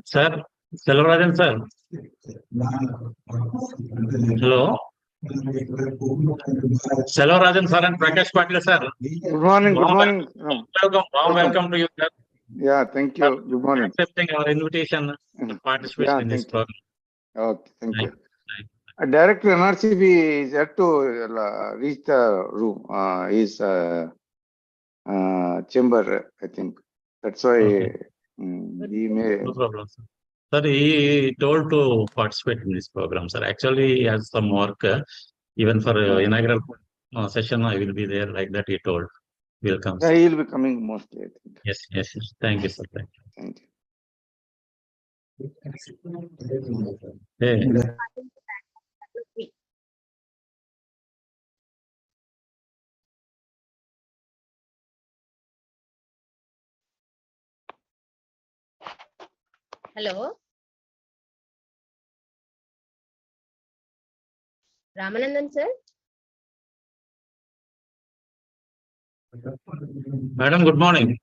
Sir, Selvarajan sir. Hello. Selvarajan sir and Prakash Patil sir. Good morning. Good morning. Warm welcome to you, sir. Yeah, thank you. Good morning. Accepting our invitation to participate in this program. Okay, thank you. Director NRCB is yet to reach the room. His chamber, I think. That's why he may. No problem, sir. Sir, he told to participate in this program, sir. Actually, he has some work. Even for inaugural session, I will be there. Like that, he told. Will come. Yeah, he will be coming mostly, I think. Yes, yes, yes. Thank you, sir. Thank you. Thank you. Hey. Hello. Ramanandan sir. Madam, good morning.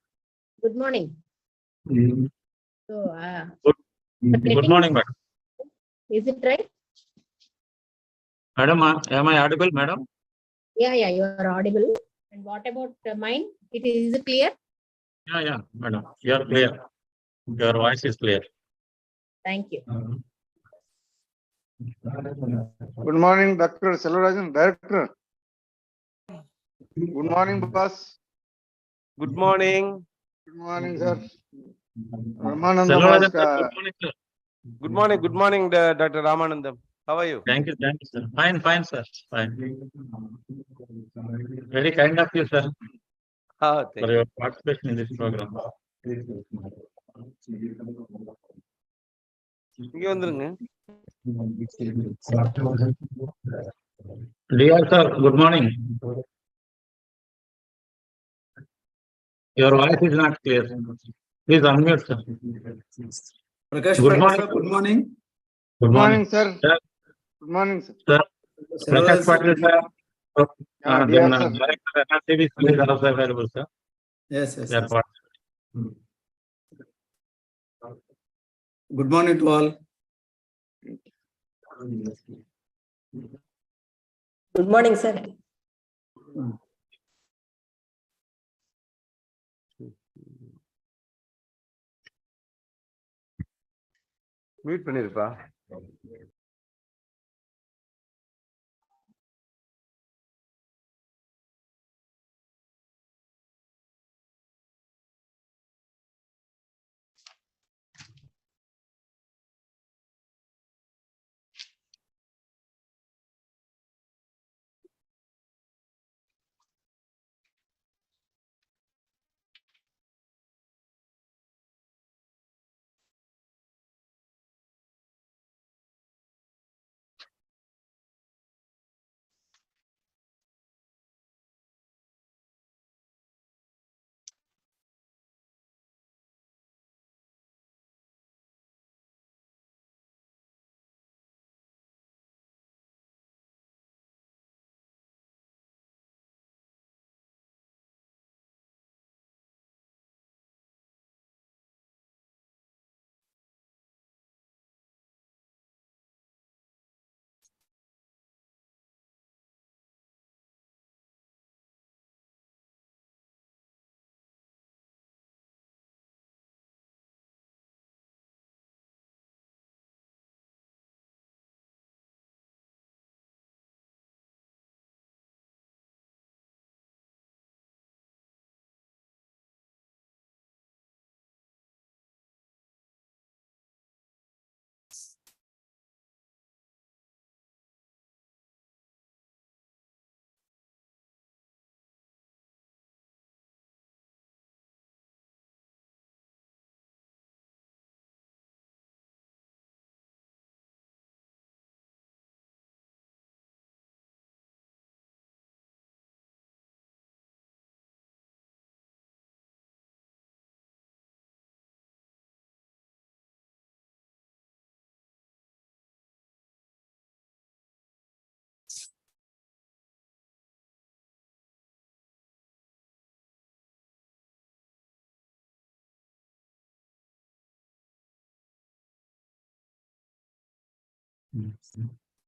Good morning. So, Good morning, madam. is it right? Madam, am I audible, madam? Yeah, you are audible. And what about mine? Is it clear? Yeah, madam. You are clear. Your voice is clear. Thank you. Good morning, Dr. Selvarajan, Director. Good morning, boss. Good morning. Good morning, sir. Selvarajan, Ramanandam. good morning, sir. Good morning, Dr. Ramanandam. How are you? Thank you, sir. Fine, sir. Fine. Very kind of you, sir, for your participation in this program. Dear sir, good morning. Your voice is not clear. Please unmute, sir. Prakash Good morning. Sir, good morning. Good morning, sir. Good morning, sir. Sir, Prakash Patil, sir. Dear sir. Director NRCB is also available, sir. Yes. Good morning to all. Good morning, sir. Mute பண்ணிருப்பா.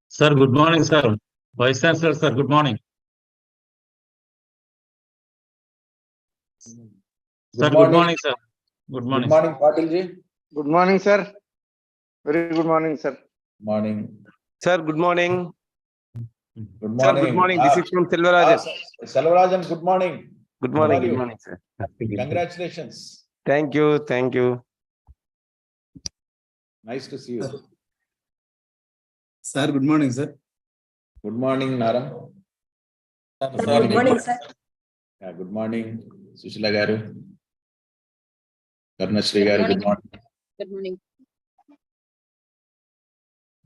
Sir, good morning, sir. Vice Chancellor, sir, good morning. Sir, good morning, sir. Good morning. Good morning, Patilji. Good morning, sir. Very good morning, sir. Morning. Sir, good morning. Good Sir, morning. good morning. This is from Selvarajan. Selvarajan, good morning. Good How morning. are Good you? morning, sir. Congratulations. Thank you. Thank you. Nice to see you. Sir, good morning, sir. Good morning, Naram. Good morning, sir. Yeah, good morning, Sushila Garu. Karnashri Garu, good morning. Good morning.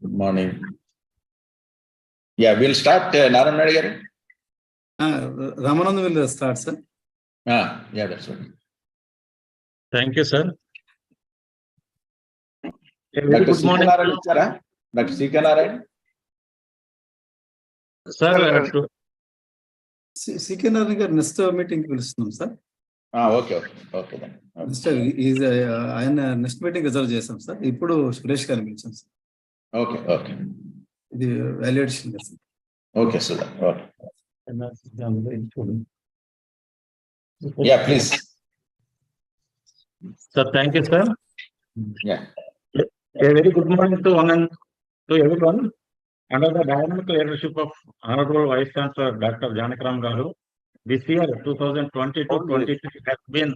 Good morning. Yeah, we'll start, Naram Nadu Garu. Ramanand will start, sir. Yeah, that's right. Thank you, sir. A very Dr. good morning, Narayan, Dr. C.K. Narayan. sir. CK Narayan గారు next meeting పిలుస్తున్నాం sir. Okay then. ఆయన next meeting reserve చేస్తాం sir. ఇప్పుడు సురేష్ గారిని పిలిచాం sir. Okay. ఇది valuation కదా sir. Okay, sir. Okay. Yeah, please. Sir, thank you, sir. Yeah. A very good morning to one and to everyone. Under the dynamic leadership of Honorable Vice Chancellor Dr. Janakram Garu, this year 2020-23 has been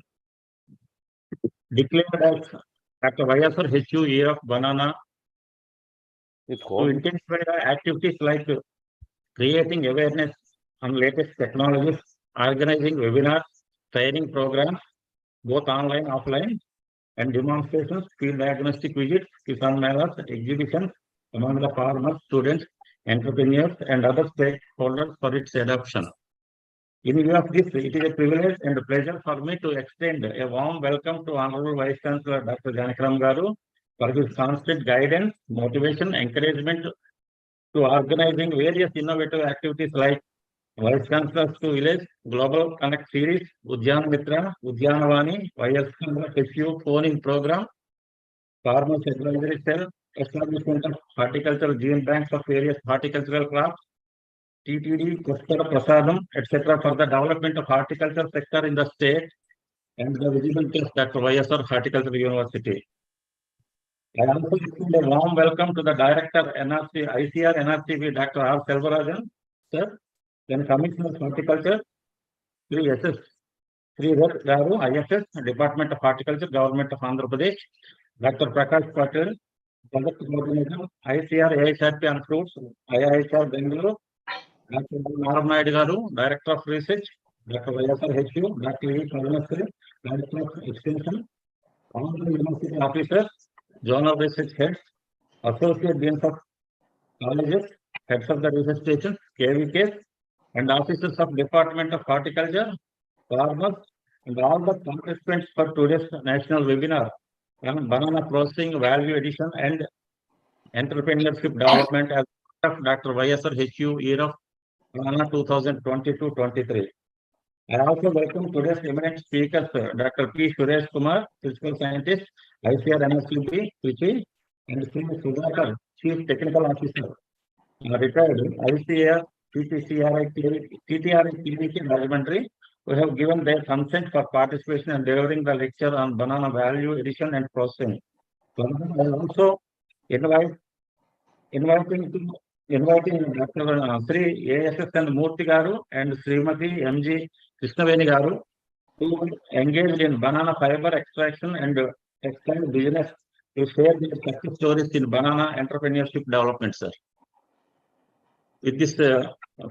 declared as Dr.YSRHU Year of Banana to intensify the activities like creating awareness on latest technologies, organizing webinars, training programs, both online and offline, and demonstrations, field diagnostic visits, Kisan Melas, exhibitions among the farmers, students, entrepreneurs, and other stakeholders for its adoption. In view of this, it is a privilege and a pleasure for me to extend a warm welcome to Honorable Vice Chancellor Dr. Janakram Garu for his constant guidance, motivation, encouragement to organizing various innovative activities like Vice Chancellors to Village, Global Connect Series, Udyan Mitra, Udyanavani, YSRHU phone-in program, Farmers Advisory Cell, establishment of horticultural gene banks of various horticultural crops, TTD, Kostara Prasadam, etc. for the development of horticulture sector in the state and the visibility of Dr. YSR Horticultural University. I also extend a warm welcome to the Director NRC, ICR NRCB, Dr. R. Selvarajan, sir, then Commissioner of Horticulture, Sri Garu, IFS, Department of Horticulture, Government of Andhra Pradesh, Dr. Prakash Patel, Project Coordinator, ICR AHRP on Fruits, IIHR Bengaluru, Dr. Naram Naidu Garu, Director of Research, Dr. YSRHU, Dr. E. Karnashri, Director of Extension, Honorable University Officers, Zonal Research Heads, Associate Deans of Colleges, Heads of the Research Stations, KVKs, and Officers of Department of Horticulture, farmers, and all the participants for today's national webinar on banana processing, value addition, and entrepreneurship development as part of Dr. YSRHU Year of Banana 2022-23. I also welcome today's eminent speakers, Dr. P. Suresh Kumar, Physical Scientist, ICR NSCB, Trichy, and Sri Sudhakar, Chief Technical Officer, retired ICR, TTRI TVK Rajamentary, who have given their consent for participation and delivering the lecture on banana value addition and processing. So I also inviting Dr. Sri ASS and Murthy Garu and Srimati MG Krishnaveni Garu to engage in banana fiber extraction and textile business to share their success stories in banana entrepreneurship development, sir. With this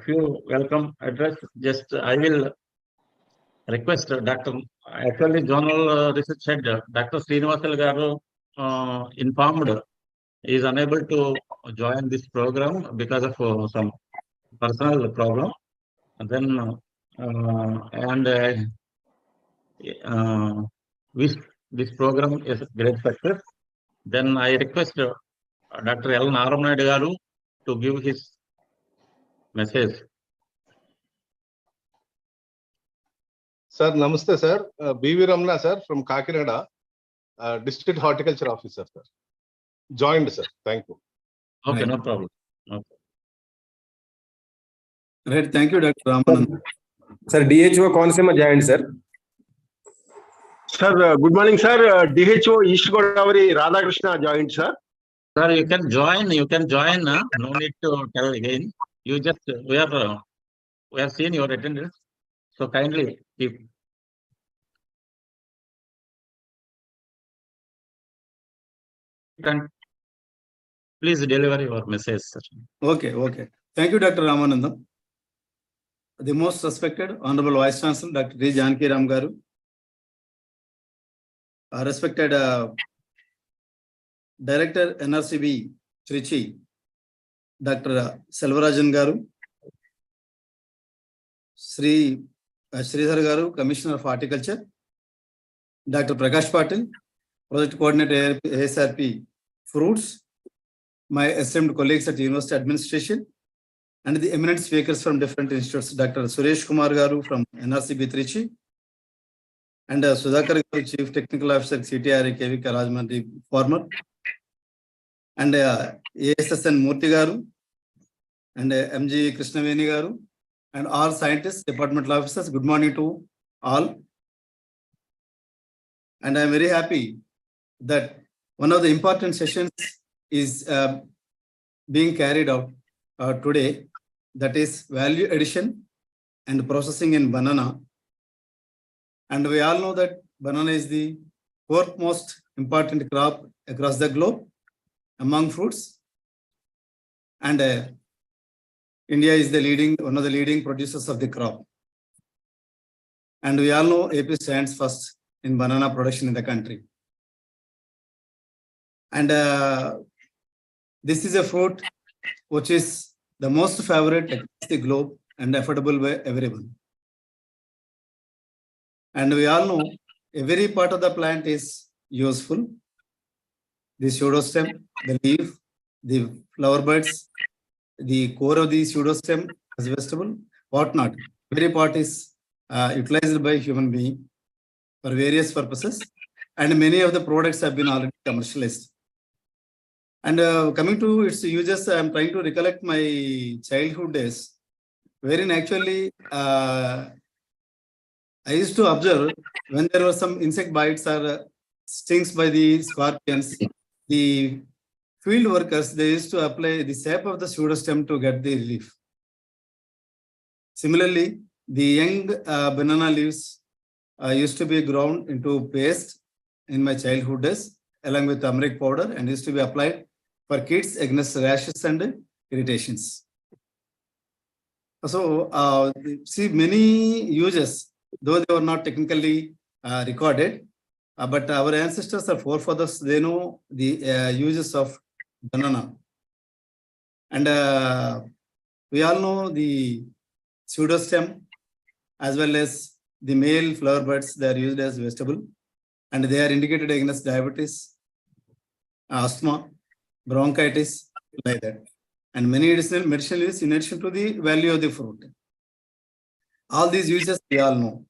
few welcome address, just I will request Dr. Actually, Zonal Research Head Dr. Srinivasal Garu informed is unable to join this program because of some personal problem. And then wish this program is great success. Then I request Dr. L. Naram Naidu Garu to give his message. Sir, namaste, sir. B.V. Ramna, sir, from Kakinada, District Horticulture Officer, sir. Joined, sir. Thank you. Okay, Right. no problem. Okay. Right. Thank you, Dr. Ramanand. Sir, DHO कौन से में joined, sir? Sir, good morning, sir. DHO East Godavari Radhakrishna joined, sir. Sir, you can join. No need to tell again. You just, we have seen your attendance. So kindly, if you can, please deliver your message, sir. Okay. Thank you, Dr. Ramanandam. The most respected Honorable Vice Chancellor, Dr. D. Janaki Ram Garu. Respected Director NRCB Trichy, Dr. Selvarajan Garu. Sri Sridhar Garu, Commissioner of Horticulture. Dr. Prakash Patil, Project Coordinator ASRP Fruits. My esteemed colleagues at University Administration. And the eminent speakers from different institutes, Dr. Suresh Kumar Garu from NRCB Trichy, and Sudhakar Garu, Chief Technical Officer, CTR, KVK Rajmandri, former, and ASSN Murthy Garu, and MG Krishnaveni Garu, and all scientists, departmental officers, good morning to all. And I am very happy that one of the important sessions is being carried out today, that is value addition and processing in banana. And we all know that banana is the fourth most important crop across the globe among fruits. And India is one of the leading producers of the crop. And we all know AP stands first in banana production in the country. And this is a fruit which is the most favorite across the globe and affordable by everyone. And we all know every part of the plant is useful. The pseudostem, the leaf, the flower buds, the core of the pseudostem as vegetable, whatnot. Every part is utilized by human being for various purposes. And many of the products have been already commercialized. And coming to its uses, I am trying to recollect my childhood days, wherein actually I used to observe when there were some insect bites or stings by the scorpions, the field workers, they used to apply the sap of the pseudostem to get the relief. Similarly, the young banana leaves used to be ground into paste in my childhood days, along with turmeric powder, and used to be applied for kids against rashes and irritations. So, see many uses, though they were not technically recorded, but our ancestors or forefathers, they know the uses of banana. And we all know the pseudostem as well as the male flower buds, they are used as vegetable, and they are indicated against diabetes, asthma, bronchitis, like that. And many medicinal uses in addition to the value of the fruit. All these uses we all know.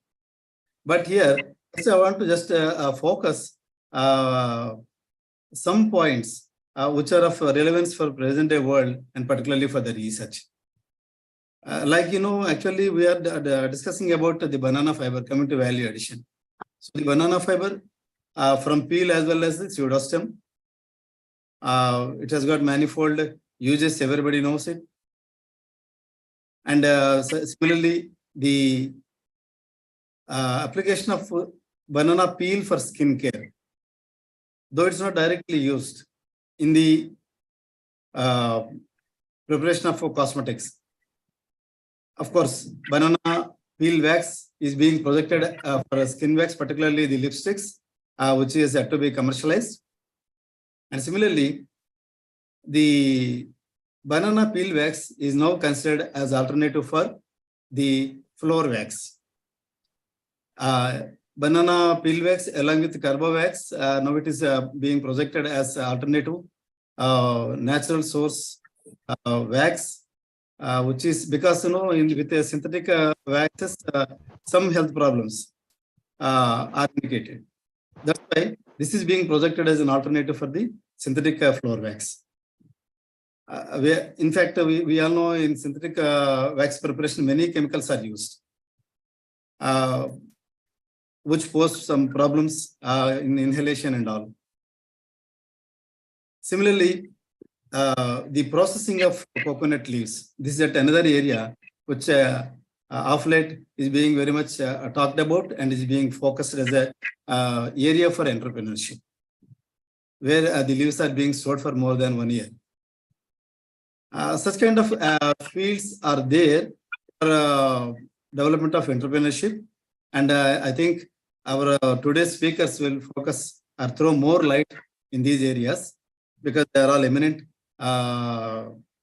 But here, I want to just focus some points which are of relevance for present day world and particularly for the research. Actually we are discussing about the banana fiber coming to value addition. So the banana fiber from peel as well as the pseudostem, it has got manifold uses, everybody knows it. And similarly, the application of banana peel for skin care, though it's not directly used in the preparation of cosmetics. Of course, banana peel wax is being projected for skin wax, particularly the lipsticks, which is yet to be commercialized. And similarly, the banana peel wax is now considered as alternative for the floor wax. Banana peel wax along with carbo wax, now it is being projected as alternative natural source wax, which is because with the synthetic waxes, some health problems are indicated. That's why this is being projected as an alternative for the synthetic floor wax. In fact, we all know in synthetic wax preparation, many chemicals are used, which pose some problems in inhalation and all. Similarly, the processing of coconut leaves. This is at another area which of late is being very much talked about and is being focused as a area for entrepreneurship, where the leaves are being stored for more than 1 year. Such kind of fields are there for development of entrepreneurship, and I think our today's speakers will focus or throw more light in these areas, because they are all eminent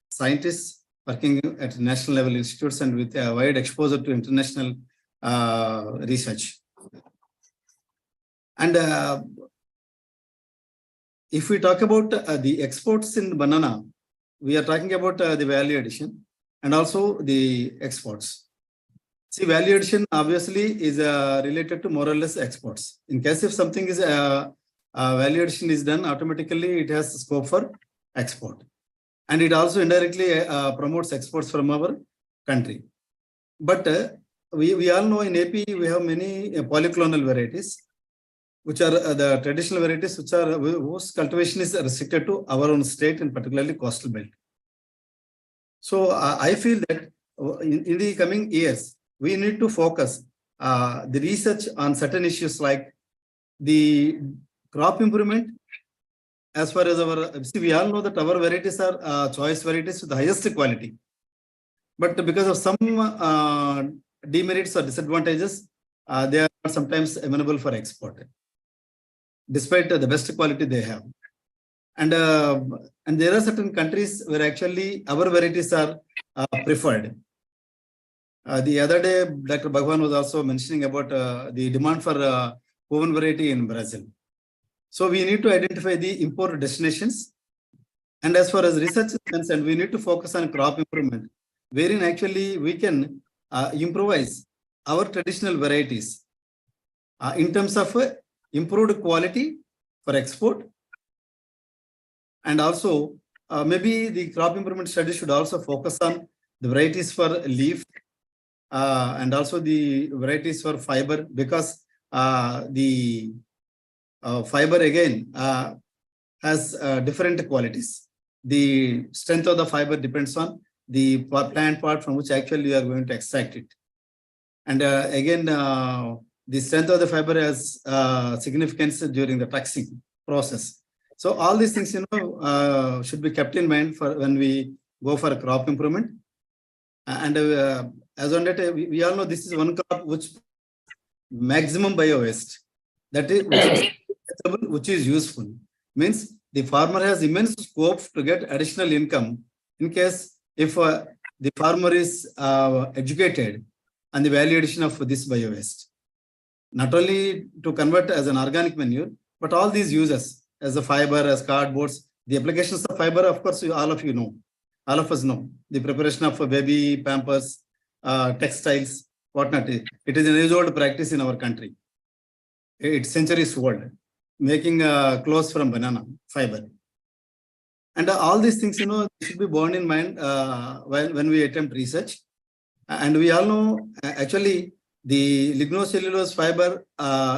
scientists working at national level institutes and with a wide exposure to international research. And if we talk about the exports in banana, we are talking about the value addition and also the exports. See, value addition obviously is related to more or less exports. In case if something is value addition is done, automatically it has scope for export. And it also indirectly promotes exports from our country. But we all know in AP, we have many polyclonal varieties, which are the traditional varieties, whose cultivation is restricted to our own state and particularly coastal belt. So I feel that in the coming years, we need to focus the research on certain issues like the crop improvement. As far as we all know that our varieties are choice varieties with the highest quality. But because of some demerits or disadvantages, they are sometimes amenable for export, despite the best quality they have. And there are certain countries where actually our varieties are preferred. The other day, Dr. Bhagwan was also mentioning about the demand for Coven variety in Brazil. So we need to identify the import destinations. And as far as research is concerned, we need to focus on crop improvement, wherein actually we can improvise our traditional varieties in terms of improved quality for export. And also maybe the crop improvement study should also focus on the varieties for leaf and also the varieties for fiber, because the fiber again has different qualities. The strength of the fiber depends on the plant part from which actually you are going to extract it. And again, the strength of the fiber has significance during the taxing process. So all these things, should be kept in mind for when we go for a crop improvement. And as on that, we all know this is one crop which maximum bio waste, that is which is useful. Means the farmer has immense scope to get additional income in case if the farmer is educated on the value addition of this bio waste. Not only to convert as an organic manure, but all these uses as a fiber, as cardboards, the applications of fiber, of course, all of us know. The preparation of baby pampers, textiles, whatnot. It is an age-old practice in our country. It's centuries old, making clothes from banana fiber. And all these things, should be borne in mind when we attempt research. And we all know, actually, the lignocellulose fiber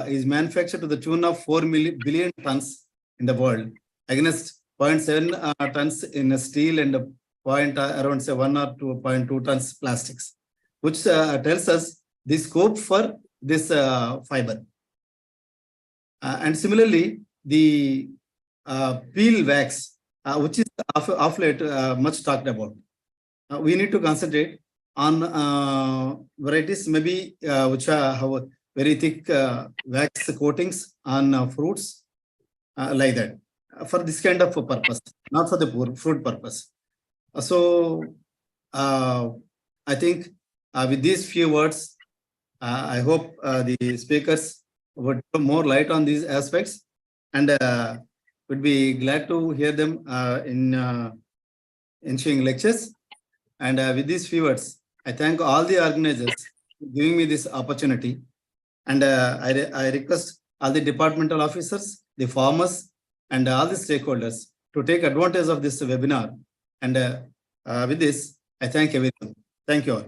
is manufactured to the tune of 4 billion tons in the world, against 0.7 tons in steel and around say 1 or 2.2 tons plastics, which tells us the scope for this fiber. And similarly, the peel wax, which is of late much talked about. We need to concentrate on varieties maybe which have very thick wax coatings on fruits like that, for this kind of purpose, not for the fruit purpose. So I think with these few words, I hope the speakers would put more light on these aspects, and would be glad to hear them in ensuing lectures. And with these few words, I thank all the organizers for giving me this opportunity. And I request all the departmental officers, the farmers, and all the stakeholders to take advantage of this webinar And with this, I thank everyone. Thank you all.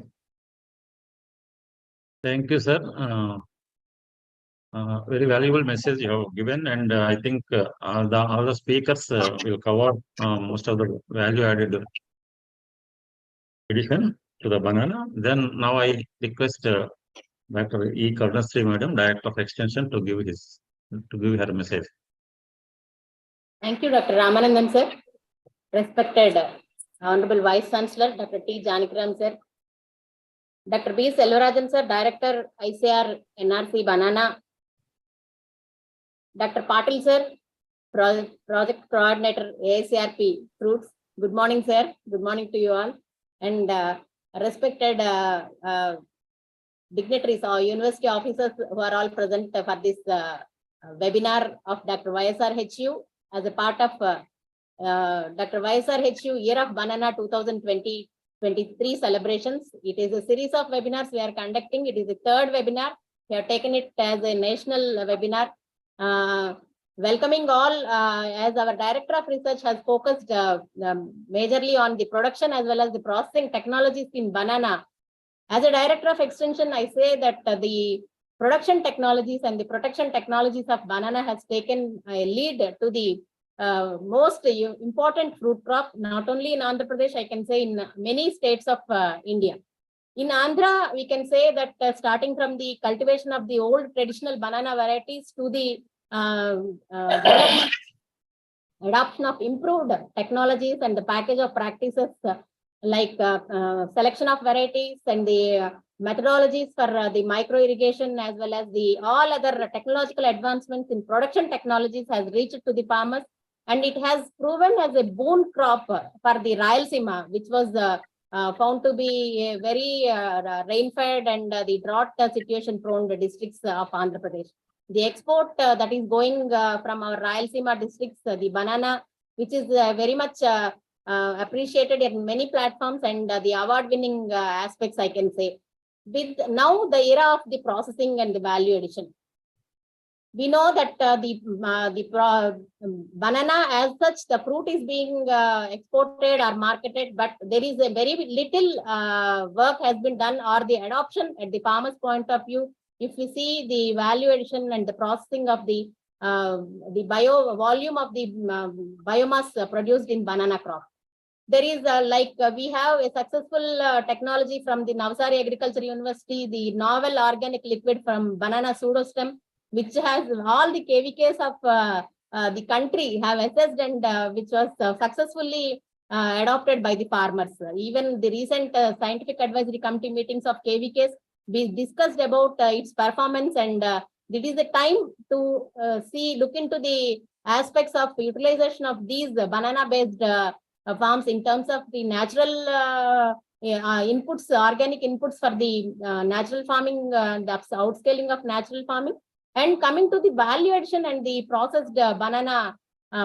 Thank you, sir. Very valuable message you have given, and I think all the speakers will cover most of the value-added addition to the banana. Then now I request Dr. E. Karnasri Madam, Director of Extension, to give her message. Thank you, Dr. Ramanandam, sir. Respected Honorable Vice Chancellor, Dr. T. Janikaram, sir. Dr. B. Selvarajan, sir, Director, ICR, NRC, Banana. Dr. Patil, sir, Project Coordinator, AICRP, Fruits. Good morning, sir. Good morning to you all. And respected dignitaries or university officers who are all present for this webinar of Dr. YSRHU as a part of Dr. YSRHU Year of Banana 2023 celebrations. It is a series of webinars we are conducting. It is the third webinar. We have taken it as a national webinar. Welcoming all, as our Director of Research has focused majorly on the production as well as the processing technologies in banana. As a Director of Extension, I say that the production technologies and the protection technologies of banana has taken a lead to the most important fruit crop, not only in Andhra Pradesh, I can say in many states of India. In Andhra, we can say that starting from the cultivation of the old traditional banana varieties to the adoption of improved technologies and the package of practices like selection of varieties and the methodologies for the micro irrigation as well as the all other technological advancements in production technologies has reached to the farmers, and it has proven as a boon crop for the Rayalaseema, which was found to be a very rain-fed and the drought situation prone districts of Andhra Pradesh. The export that is going from our Rayalaseema districts, the banana, which is very much appreciated in many platforms and the award-winning aspects, I can say. With now the era of the processing and the value addition, we know that the banana as such, the fruit is being exported or marketed, but there is a very little work has been done or the adoption at the farmer's point of view. If we see the value addition and the processing of the volume of the biomass produced in banana crop, there is we have a successful technology from the Navsari Agriculture University, the novel organic liquid from banana pseudostem, which has all the KVKs of the country have assessed and which was successfully adopted by the farmers. Even the recent scientific advisory committee meetings of KVKs, we discussed about its performance, and it is the time to look into the aspects of utilization of these banana-based farms in terms of the natural inputs, organic inputs for the natural farming, the outscaling of natural farming, and coming to the value addition and the processed banana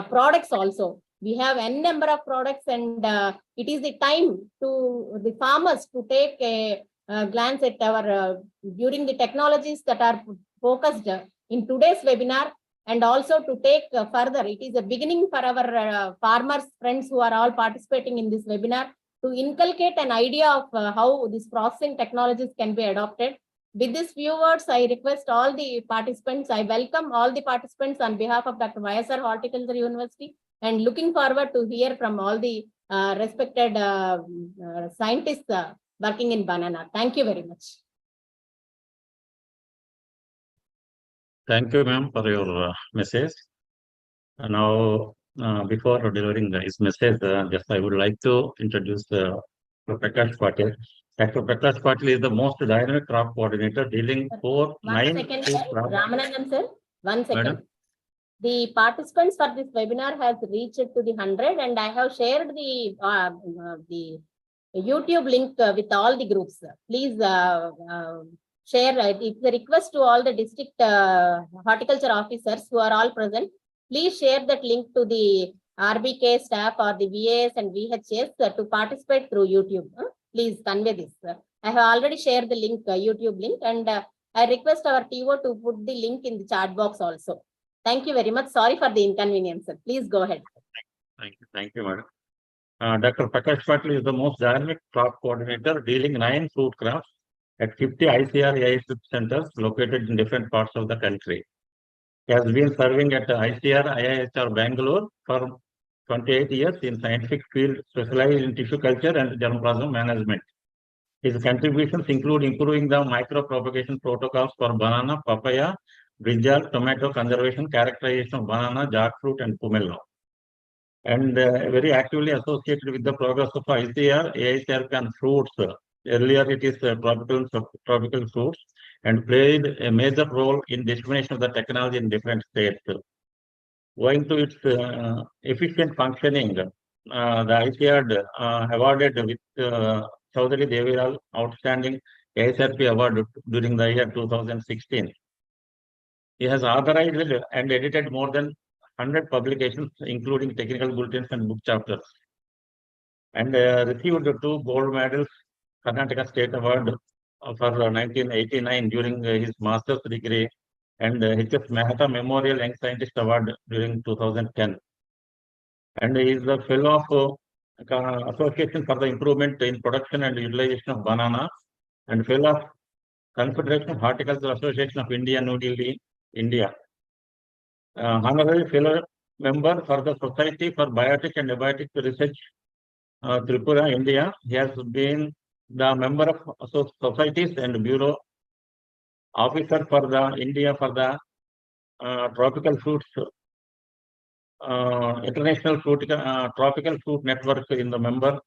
products also. We have n number of products, and it is the time to the farmers to take a glance at our during the technologies that are focused in today's webinar, and also to take further. It is a beginning for our farmers friends who are all participating in this webinar to inculcate an idea of how these processing technologies can be adopted. With these few words, I request all the participants, I welcome all the participants on behalf of Dr. YSR Horticulture University, and looking forward to hear from all the respected scientists working in banana. Thank you very much. Thank you, ma'am, for your message. Now, before delivering his message, just I would like to introduce Dr. Prakash Patil. Dr. Prakash Patil is the most dynamic crop coordinator dealing for 9 second, food sir. crops. Ramanandam, sir. 1 second. Madam? The participants for this webinar has reached to the 100, and I have shared the YouTube link with all the groups. Please share. It's a request to all the district horticulture officers who are all present. Please share that link to the RBK staff or the VAS and VHS to participate through YouTube. Please convey this. I have already shared the link, YouTube link, and I request our TO to put the link in the chat box also. Thank you very much. Sorry for the inconvenience, sir. Please go ahead. Thank you, madam. Dr. Prakash Patil is the most dynamic crop coordinator dealing 9 fruit crops at 50 ICR AI centers located in different parts of the country. He has been serving at ICR IIHR Bangalore for 28 years in scientific field specialized in tissue culture and germplasm management. His contributions include improving the micropropagation protocols for banana, papaya, brinjal, tomato conservation, characterization of banana, jackfruit, and pomelo. And very actively associated with the progress of ICR, AICRP on fruits. Earlier, it is tropical fruits and played a major role in dissemination of the technology in different states. Owing to its efficient functioning, the ICR awarded with Chaudhary Deviral Outstanding AICRP Award during the year 2016. He has authorized and edited more than 100 publications, including technical bulletins and book chapters, and received 2 gold medals, Karnataka State Award for 1989 during his master's degree, and H.S. Mehta Memorial Young Scientist Award during 2010. And he is the fellow of Association for the Improvement in Production and Utilization of Banana, and fellow of Confederation of Horticultural Association of India, New Delhi, India. Honorary fellow member for the Society for Biotic and Abiotic Research, Tripura, India. He has been the member of societies and bureau officer for the India for the tropical fruits, international tropical fruit network in the member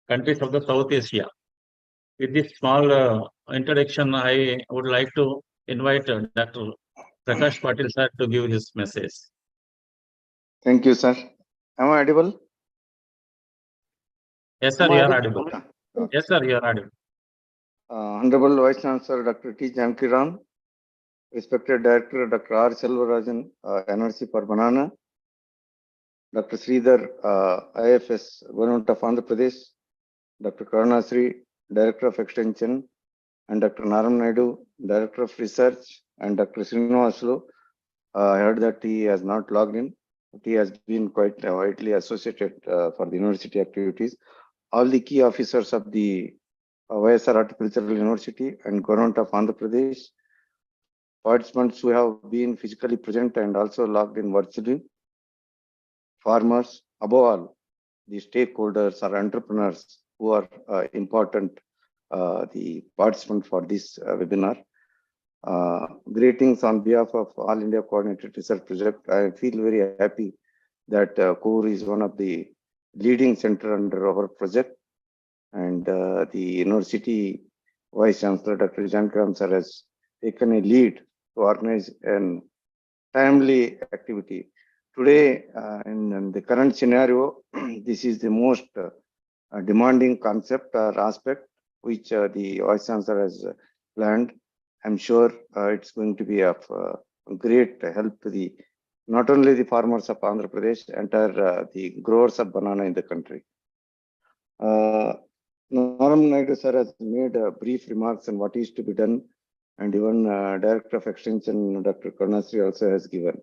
countries of the South Asia. With this small introduction, I would like to invite Dr. Prakash Patil sir to give his message. Thank you, sir. Am I audible? Yes, sir, you are audible. Yes, sir, you are audible. Honorable Vice Chancellor Dr. T. Jankiram, respected Director Dr. R. Selvarajan, NRC for Banana, Dr. Sridhar, IFS, Government of Andhra Pradesh, Dr. Karunasri, Director of Extension, and Dr. Naram Naidu, Director of Research, and Dr. Srinivasulu. I heard that he has not logged in, but he has been quite widely associated for the university activities. All the key officers of the YSR Horticultural University and Government of Andhra Pradesh, participants who have been physically present and also logged in virtually, farmers, above all, the stakeholders or entrepreneurs who are important, the participants for this webinar. Greetings on behalf of All India Coordinated Research Project. I feel very happy that CORE is one of the leading center under our project, and the university Vice Chancellor Dr. Jankiram sir has taken a lead to organize an timely activity. Today, in the current scenario, this is the most demanding concept or aspect which the Vice Chancellor has planned. I'm sure it's going to be of great help to the not only the farmers of Andhra Pradesh, entire the growers of banana in the country. Naram Naidu sir has made brief remarks on what is to be done, and even Director of Extension Dr. Karunasri also has given.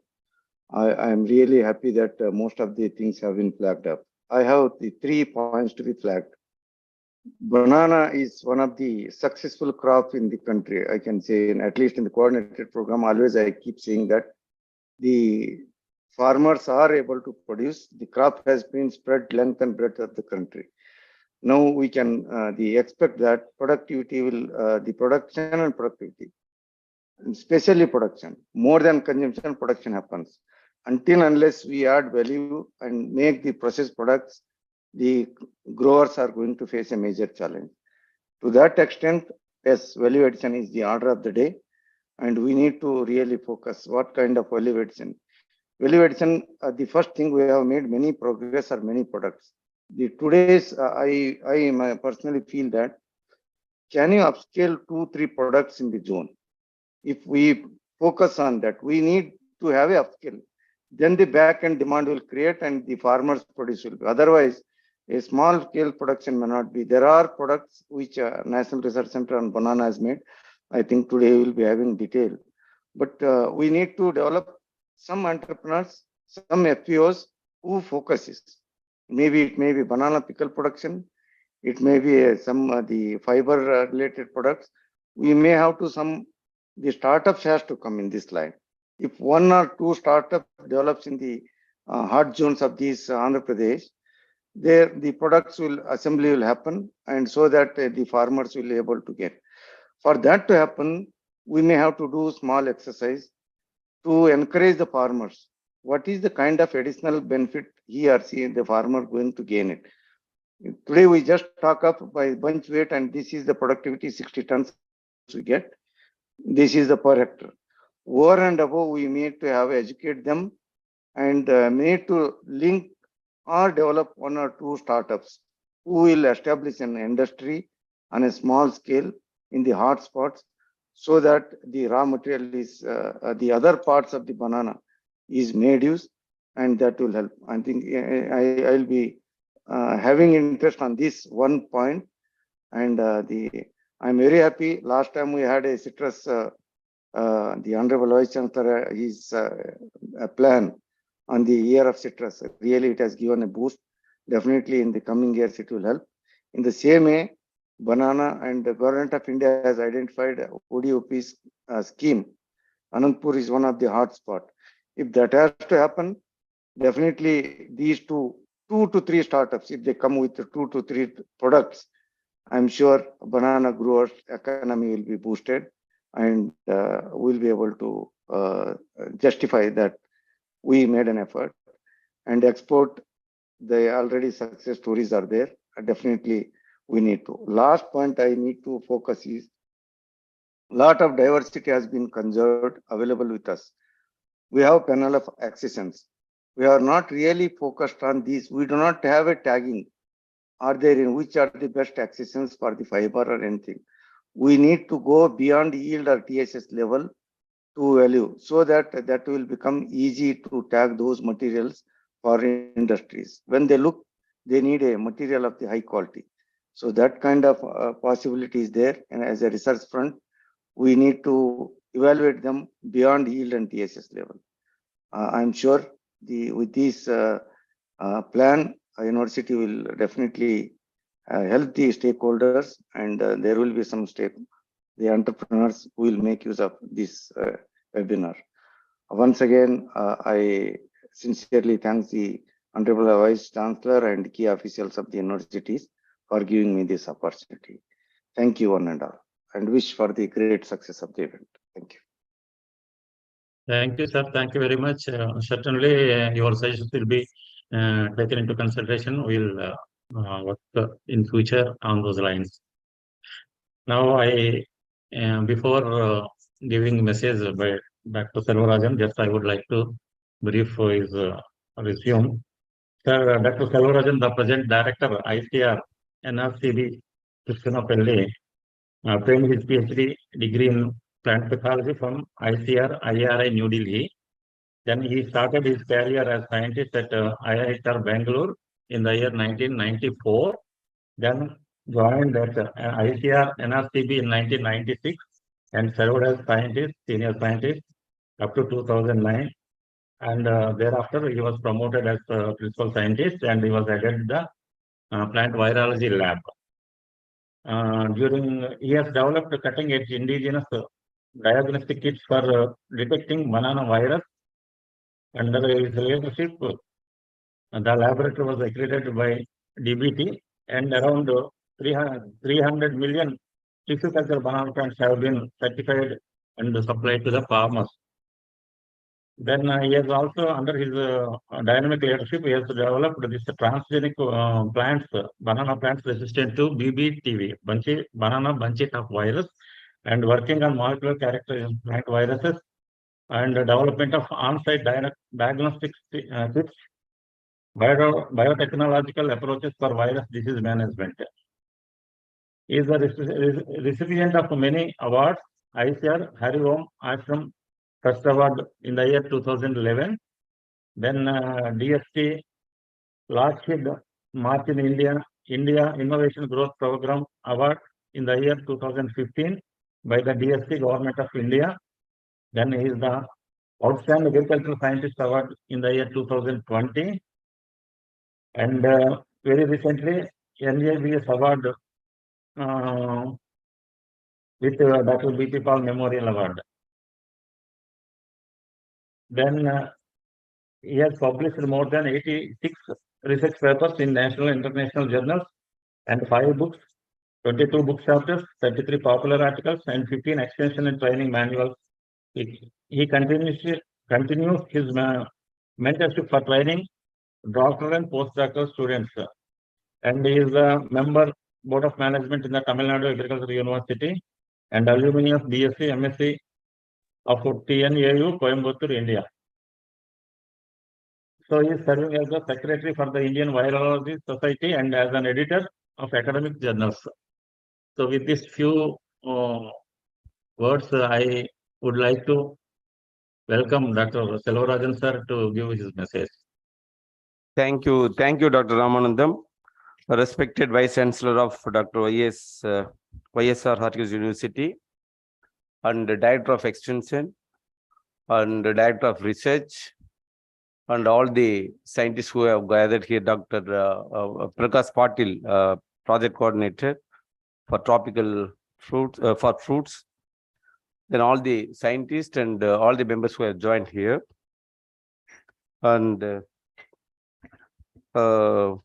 I am really happy that most of the things have been flagged up. I have the 3 points to be flagged. Banana is one of the successful crop in the country. I can say, at least in the coordinated program, always I keep saying that the farmers are able to produce. The crop has been spread length and breadth of the country. Now we can expect that productivity will, the production and productivity, especially production, more than consumption, production happens. Until unless we add value and make the processed products, the growers are going to face a major challenge. To that extent, yes, value addition is the order of the day, and we need to really focus what kind of value addition. Value addition, the first thing we have made many progress or many products. The today's, I personally feel that can you upscale 2-3 products in the zone? If we focus on that, we need to have a upscale. Then the back end demand will create and the farmers produce will be. Otherwise, a small scale production may not be. There are products which National Research Center on Banana has made. I think today we will be having detail. But we need to develop some entrepreneurs, some FPOs who focuses. Maybe it may be banana pickle production. It may be some the fiber related products. We may have to the startups has to come in this line. If one or two startups develops in the hot zones of these Andhra Pradesh, there the products assembly will happen, and so that the farmers will be able to get. For that to happen, we may have to do small exercise to encourage the farmers. What is the kind of additional benefit he or she, the farmer, going to gain it? Today we just talk up by bunch weight, and this is the productivity 60 tons we get. This is the per hectare. Over and above, we need to have educate them and need to link or develop one or two startups who will establish an industry on a small scale in the hot spots, so that the raw material is the other parts of the banana is made use, and that will help. I think I'll be having interest on this one point, and I'm very happy. Last time we had a citrus, the Honorable Vice Chancellor, his plan on the year of citrus. Really, it has given a boost. Definitely in the coming years, it will help. In the same way, banana and the Government of India has identified ODOP's scheme. Anandpur is one of the hot spot. If that has to happen, definitely these two to three startups, if they come with 2 to 3 products, I'm sure banana growers' economy will be boosted, and we'll be able to justify that we made an effort. And export, the already success stories are there. Definitely we need to. Last point I need to focus is, lot of diversity has been conserved, available with us. We have panel of accessions. We are not really focused on these. We do not have a tagging. Are there in which are the best accessions for the fiber or anything? We need to go beyond yield or TSS level to value, so that will become easy to tag those materials for industries. When they look, they need a material of the high quality. So that kind of possibility is there. And as a research front, we need to evaluate them beyond yield and TSS level. I'm sure with this plan, university will definitely help the stakeholders, and there will be some the entrepreneurs who will make use of this webinar. Once again, I sincerely thank the Honorable Vice Chancellor and key officials of the universities for giving me this opportunity. Thank you one and all, and wish for the great success of the event. Thank you. Thank you, sir. Thank you very much. Certainly, your suggestions will be taken into consideration. We'll work in future on those lines. Now, before giving message by Dr. Selvarajan, just I would like to brief his resume. Sir, Dr. Selvarajan, the present director, ICR, NRCB, Krishnapalli, obtained his PhD degree in plant pathology from ICR, IRI, New Delhi. Then he started his career as scientist at IITR Bangalore in the year 1994. Then joined at ICR NRCB in 1996 and served as senior scientist up to 2009. And thereafter, he was promoted as principal scientist, and he was added the plant virology lab. He has developed cutting-edge indigenous diagnostic kits for detecting banana virus. Under his leadership, the laboratory was accredited by DBT, and around 300 million tissue culture banana plants have been certified and supplied to the farmers. Then he has also, under his dynamic leadership, he has developed this transgenic plants, banana plants resistant to BBTV, banana bunchy top virus, and working on molecular characterization plant viruses and development of on-site diagnostic kits, biotechnological approaches for virus disease management. He is the recipient of many awards. ICR Hari Om Ashram Trust Award in the year 2011. Then DST Lockheed Martin India Innovation Growth Program Award in the year 2015 by the DST Government of India. Then he is the Outstanding Agricultural Scientist Award in the year 2020. And very recently, NJBS award with Dr. B.P. Paul Memorial Award. Then he has published more than 86 research papers in national and international journals and 5 books, 22 book chapters, 33 popular articles, and 15 extension and training manuals. He continues his mentorship for training doctoral and postdoctoral students. And he is a member board of management in the Tamil Nadu Agricultural University and alumni of BSc, MSc of TNAU, Coimbatore, India. So he is serving as the secretary for the Indian Virology Society and as an editor of academic journals. So with these few words, I would like to welcome Dr. Selvarajan sir to give his message. Thank you, Dr. Ramanandam, respected Vice Chancellor of Dr. YSRHU University, and the Director of Extension, and the Director of Research, and all the scientists who have gathered here, Dr. Prakash Patil, Project Coordinator for tropical fruits, then all the scientists and all the members who have joined here. And so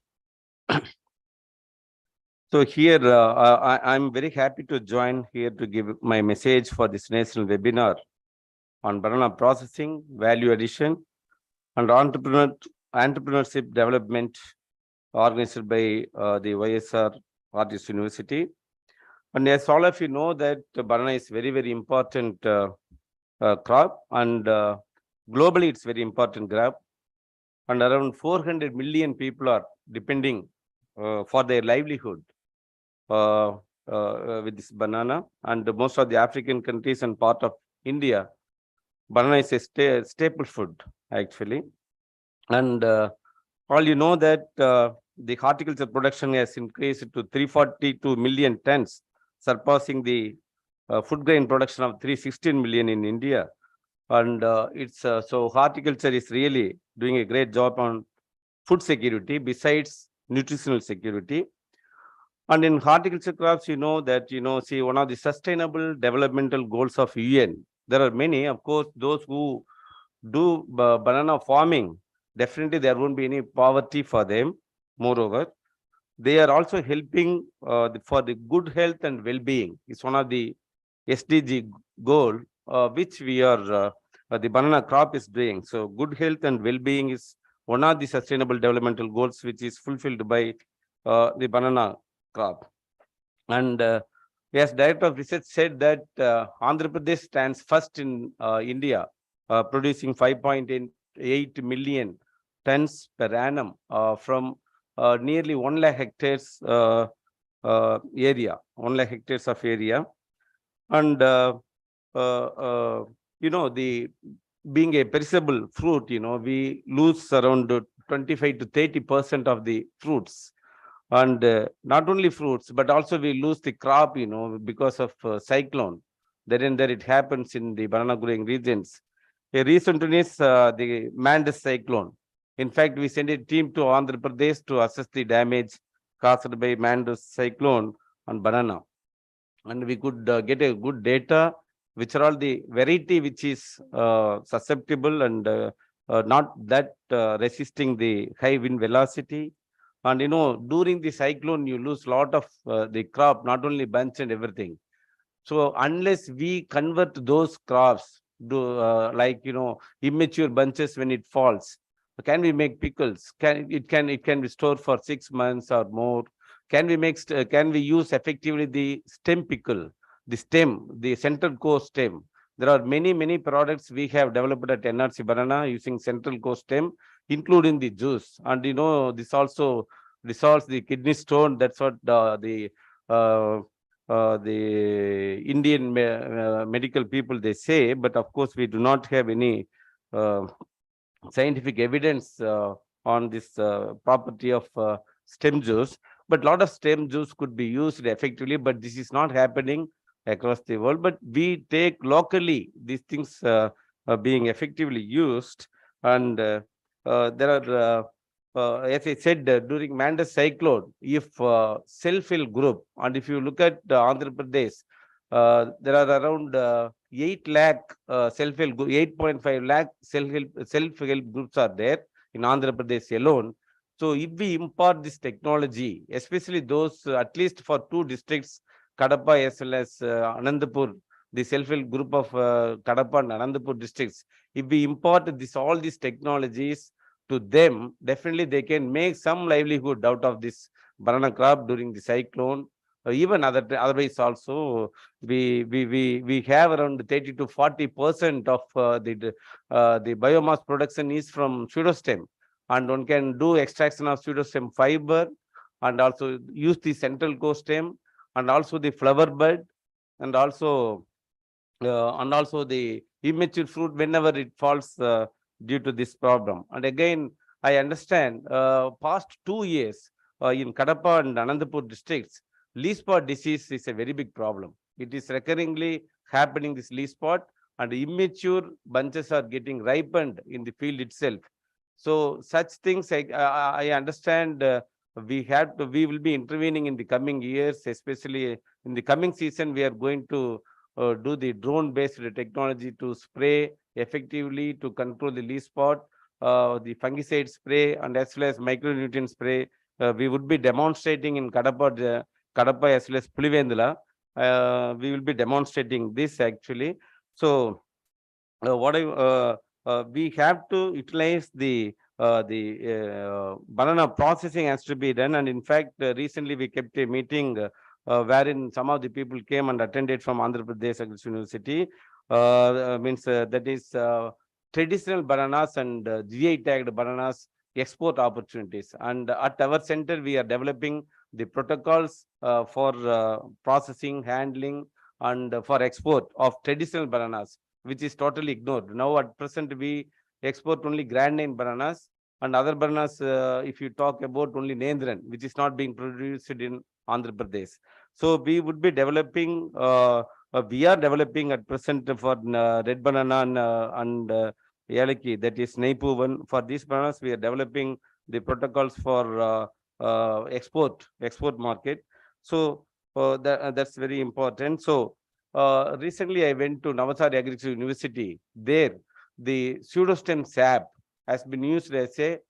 here, I'm very happy to join here to give my message for this national webinar on banana processing, value addition, and entrepreneurship development organized by the YSRHU University. And as all of you know that banana is very, very important crop, and globally it's very important crop. And around 400 million people are depending for their livelihood with this banana. And most of the African countries and part of India, banana is a staple food, actually. And all you know that the horticulture production has increased to 342 million tons, surpassing the food grain production of 316 million in India. And it's so horticulture is really doing a great job on food security besides nutritional security. And in horticulture crops, you know that, see, one of the sustainable developmental goals of UN, there are many, of course, those who do banana farming, definitely there won't be any poverty for them. Moreover, they are also helping for the good health and well-being. It's one of the SDG goal which we are the banana crop is doing. So good health and well-being is one of the sustainable developmental goals which is fulfilled by the banana crop. And as Director of Research said that Andhra Pradesh stands first in India, producing 5.8 million tons per annum from nearly 1 lakh hectares area, 1 lakh hectares of area. And the being a perishable fruit, we lose around 25 to 30% of the fruits. And not only fruits, but also we lose the crop, because of cyclone. There and there it happens in the banana growing regions. A recent one is the Mandis cyclone. In fact, we sent a team to Andhra Pradesh to assess the damage caused by Mandis cyclone on banana. And we could get a good data, which are all the variety which is susceptible and not that resisting the high wind velocity. And during the cyclone, you lose a lot of the crop, not only bunch and everything. So unless we convert those crops to like immature bunches when it falls, can we make pickles? It can be stored for 6 months or more. Can we use effectively the stem pickle, the stem, the central core stem? There are many products we have developed at NRC Banana using central core stem, including the juice. And this also resolves the kidney stone. That's what the Indian medical people they say. But of course, we do not have any scientific evidence on this property of stem juice. But a lot of stem juice could be used effectively, but this is not happening across the world. But we take locally these things being effectively used. And there are as I said, during Mandas cyclone, if self-help group, and if you look at Andhra Pradesh, there are around 8 lakh self-help, 8.5 lakh self-help groups are there in Andhra Pradesh alone. So if we impart this technology, especially those, at least for 2 districts, Kadapa as well as Anandapur, the self-help group of Kadapa and Anandapur districts, if we impart all these technologies to them, definitely they can make some livelihood out of this banana crop during the cyclone. Even otherwise also, we have around 30 to 40% of the biomass production is from pseudostem, and one can do extraction of pseudostem fiber, and also use the central core stem, and also the flower bud, and also the immature fruit whenever it falls due to this problem. And again, I understand past 2 years in Kadapa and Anandapur districts, leaf spot disease is a very big problem. It is recurringly happening, this leaf spot, and immature bunches are getting ripened in the field itself. So such things, I understand we will be intervening in the coming years, especially in the coming season. We are going to do the drone-based technology to spray effectively to control the leaf spot, the fungicide spray, and as well as micronutrient spray. We would be demonstrating in Kadapa as well as Pulivendula. We will be demonstrating this actually. So we have to utilize the banana processing has to be done. And in fact, recently we kept a meeting wherein some of the people came and attended from Andhra Pradesh Agricultural University. That is traditional bananas and GI tagged bananas export opportunities. And at our center, we are developing the protocols for processing, handling, and for export of traditional bananas, which is totally ignored. Now at present, we export only grand name bananas, and other bananas, if you talk about only Nendran, which is not being produced in Andhra Pradesh. So we would be developing, we are developing at present for red banana and Yalaki, that is Naipu one. For these bananas, we are developing the protocols for export market. So that's very important. So recently I went to Navasari Agricultural University. There, the pseudostem sap has been used as a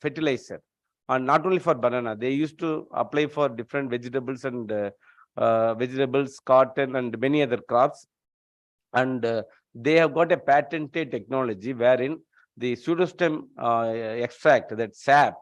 fertilizer, and not only for banana. They used to apply for different vegetables and vegetables, cotton, and many other crops. And they have got a patented technology wherein the pseudostem extract, that sap,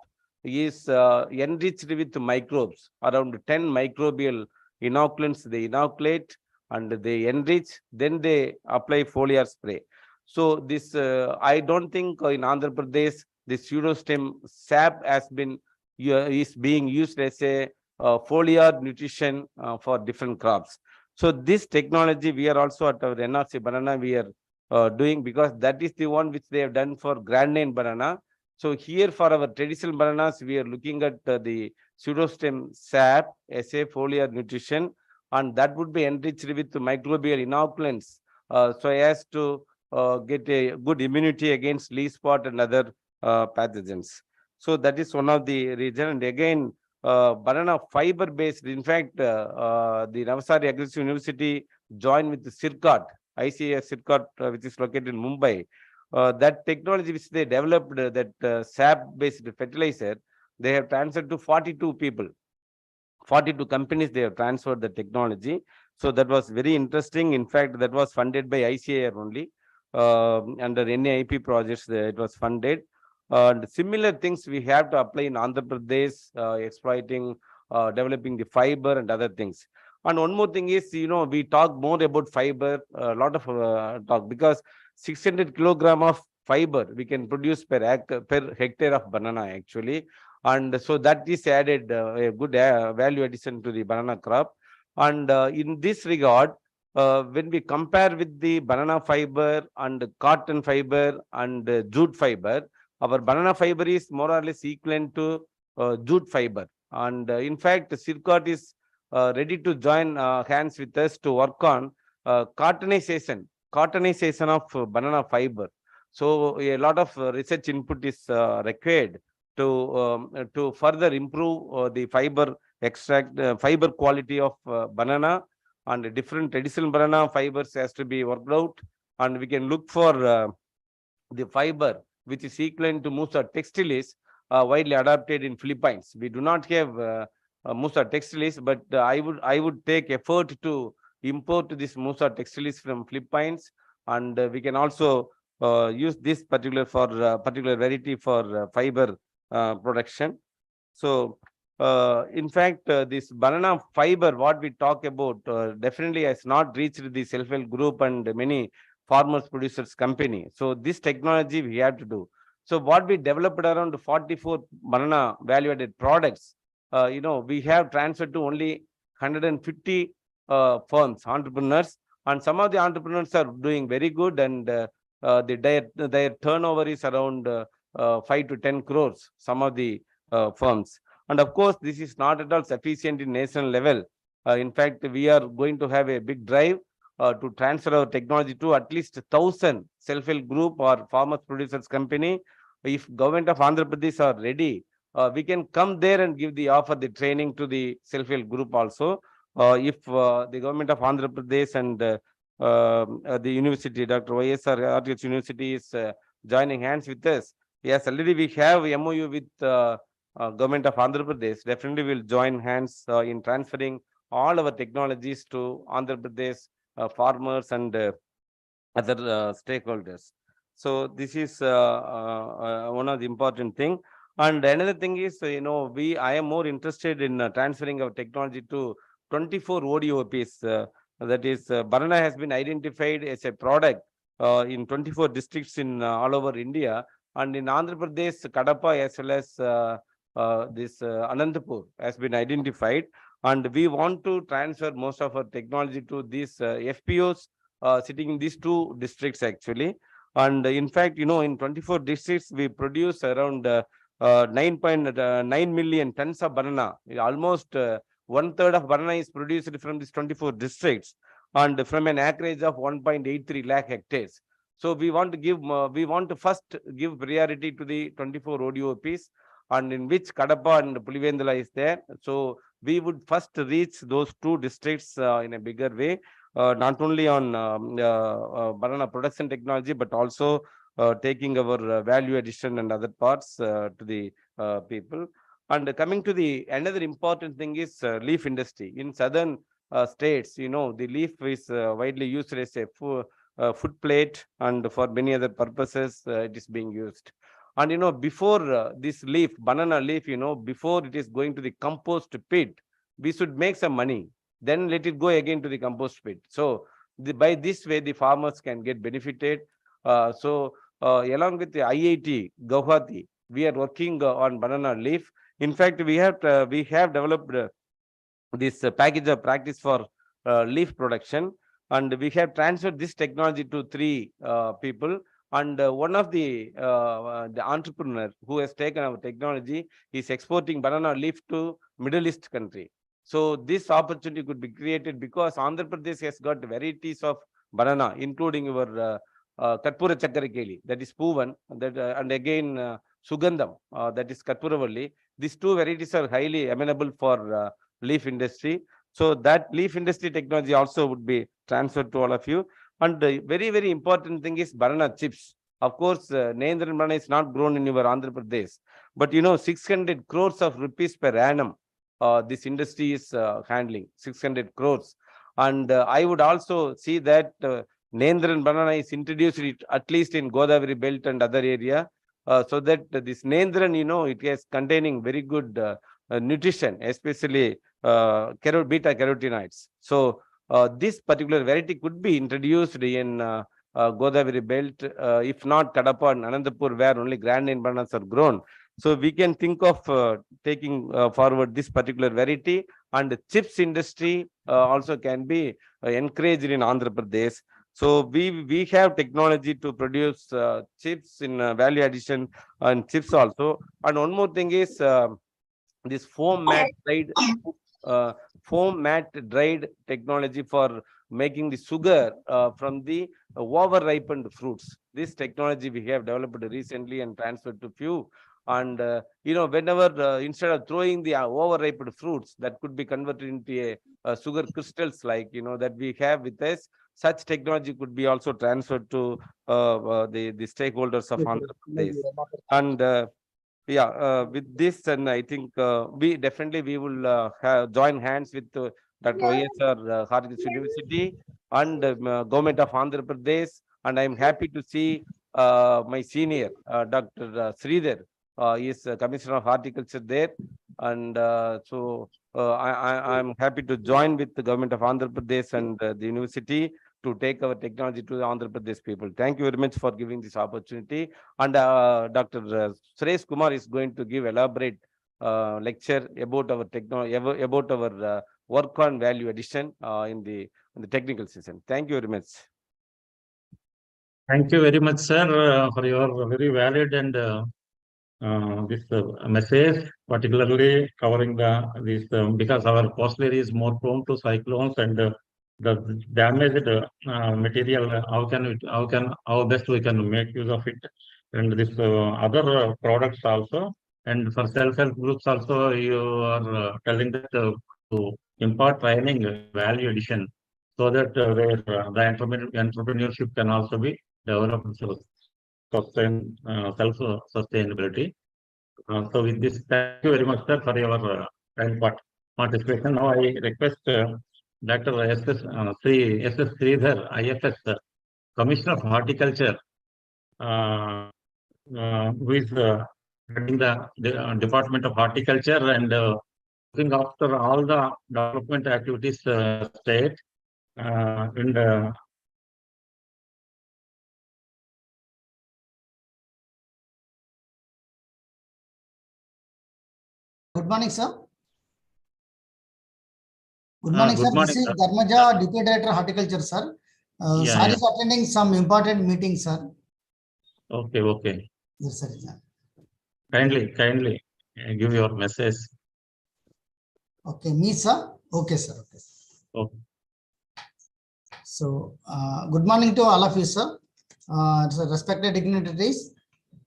is enriched with microbes. Around 10 microbial inoculants they inoculate and they enrich, then they apply foliar spray. So this, I don't think in Andhra Pradesh, the pseudostem sap has been is being used as a foliar nutrition for different crops. So this technology, we are also at our NRC banana, we are doing, because that is the one which they have done for grand name banana. So here for our traditional bananas, we are looking at the pseudostem sap as a foliar nutrition, and that would be enriched with microbial inoculants so as to get a good immunity against leaf spot and other pathogens. So that is one of the reason. And again, banana fiber based. In fact, the Navasari Agricultural University joined with the CIRCOT, ICAS CIRCOT, which is located in Mumbai. That technology which they developed, that sap based fertilizer, they have transferred to 42 people. 42 companies they have transferred the technology. So that was very interesting. In fact, that was funded by ICAR only. Under NAIP projects, it was funded. And similar things we have to apply in Andhra Pradesh, exploiting, developing the fiber and other things. And one more thing is, we talk more about fiber, a lot of talk, because 600 kilogram of fiber we can produce per hectare of banana actually. And so that is added a good value addition to the banana crop. And in this regard, when we compare with the banana fiber and cotton fiber and jute fiber, our banana fiber is more or less equivalent to jute fiber. And in fact, CIRCOT is ready to join hands with us to work on cottonization of banana fiber. So a lot of research input is required to further improve the fiber extract, fiber quality of banana, and different traditional banana fibers has to be worked out, and we can look for the fiber which is equivalent to Musa textilis, widely adopted in Philippines. We do not have Musa textilis, but I would take effort to import this Musa textilis from Philippines, and we can also use this particular variety for fiber production. So in fact, this banana fiber, what we talk about, definitely has not reached the self-help group and many farmers producers company. So this technology we have to do. So what we developed around 44 banana value-added products, we have transferred to only 150 firms, entrepreneurs, and some of the entrepreneurs are doing very good, and their turnover is around 5 to 10 crores, some of the firms. And of course, this is not at all sufficient in national level. In fact, we are going to have a big drive to transfer our technology to at least 1,000 self-help group or farmers producers company. If government of Andhra Pradesh are ready, we can come there and give the offer the training to the self-help group also. If the government of Andhra Pradesh and the university, Dr.YSRHU University is joining hands with us. Yes, already we have MOU with government of Andhra Pradesh. Definitely will join hands in transferring all our technologies to Andhra Pradesh farmers and other stakeholders. So this is one of the important thing. And another thing is, I am more interested in transferring our technology to 24 ODOPs. That is, banana has been identified as a product in 24 districts in all over India, and in Andhra Pradesh, Kadapa as well as this Anantapur has been identified, and we want to transfer most of our technology to these FPOs sitting in these two districts actually. And in fact, in 24 districts, we produce around 9.9 million tons of banana. Almost 1/3 of banana is produced from these 24 districts, and from an acreage of 1.83 lakh hectares. So we want to first give priority to the 24 ODOPs, and in which Kadapa and Pulivendula is there. So we would first reach those two districts in a bigger way, not only on banana production technology, but also taking our value addition and other parts to the people. And coming to the another important thing is leaf industry. In southern states, the leaf is widely used as a food plate, and for many other purposes it is being used. And before this leaf, banana leaf, before it is going to the compost pit, we should make some money. Then let it go again to the compost pit. So by this way, the farmers can get benefited. Along with the IIT Guwahati, we are working on banana leaf. In fact, we have developed this package of practice for leaf production, and we have transferred this technology to 3 people. And one of the entrepreneur who has taken our technology is exporting banana leaf to Middle East country. So this opportunity could be created because Andhra Pradesh has got varieties of banana, including your Karpura Chakkarakeli, that is Poovan, that and again Sugandham, that is Karpuravalli. These 2 varieties are highly amenable for leaf industry. So that leaf industry technology also would be transferred to all of you. And the very, very important thing is banana chips. Of course, Nendran banana is not grown in your Andhra Pradesh, but 600 crores of rupees per annum. This industry is handling 600 crores. And I would also see that Nendran banana is introduced at least in Godavari belt and other area, so that this Nendran, it is containing very good nutrition, especially beta carotenoids. So this particular variety could be introduced in Godavari belt, if not Kadapa and Anantapur, where only grand bananas are grown. So we can think of taking forward this particular variety, and the chips industry also can be encouraged in Andhra Pradesh. So we have technology to produce chips in value addition and chips also. And one more thing is this foam mat dried technology for making the sugar from the over-ripened fruits. This technology we have developed recently and transferred to few. And whenever instead of throwing the over-ripened fruits, that could be converted into a sugar crystals, like that we have with us. Such technology could be also transferred to the stakeholders of Andhra Pradesh. And with this, and I think we will join hands with Dr. YSRHU University and Government of Andhra Pradesh. And I'm happy to see my senior, Dr. Sridhar, is Commissioner of Horticulture there. And I'm happy to join with the Government of Andhra Pradesh and the university to take our technology to the Andhra Pradesh people. Thank you very much for giving this opportunity. And Dr. Suresh Kumar is going to give elaborate lecture about our technology, about our work on value addition in the technical session. Thank you very much. Thank you very much, sir, for your very valid and this message, particularly covering this because our coastal area is more prone to cyclones and the damaged material. How best we can make use of it, and this other products also, and for self-help groups also, you are telling that to impart training value addition, so that where the entrepreneurship can also be developed. Self-sustainability. So with this, thank you very much, sir, for your kind participation. Now I request Dr. S.S. Sridhar, IFS, Commissioner of Horticulture, who is heading the Department of Horticulture and looking after all the development activities state and Good morning, sir. Good morning, good sir. morning, This is sir. Dharmaja, Deputy Director Horticulture, sir. Sorry for attending some important meeting, sir. Okay. Yes, sir. Kindly give your message. Okay, me, sir. Okay, sir. Okay. So, good morning to all of you, sir. Respected dignitaries.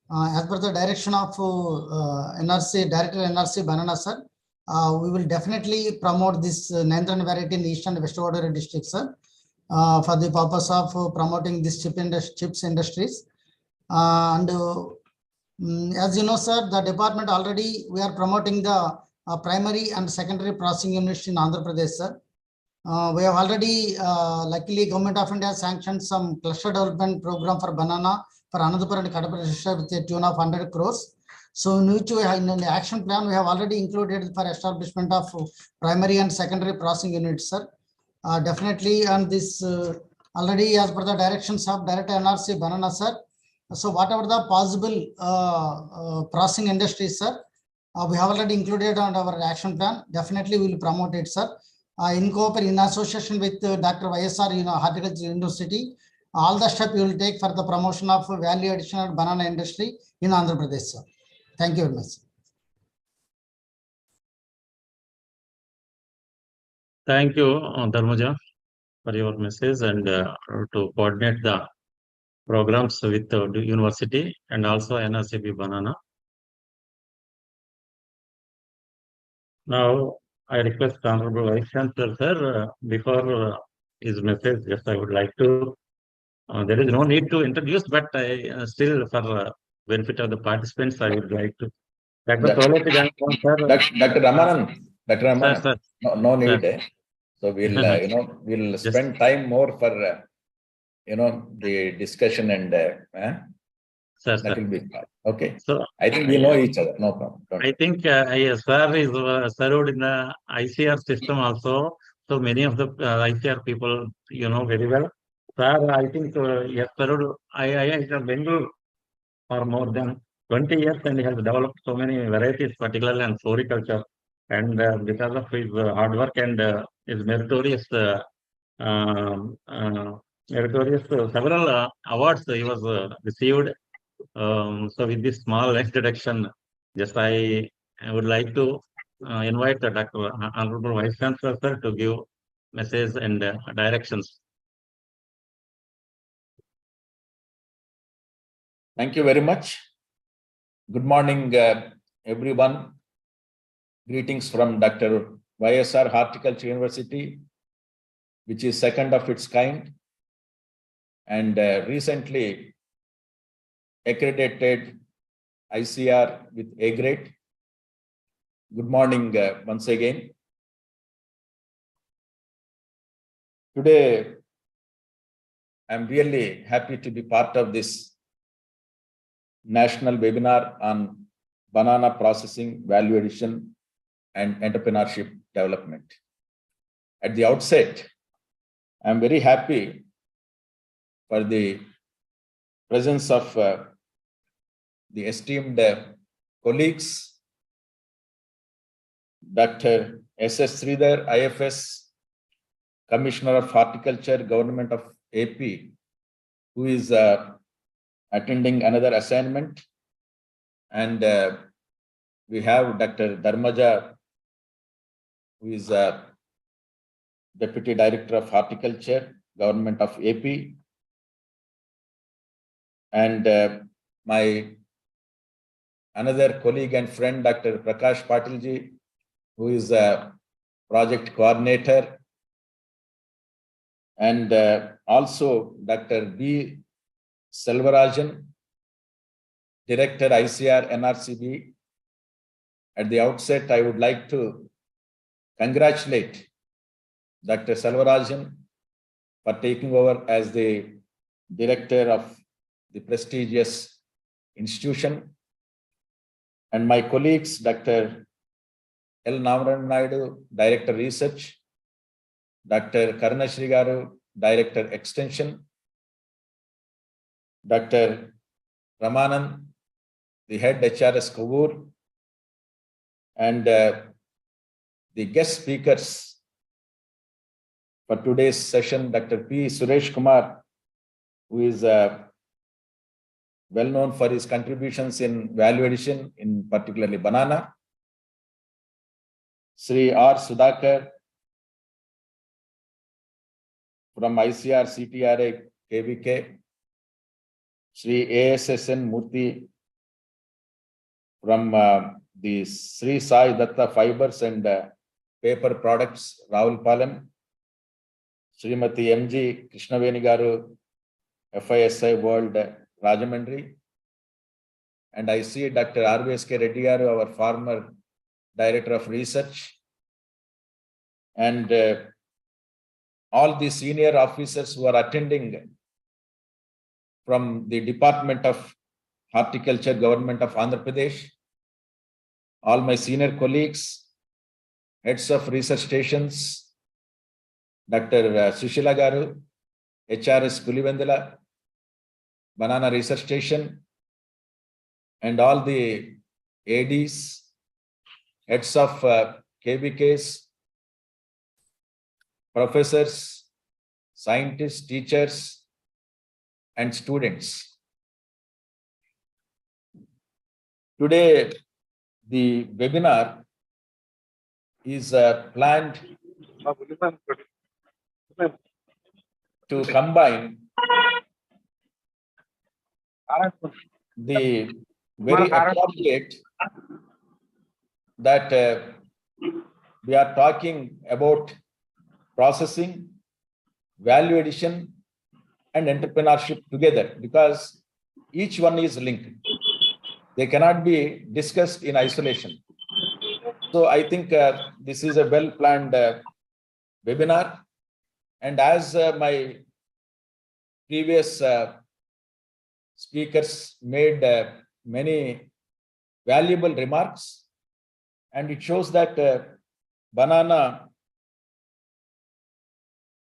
As per the direction of NRC, Director NRC Banana, sir, we will definitely promote this Nandran variety in the East and West Godavari district, sir, for the purpose of promoting this chips industries. And as you know, sir, the department already, we are promoting the primary and secondary processing units in Andhra Pradesh, sir. We have already, luckily, Government of India sanctioned some cluster development program for banana for Anandapur and Kadapa district with a tune of 100 crores. So in which we have, in the action plan, we have already included for establishment of primary and secondary processing units, sir. Definitely, and this already as per the directions of Director NRC Banana, sir. So whatever the possible processing industries, sir, we have already included on our action plan. Definitely, we will promote it, sir. In association with Dr. YSR, Horticulture University, all the steps we will take for the promotion of value additional banana industry in Andhra Pradesh, sir. Thank you very much. Thank you, Dharmaja, for your message and to coordinate the programs with the university and also NRCB Banana. Now, I request Honorable Vice Chancellor, sir, before his message, just I would like to, there is no need to introduce, but I still, for benefit of the participants, I would like to. Dr. Ramanand, sir. no need. So we'll, we'll spend time more for, the discussion and sir, that will be fine. Okay. So I think we know each other. No problem. I think sir is served in the ICR system also. So many of the ICR people, very well. Sir, I think he has served IIT Bengaluru for more than 20 years and he has developed so many varieties, particularly in floriculture. And because of his hard work and his meritorious several awards he was received. So with this small introduction, just I would like to invite Dr. Honorable Vice Chancellor, sir, to give message and directions. Thank you very much. Good morning, everyone. Greetings from Dr. YSR Horticulture University, which is second of its kind and recently accredited ICR with A grade. Good morning once again. Today, I'm really happy to be part of this national webinar on banana processing, value addition, and entrepreneurship development. At the outset, I'm very happy for the presence of the esteemed colleagues, Dr. S.S. Sridhar, IFS, Commissioner of Horticulture, Government of AP, who is attending another assignment. And we have Dr. Dharmaja, who is Deputy Director of Horticulture, Government of AP. And my another colleague and friend, Dr. Prakash Patilji, who is a project coordinator. And also Dr. B. Selvarajan, Director ICR NRCB. At the outset, I would like to congratulate Dr. Selvarajan for taking over as the Director of the prestigious institution. And my colleagues, Dr. L. Navaran Naidu, Director Research, Dr. Karnashri Garu, Director Extension, Dr. Ramanand, the Head HRS Kovur, and the guest speakers for today's session, Dr. P. Suresh Kumar, who is well known for his contributions in value addition, in particularly banana. Sri R. Sudhakar from ICR CTRA KVK. Sri ASSN Murthy from the Sri Sai Datta Fibers and Paper Products, Ravulpalam. Srimati MG Krishnaveni Garu, FISI World, Rajamandri. And I see Dr. RVSK Reddy Garu, our former Director of Research. And all the senior officers who are attending from the Department of Horticulture, Government of Andhra Pradesh, all my senior colleagues, heads of research stations, Dr. Sushila Garu, HRS Pulivendula, Banana Research Station, and all the ADs, heads of KBKs, professors, scientists, teachers, and students. Today, the webinar is planned to combine the very appropriate that we are talking about processing, value addition, and entrepreneurship together, because each one is linked. They cannot be discussed in isolation. So I think this is a well-planned webinar. And as my previous speakers made many valuable remarks, and it shows that banana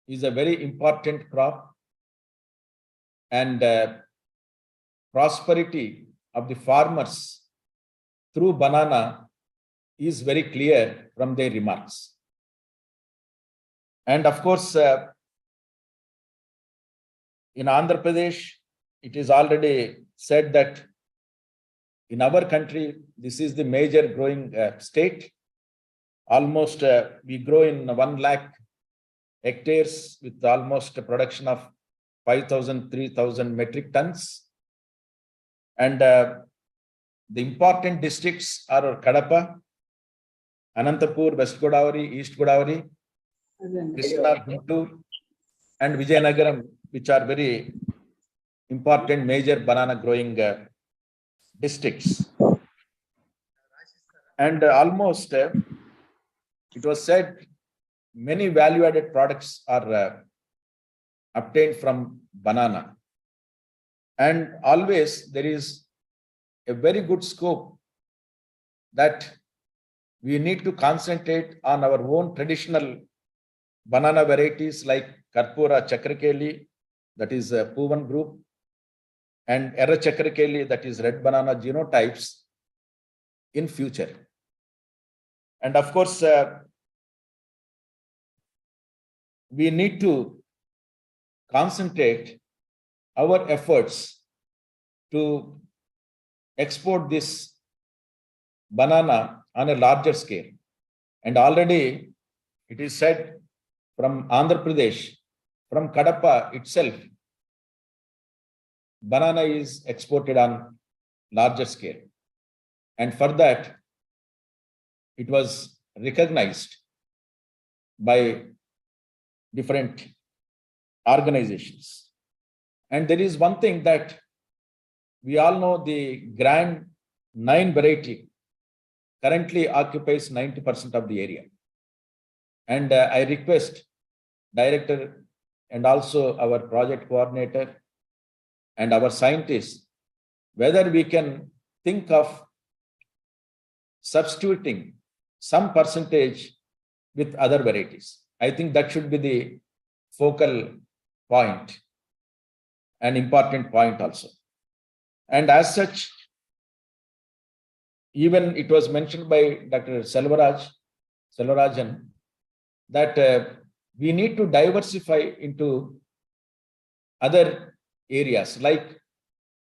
is a very important crop, and prosperity of the farmers through banana is very clear from their remarks. And of course, in Andhra Pradesh, it is already said that in our country, this is the major growing state. Almost we grow in 1 lakh hectares with almost a production of 5,000, 3,000 metric tons. And the important districts are Kadapa, Anantapur, West Godavari, East Godavari, Krishna, Guntur, and Vijayanagaram, which are very important major banana growing districts. And almost, it was said, many value-added products are obtained from banana. And always there is a very good scope that we need to concentrate on our own traditional banana varieties like Karpura Chakrakeli, that is a Puvan group, and Erra Chakrakeli, that is red banana genotypes in future. And of course, we need to concentrate our efforts to export this banana on a larger scale. And already it is said from Andhra Pradesh, from Kadapa itself, banana is exported on larger scale. And for that, it was recognized by different organizations. And there is one thing that we all know, the Grand 9 variety currently occupies 90% of the area. And I request director and also our project coordinator and our scientists, whether we can think of substituting some percentage with other varieties. I think that should be the focal point, an important point also. And as such, even it was mentioned by Dr. Selvararajan that we need to diversify into other areas like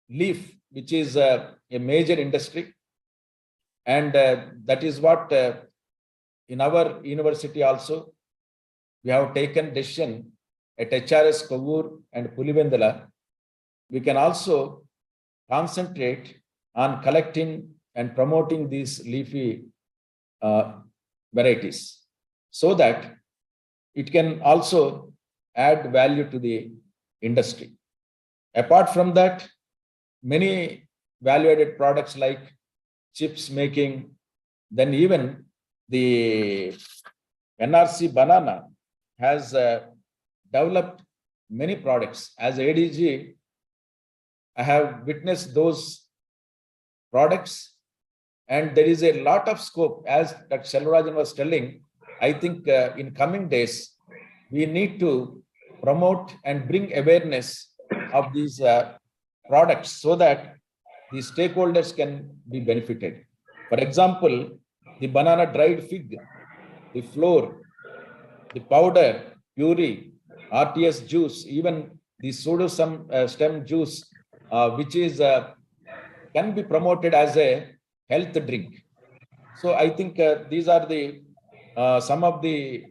leaf, which is a major industry. And that is what in our university also, we have taken decision at HRS Kovur and Pulivendala. We can also concentrate on collecting and promoting these leafy varieties so that it can also add value to the industry. Apart from that, many value-added products like chips making, then even the NRC banana has developed many products. As ADG, I have witnessed those products, and there is a lot of scope. As Dr. Selvararajan was telling, I think in coming days, we need to promote and bring awareness of these products so that the stakeholders can be benefited. For example, the banana dried fig, the flour, the powder, puree, RTS juice, even the stem juice, which is can be promoted as a health drink. So I think these are the some of the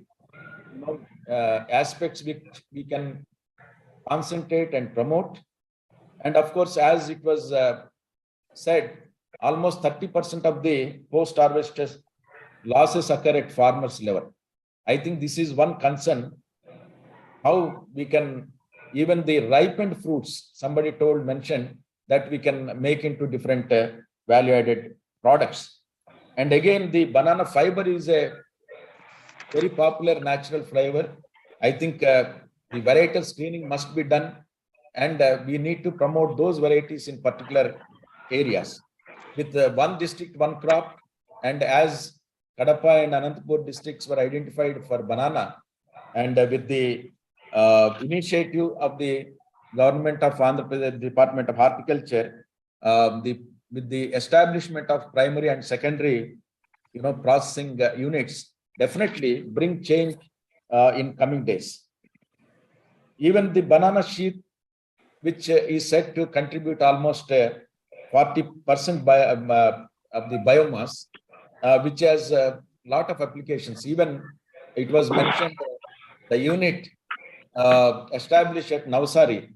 aspects which we can concentrate and promote. And of course, as it was said, almost 30% of the post-harvest losses occur at farmers' level. I think this is one concern, how we can, even the ripened fruits, somebody mentioned that we can make into different value-added products. And again, the banana fiber is a very popular natural fiber. I think the varietal screening must be done, and we need to promote those varieties in particular areas. With one district, one crop, and as Kadapa and Anantapur districts were identified for banana, and with the initiative of the government of Andhra Pradesh Department of Horticulture, with the establishment of primary and secondary, processing units, definitely bring change in coming days. Even the banana sheath, which is said to contribute almost 40% of the biomass, which has a lot of applications. Even it was mentioned the unit established at Navsari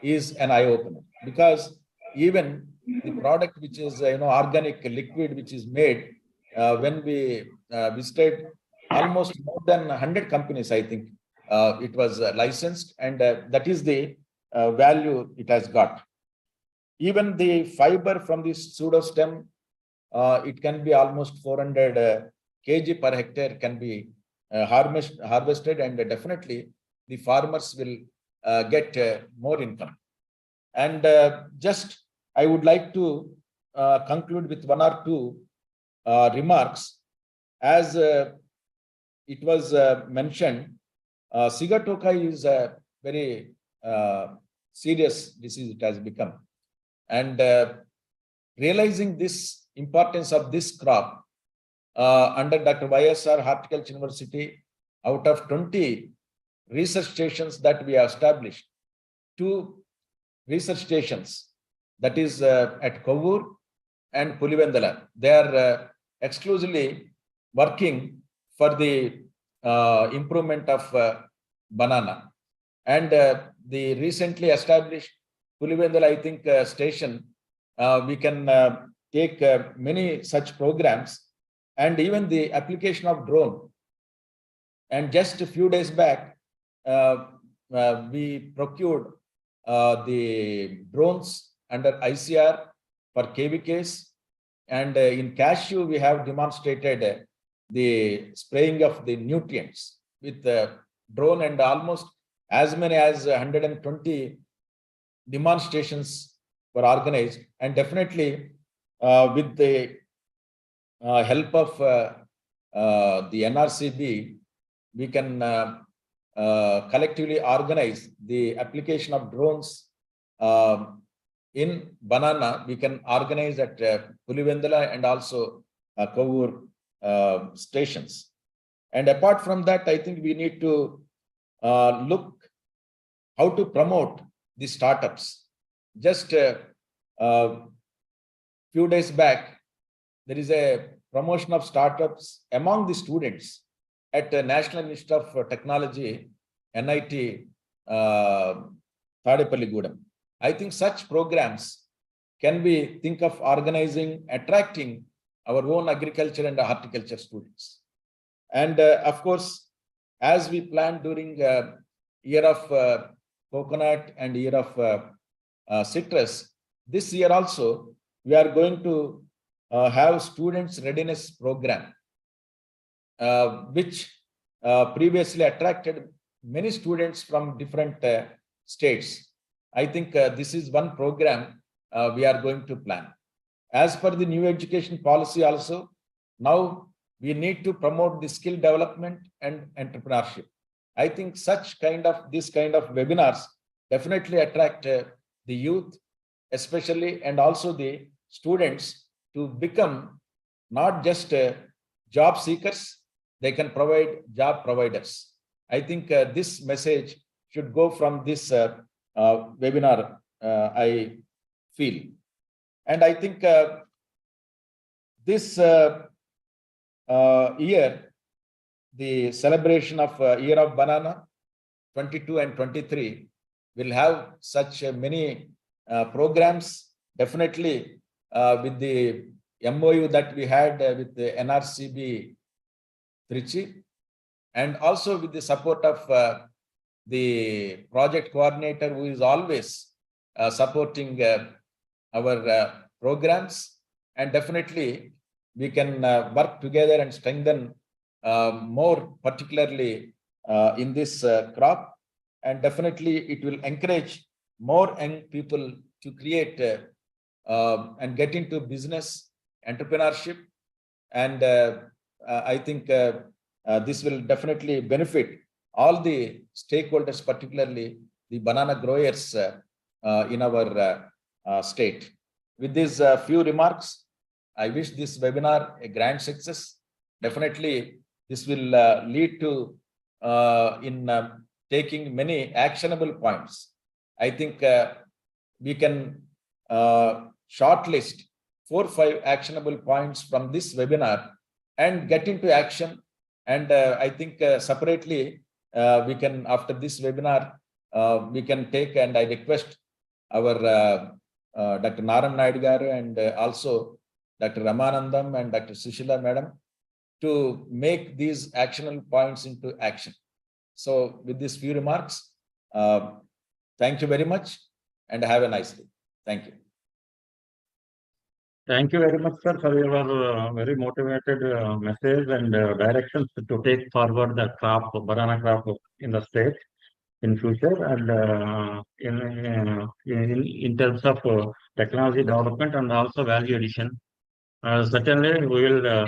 is an eye-opener, because even the product which is organic liquid which is made, when we visited almost more than 100 companies, I think it was licensed, and that is the value it has got. Even the fiber from this pseudostem, it can be almost 400 kg per hectare can be harvested, and definitely the farmers will get more income. And just I would like to conclude with one or two remarks. As it was mentioned, Sigatoka is a very serious disease it has become. And realizing this importance of this crop, under Dr. YSR Horticulture University, out of 20 research stations that we have established, 2 research stations, that is at Kovur and Pulivendala. They are exclusively working for the improvement of banana. And the recently established Pulivendala, I think, station, we can take many such programs, and even the application of drone. And just a few days back, we procured the drones under ICR for KVKs, and in cashew we have demonstrated the spraying of the nutrients with the drone, and almost as many as 120 demonstrations were organized. And definitely with the help of the NRCB, we can collectively organize the application of drones in banana. We can organize at Pulivendala and also Kovur stations. And apart from that, I think we need to look how to promote the startups. Just few days back, there is a promotion of startups among the students at the National Institute of Technology, NIT, Thadepalligudem. I think such programs can be think of organizing, attracting our own agriculture and horticulture students. And of course, as we planned during year of coconut and year of citrus, this year also we are going to have students readiness program, which previously attracted many students from different states. I think this is one program we are going to plan. As per the new education policy also, now we need to promote the skill development and entrepreneurship. I think this kind of webinars definitely attract the youth, especially, and also the students, to become not just job seekers, they can provide job providers. I think this message should go from this webinar, I feel. And I think this year, the celebration of Year of Banana 22 and 23 will have such many programs, definitely with the MOU that we had with the NRCB Trichy, and also with the support of the project coordinator, who is always supporting our programs. And definitely we can work together and strengthen more, particularly in this crop. And definitely it will encourage more young people to create and get into business, entrepreneurship. And I think this will definitely benefit all the stakeholders, particularly the banana growers in our state. With these few remarks, I wish this webinar a grand success. Definitely, this will lead to in taking many actionable points. I think we can shortlist 4 or 5 actionable points from this webinar and get into action. And I think separately, we can, after this webinar, we can take, and I request our Dr. Naram Naidu garu and also Dr. Ramanandam and Dr. Sushila Madam to make these actionable points into action. So with these few remarks, thank you very much and have a nice day. Thank you. Thank you very much, sir, for your very motivated message and directions to take forward the crop, banana crop in the state in future, and in terms of technology development and also value addition. Certainly, we will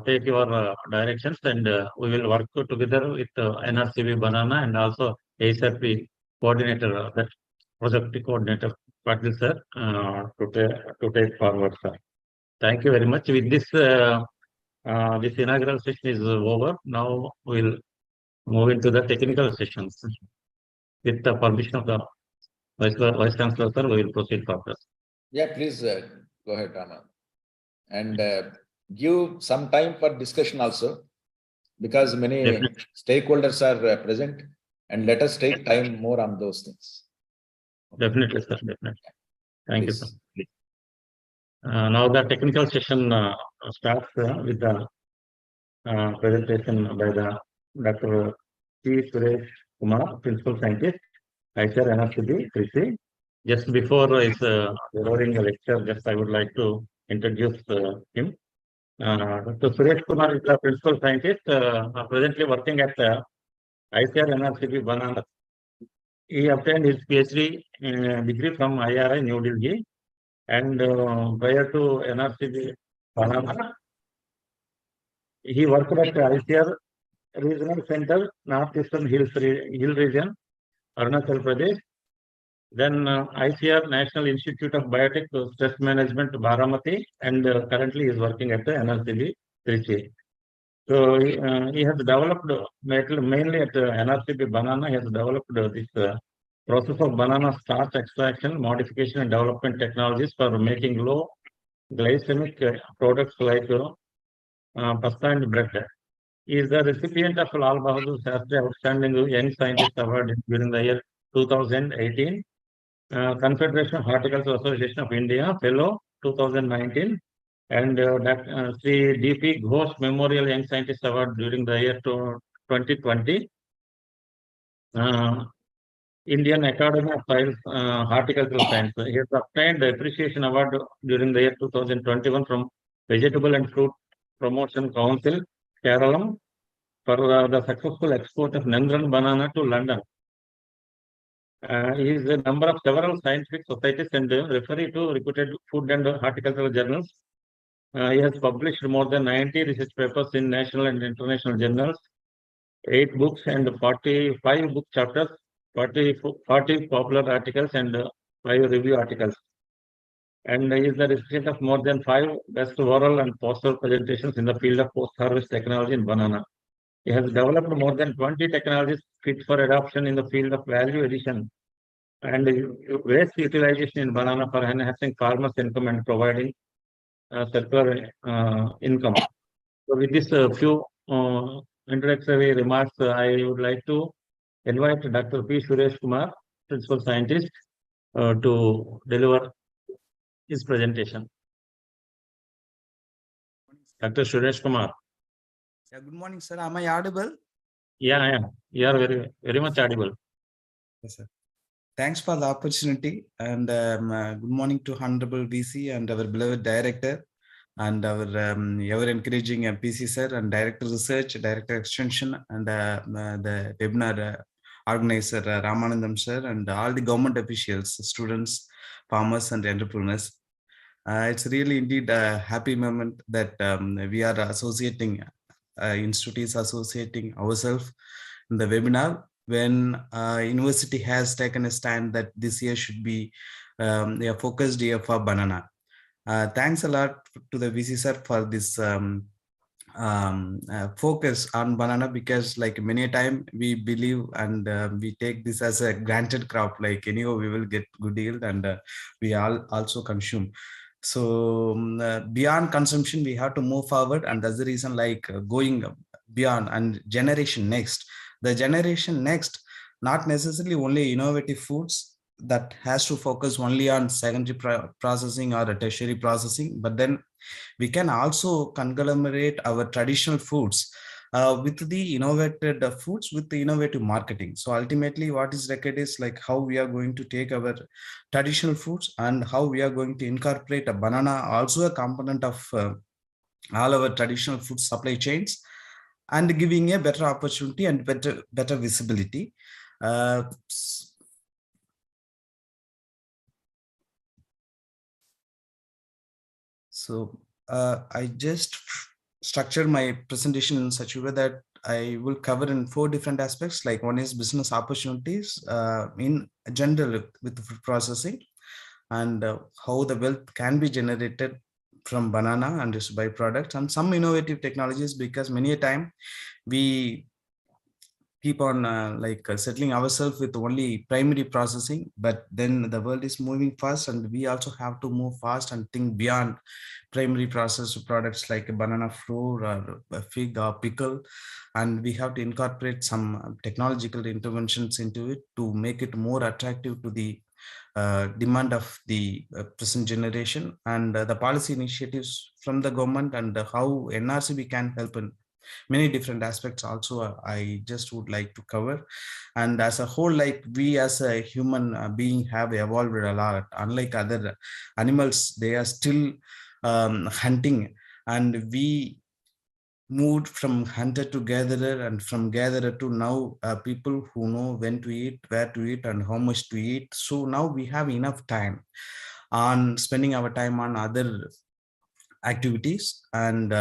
take your directions, and we will work together with NRCB Banana and also ASRP coordinator, that project coordinator, Patil sir, to take forward, sir. Thank you very much. With this, this inaugural session is over. Now we'll move into the technical sessions. With the permission of the Vice Chancellor, sir, we will proceed further. Yeah, please go ahead, Rama. And give some time for discussion also, because many Definitely. stakeholders are present, and let us take time more on those things. Definitely, sir. Definitely. Thank Please. you, sir. Now the technical session starts with the presentation by the Dr. P. Suresh Kumar, Principal Scientist, ICAR NRCB, Trichy. Just before his delivering the lecture, just I would like to introduce him. Dr. Suresh Kumar is the Principal Scientist, presently working at ICAR NRCB Banana. He obtained his PhD degree from IRI New Delhi, and prior to NRCB Banana, he worked at ICR Regional Center, Northeastern Hill Region, Arunachal Pradesh. Then ICR National Institute of Biotech Stress Management, Baramati, and currently is working at the NRCB Trichy. So he has developed mainly at NRCB Banana. He has developed this process of banana starch extraction, modification, and development technologies for making low glycemic products like pasta and bread. He is the recipient of Lal Bahadur Shastri Outstanding Young Scientist Award during the year 2018. Confederation of Horticulture Association of India Fellow 2019, and Sri D.P. Ghosh Memorial Young Scientist Award during the year 2020. Indian Academy of Science, Horticultural Science. He has obtained the Appreciation Award during the year 2021 from Vegetable and Fruit Promotion Council, Kerala, for the successful export of Nandran banana to London. He is a member of several scientific societies and referee to reputed food and horticultural journals. He has published more than 90 research papers in national and international journals, 8 books and 45 book chapters, 40 popular articles and 5 review articles. And he is the recipient of more than 5 best oral and poster presentations in the field of post-harvest technology in banana. He has developed more than 20 technologies fit for adoption in the field of value addition and waste utilization in banana for enhancing farmers' income and providing circular income. So with this few introductory remarks, I would like to invite Dr. P. Suresh Kumar, Principal Scientist, to deliver his presentation. Dr. Suresh Kumar. Yeah, good morning, sir. Am I audible? Yeah, I am. You are very, very much audible. Yes, sir. Thanks for the opportunity, and good morning to Honorable VC and our beloved Director, and our ever encouraging PC sir and Director Research, Director Extension, and the webinar organizer Ramanandam sir, and all the government officials, students, farmers, and entrepreneurs. It's really indeed a happy moment that we are associating, institute is associating ourselves in the webinar when university has taken a stand that this year should be a focused year for banana. Thanks a lot to the VC sir for this focus on banana, because like many a time we believe and we take this as a granted crop, like anyhow we will get good yield and we all also consume. So beyond consumption we have to move forward, and that's the reason like going beyond and generation next. the generation next, not necessarily only innovative foods that has to focus only on secondary processing or tertiary processing, but then we can also conglomerate our traditional foods with the innovated foods with the innovative marketing. So ultimately what is required is like how we are going to take our traditional foods and how we are going to incorporate a banana also a component of all our traditional food supply chains, and giving a better opportunity and better visibility. So I just structured my presentation in such a way that I will cover in 4 different aspects. Like one is business opportunities in general with food processing, and how the wealth can be generated from banana and its byproducts, and some innovative technologies, because many a time we keep on settling ourselves with only primary processing, but then the world is moving fast and we also have to move fast and think beyond primary processed products like a banana flour or a fig or pickle, and we have to incorporate some technological interventions into it to make it more attractive to the demand of the present generation, and the policy initiatives from the government, and how NRCB can help in many different aspects also I just would like to cover. And as a whole, like we as a human being have evolved a lot. Unlike other animals, they are still hunting, and we moved from hunter to gatherer, and from gatherer to now people who know when to eat, where to eat, and how much to eat. So now we have enough time on spending our time on other activities. And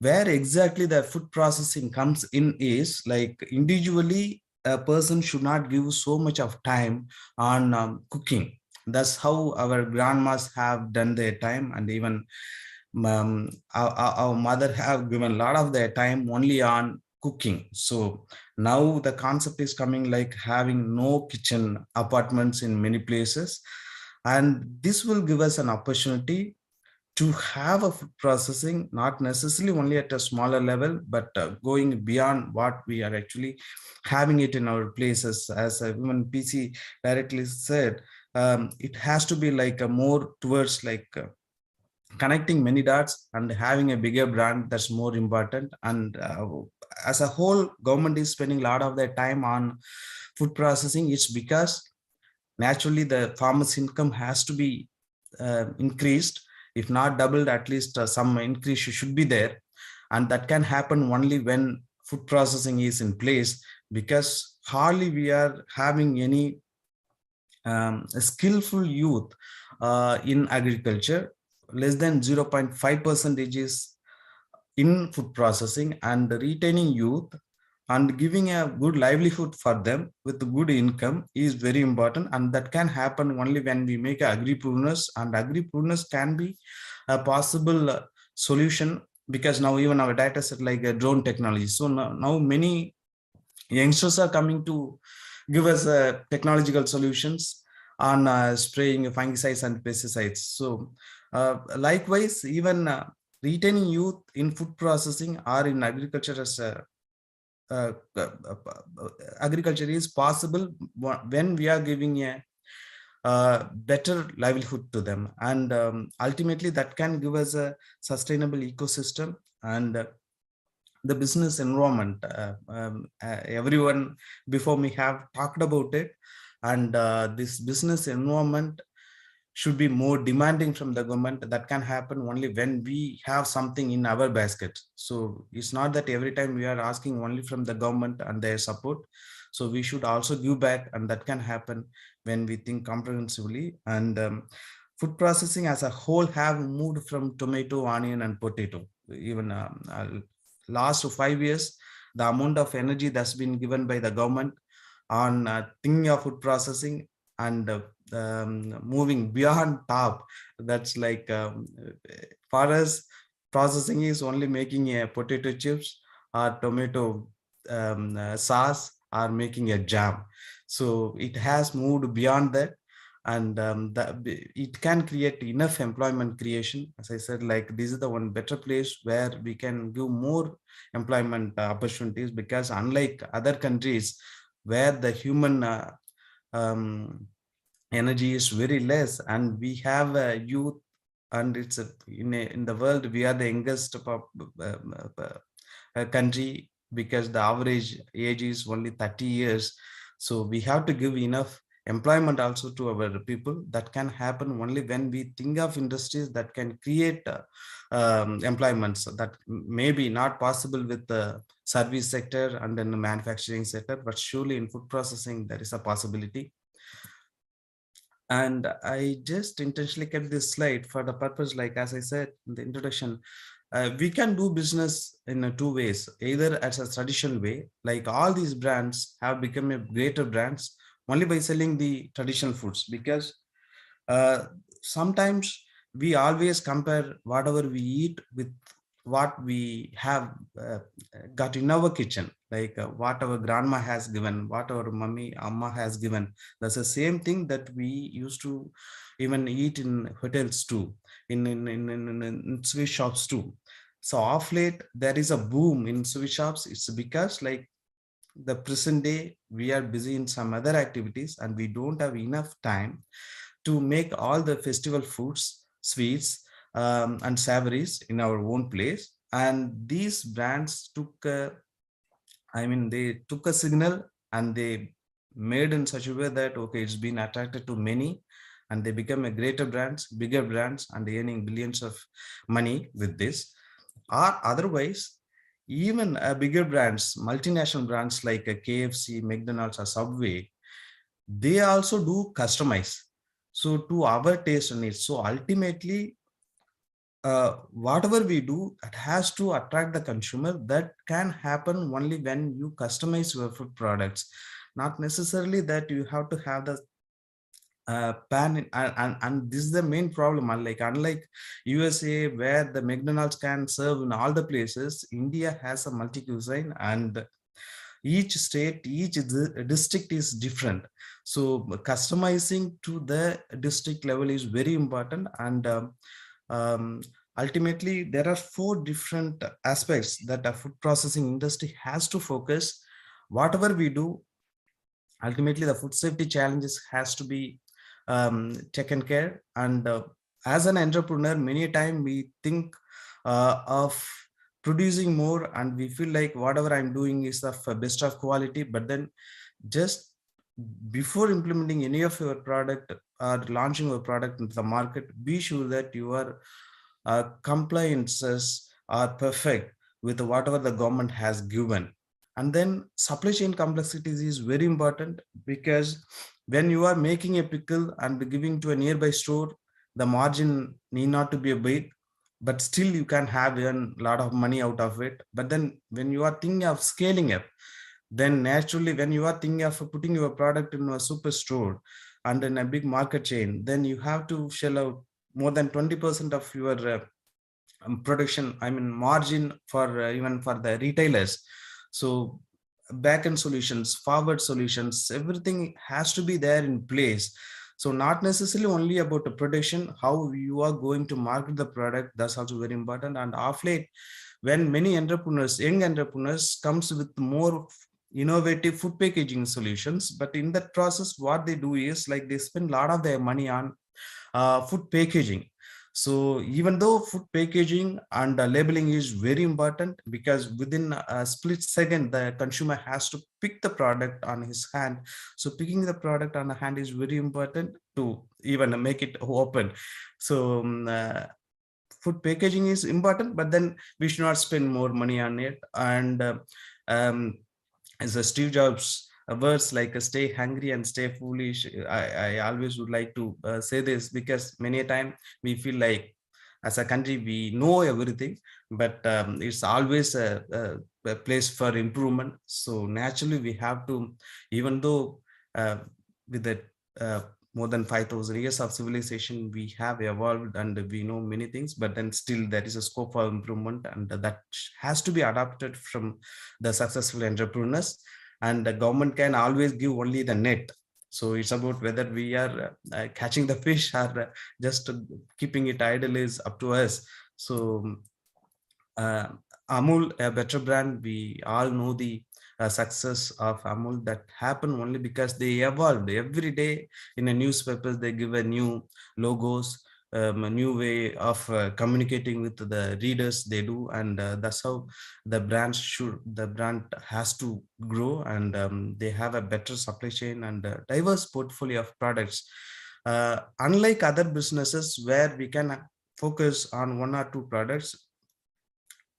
where exactly the food processing comes in is like individually a person should not give so much of time on cooking. That's how our grandmas have done their time, and even our mother have given a lot of their time only on cooking. So now the concept is coming like having no kitchen apartments in many places, and this will give us an opportunity to have a food processing, not necessarily only at a smaller level, but going beyond what we are actually having it in our places. As even PC directly said, it has to be like a more towards like connecting many dots and having a bigger brand. That's more important. And as a whole, government is spending a lot of their time on food processing. It's because naturally the farmers' income has to be increased, if not doubled, at least some increase should be there. And that can happen only when food processing is in place, because hardly we are having any skillful youth in agriculture. Less than 0.5% is in food processing, and retaining youth and giving a good livelihood for them with good income is very important. And that can happen only when we make agripreneurs, and agripreneurs can be a possible solution, because now even our data set like a drone technology. So now many youngsters are coming to give us technological solutions on spraying fungicides and pesticides. So likewise, even retaining youth in food processing or in agriculture as agriculture is possible when we are giving a better livelihood to them. And ultimately that can give us a sustainable ecosystem and the business environment. Everyone before me have talked about it, and this business environment should be more demanding from the government. That can happen only when we have something in our basket. So it's not that every time we are asking only from the government and their support. So we should also give back, and that can happen when we think comprehensively. And food processing as a whole have moved from tomato, onion, and potato. Even last 5 years, the amount of energy that's been given by the government on thinking of food processing and moving beyond top. That's like for us, processing is only making a potato chips or tomato sauce or making a jam. So it has moved beyond that. and it can create enough employment creation. As I said, like this is the one better place where we can give more employment opportunities, because unlike other countries where the human um, energy is very less, and we have youth, and it's in the world we are the youngest country, because the average age is only 30 years. So we have to give enough employment also to our people. That can happen only when we think of industries that can create employments that may be not possible with the service sector and then the manufacturing sector, but surely in food processing there is a possibility. And I just intentionally kept this slide for the purpose, like as I said in the introduction, we can do business in two ways, either as a traditional way, like all these brands have become a greater brands only by selling the traditional foods, because sometimes we always compare whatever we eat with what we have got in our kitchen, like what our grandma has given, what our mummy amma has given. That's the same thing that we used to even eat in hotels too, in sweet shops too. So off late there is a boom in sweet shops. It's because like the present day we are busy in some other activities and we don't have enough time to make all the festival foods, sweets, and savories in our own place. And these brands took they took a signal and they made in such a way that okay, it's been attracted to many, and they become a greater brands, bigger brands, and earning billions of money with this. Or otherwise, even bigger brands, multinational brands like a KFC, McDonald's, or Subway, they also do customize so to our taste and needs. So ultimately, whatever we do, it has to attract the consumer. That can happen only when you customize your food products, not necessarily that you have to have the pan and this is the main problem. Unlike USA where the McDonald's can serve in all the places, India has a multi cuisine, and each state, each district is different. So customizing to the district level is very important. And ultimately there are 4 different aspects that a food processing industry has to focus. Whatever we do, ultimately the food safety challenges has to be taken care. And as an entrepreneur, many a time we think of producing more and we feel like whatever I'm doing is of best of quality, but then just before implementing any of your product or launching your product into the market, be sure that your compliances are perfect with whatever the government has given. And then supply chain complexities is very important, because when you are making a pickle and giving to a nearby store, the margin need not to be a big, but still you can have a lot of money out of it. But then when you are thinking of scaling up, then naturally when you are thinking of putting your product in a super store and in a big market chain, then you have to shell out more than 20% of your production, margin for even for the retailers. So backend solutions, forward solutions, everything has to be there in place. So not necessarily only about the production, how you are going to market the product, that's also very important. And off late, when many entrepreneurs, young entrepreneurs comes with more innovative food packaging solutions, but in that process, what they do is like they spend a lot of their money on food packaging. So even though food packaging and labeling is very important, because within a split second, the consumer has to pick the product on his hand. So picking the product on the hand is very important to even make it open. So food packaging is important, but then we should not spend more money on it. And as a Steve Jobs words like stay hungry and stay foolish, I always would like to say this, because many a time we feel like as a country we know everything, but it's always a place for improvement. So naturally we have to, even though with the more than 5,000 years of civilization, we have evolved and we know many things, but then still there is a scope for improvement, and that has to be adapted from the successful entrepreneurs. And the government can always give only the net. So it's about whether we are catching the fish or just keeping it idle is up to us. So uh, Amul, a better brand, we all know the success of Amul that happened only because they evolved every day. In a newspapers, they give a new logos, a new way of communicating with the readers they do, and that's how the brand has to grow, and they have a better supply chain and a diverse portfolio of products. Unlike other businesses where we can focus on one or two products,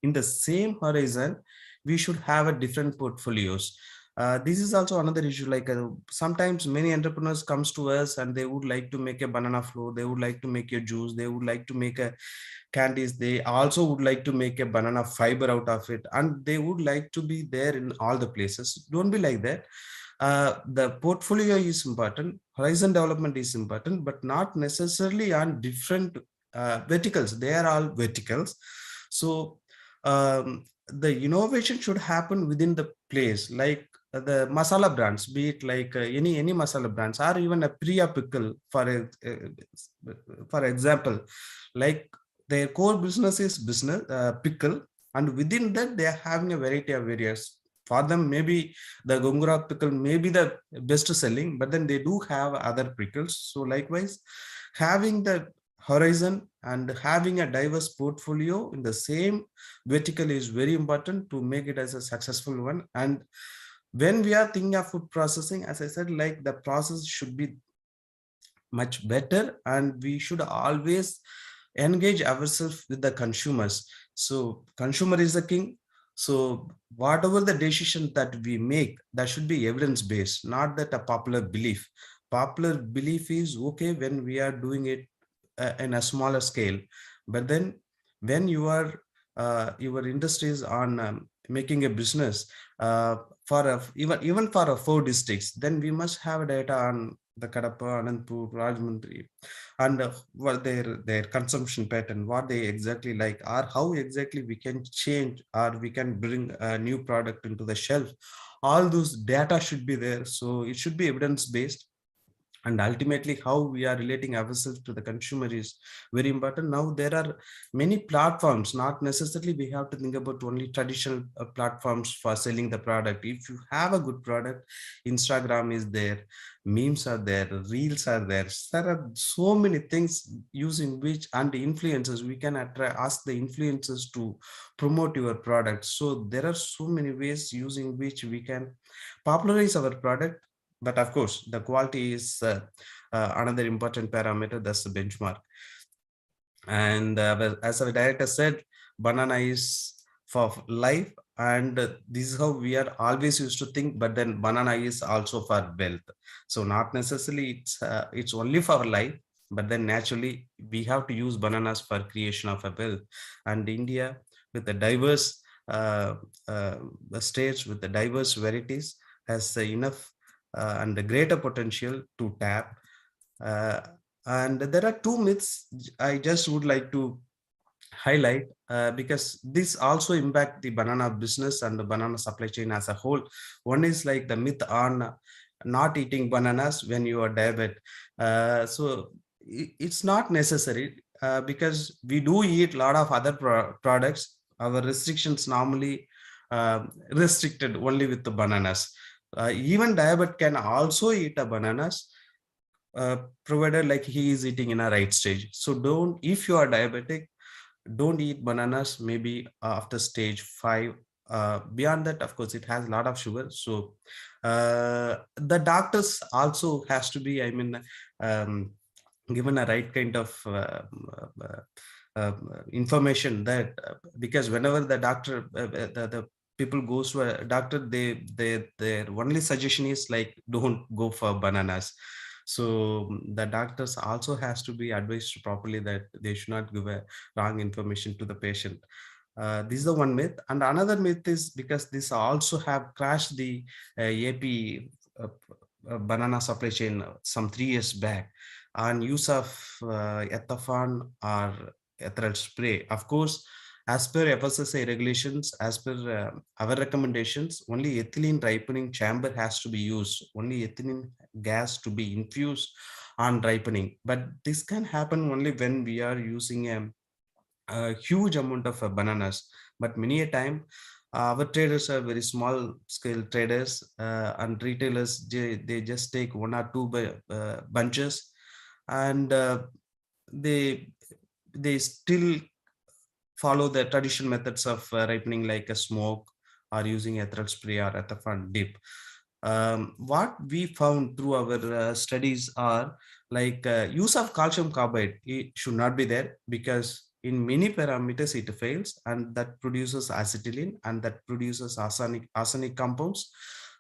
in the same horizon we should have a different portfolios. This is also another issue, like sometimes many entrepreneurs comes to us and they would like to make a banana flour, they would like to make a juice, they would like to make a candies, they also would like to make a banana fiber out of it, and they would like to be there in all the places. Don't be like that. The portfolio is important, horizon development is important, but not necessarily on different verticals. They are all verticals. So the innovation should happen within the place, like the masala brands, be it like any masala brands, or even a priya pickle, for example, like their core business is business pickle, and within that they are having a variety of areas. For them, maybe the gongura pickle may be the best selling, but then they do have other pickles. So likewise, having the horizon and having a diverse portfolio in the same vertical is very important to make it as a successful one. And when we are thinking of food processing, as I said, like the process should be much better, and we should always engage ourselves with the consumers. So consumer is the king. So whatever the decision that we make, that should be evidence based, not that a popular belief. Popular belief is okay when we are doing it in a smaller scale, but then when you are your industry is on making a business for even for 4 districts, then we must have data on the Kadapa, Anandpur, Rajahmundry, and what their consumption pattern, what they exactly like, or how exactly we can change or we can bring a new product into the shelf. All those data should be there, so it should be evidence based. And ultimately how we are relating ourselves to the consumer is very important. Now there are many platforms, not necessarily we have to think about only traditional platforms for selling the product. If you have a good product, Instagram is there, memes are there, reels are there are so many things using which, and the influencers, we can ask the influencers to promote your product. So there are so many ways using which we can popularize our product. But of course, the quality is another important parameter. That's the benchmark. And as our director said, banana is for life, and this is how we are always used to think. But then banana is also for wealth. So not necessarily it's only for life, but then naturally we have to use bananas for creation of a wealth. And India, with the diverse states, with the diverse varieties, has enough and a greater potential to tap. And there are two myths I just would like to highlight because this also impact the banana business and the banana supply chain as a whole. One is like the myth on not eating bananas when you are diabetic. So it's not necessary because we do eat a lot of other products. Our restrictions normally restricted only with the bananas. Even diabetic can also eat a bananas provided like he is eating in a right stage. So don't, if you are diabetic, don't eat bananas maybe after stage 5. Beyond that, of course, it has a lot of sugar. So the doctors also has to be, I mean, given a right kind of information that because whenever the doctor the people goes to a doctor, their only suggestion is like don't go for bananas. So the doctors also has to be advised properly that they should not give a wrong information to the patient. This is the one myth. And another myth is because this also have crashed the AP banana supply chain some 3 years back on use of ethafan or ethyl spray. Of course, as per FSSAI regulations, as per our recommendations, only ethylene ripening chamber has to be used. Only ethylene gas to be infused on ripening. But this can happen only when we are using a huge amount of bananas. But many a time, our traders are very small scale traders, and retailers, they just take one or two bunches, and they still follow the traditional methods of ripening, like a smoke or using ethyl spray or ethanol dip. What we found through our studies are like use of calcium carbide. It should not be there, because in many parameters it fails, and that produces acetylene, and that produces arsenic compounds.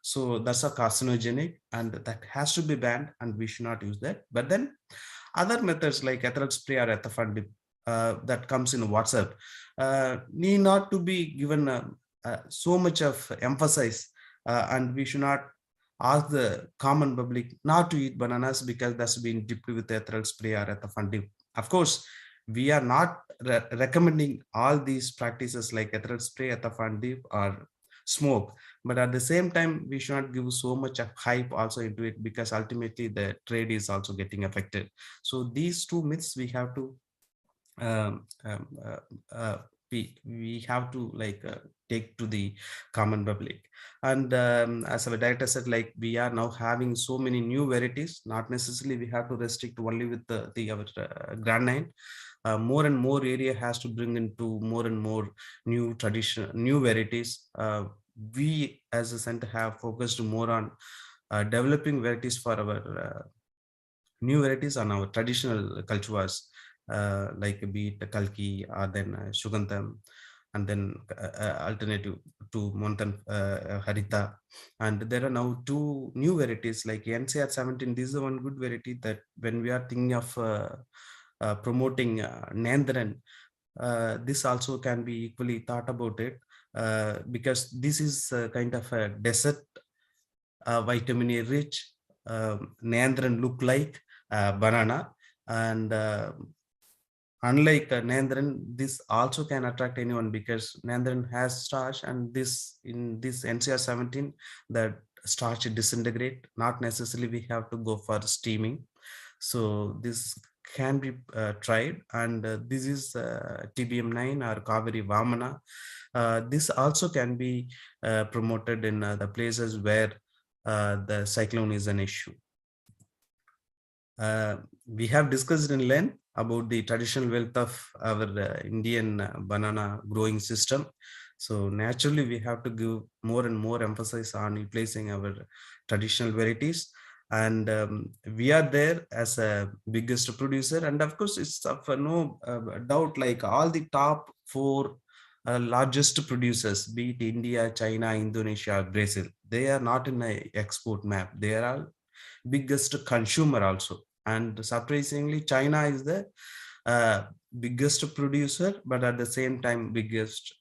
So that's a carcinogenic, and that has to be banned, and we should not use that. But then other methods like ethyl spray or ethanol dip, that comes in WhatsApp, need not to be given so much of emphasis, and we should not ask the common public not to eat bananas because that's been dipped with ethyl spray or ethanol dip. Of course, we are not recommending all these practices like ethyl spray, ethanol dip, or smoke, but at the same time we should not give so much of hype also into it, because ultimately the trade is also getting affected. So these two myths we have to um, um, we have to like take to the common public. And as our director said, like we are now having so many new varieties, not necessarily we have to restrict only with our Grand Nine. More and more area has to bring into more and more new traditional new varieties. We as a center have focused more on developing varieties for our new varieties on our traditional cultivars, like be it Kalki or then Shugantam, and then alternative to Montan Harita. And there are now two new varieties like NCR 17. This is one good variety that when we are thinking of promoting Nandran, this also can be equally thought about it, because this is kind of a desert vitamin A rich Nandran look like banana, and unlike Nandran, this also can attract anyone because Nandran has starch, and this in this NCR 17 that starch disintegrate. Not necessarily we have to go for steaming, so this can be tried. And this is TBM 9 or Kaveri Vamana. This also can be promoted in the places where the cyclone is an issue. We have discussed in length about the traditional wealth of our Indian banana growing system. So naturally, we have to give more and more emphasis on replacing our traditional varieties. And we are there as a biggest producer. And of course, it's of no doubt, like all the top four largest producers, be it India, China, Indonesia, Brazil, they are not in a export map. They are all biggest consumer also. And surprisingly, China is the biggest producer, but at the same time, biggest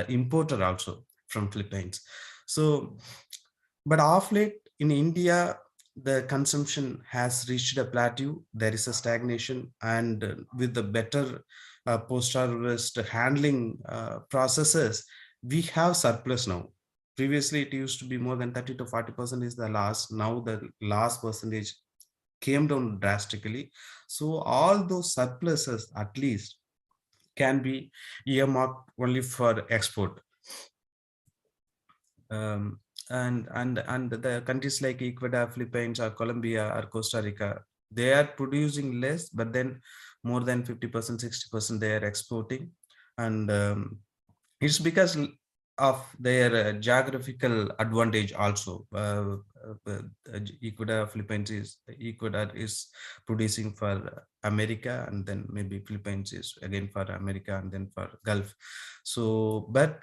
importer also from Philippines. So, but of late in India, the consumption has reached a plateau. There is a stagnation, and with the better post-harvest handling processes, we have surplus now. Previously, it used to be more than 30 to 40% is the loss. Now the loss percentage came down drastically. So all those surpluses at least can be earmarked only for export. And the countries like Ecuador, Philippines, or Colombia, or Costa Rica, they are producing less, but then more than 50%, 60% they are exporting. And it's because of their geographical advantage also. Ecuador, Ecuador is producing for America, and then maybe Philippines is again for America, and then for Gulf. So, but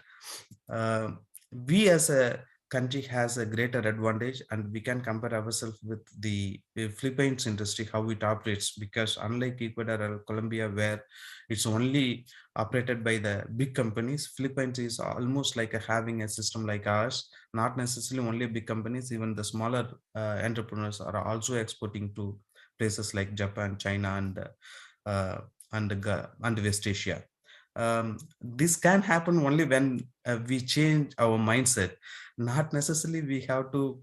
we as a country has a greater advantage, and we can compare ourselves with the Philippines industry, how it operates, because unlike Ecuador or Colombia, where it's only operated by the big companies, Philippines is almost like having a system like ours. Not necessarily only big companies, even the smaller entrepreneurs are also exporting to places like Japan, China, and West Asia. This can happen only when we change our mindset. Not necessarily we have to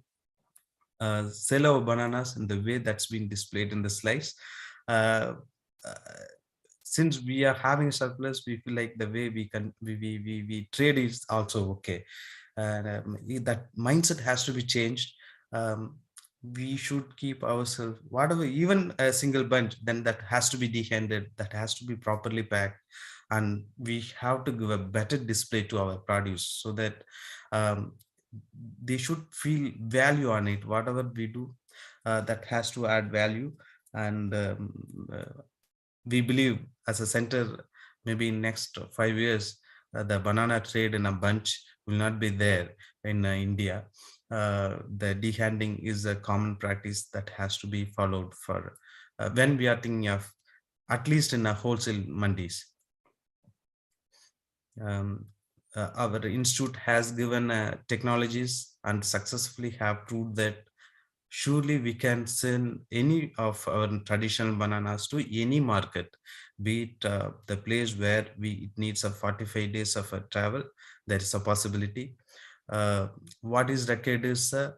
sell our bananas in the way that's been displayed in the slides. Uh, uh, since we are having a surplus, we feel like the way we trade is also okay. And that mindset has to be changed. Um, we should keep ourselves, whatever, even a single bunch, then that has to be dehanded, that has to be properly packed, and we have to give a better display to our produce so that um, they should feel value on it. Whatever we do, that has to add value. And we believe as a center, maybe in next 5 years, the banana trade in a bunch will not be there in India. The dehanding is a common practice that has to be followed for when we are thinking of, at least in a wholesale mandis. Our institute has given technologies and successfully have proved that surely we can send any of our traditional bananas to any market, be it the place where it needs a 45 days of a travel. There is a possibility. What is required is a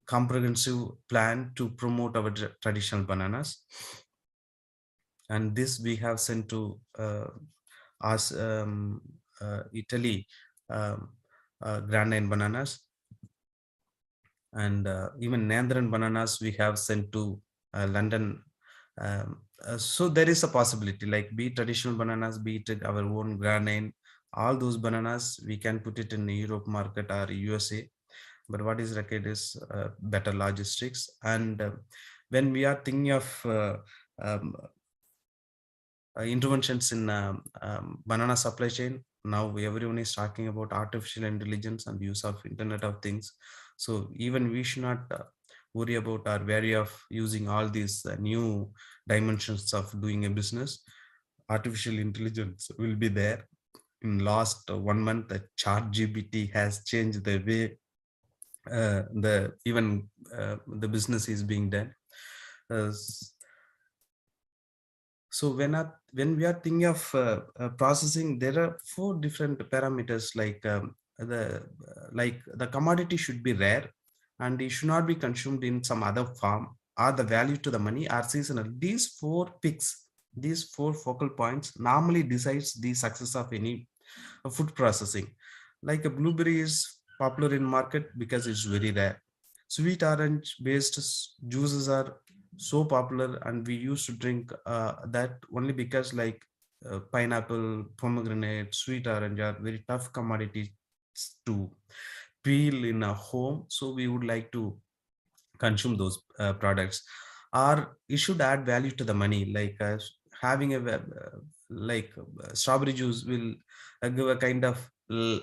comprehensive plan to promote our traditional bananas, and this we have sent to us Italy, Grandine bananas, and even Nandran bananas we have sent to London. So there is a possibility, like be it traditional bananas, be it our own Grandine, all those bananas we can put it in the Europe market or USA. But what is required is better logistics. And when we are thinking of interventions in banana supply chain, now everyone is talking about artificial intelligence and use of Internet of Things. So even we should not worry about or wary of using all these new dimensions of doing a business. Artificial intelligence will be there. In last 1 month, the ChatGPT has changed the way the business is being done. So when we are thinking of processing, there are 4 different parameters, like the commodity should be rare, and it should not be consumed in some other form, or the value to the money are seasonal. These 4 picks, these 4 focal points normally decides the success of any food processing. Like a blueberry is popular in market because it's very rare. Sweet orange based juices are so popular, and we used to drink that only because, like pineapple, pomegranate, sweet orange are very tough commodities to peel in a home, so we would like to consume those products. Or it should add value to the money, like having a strawberry juice will give a kind of uh,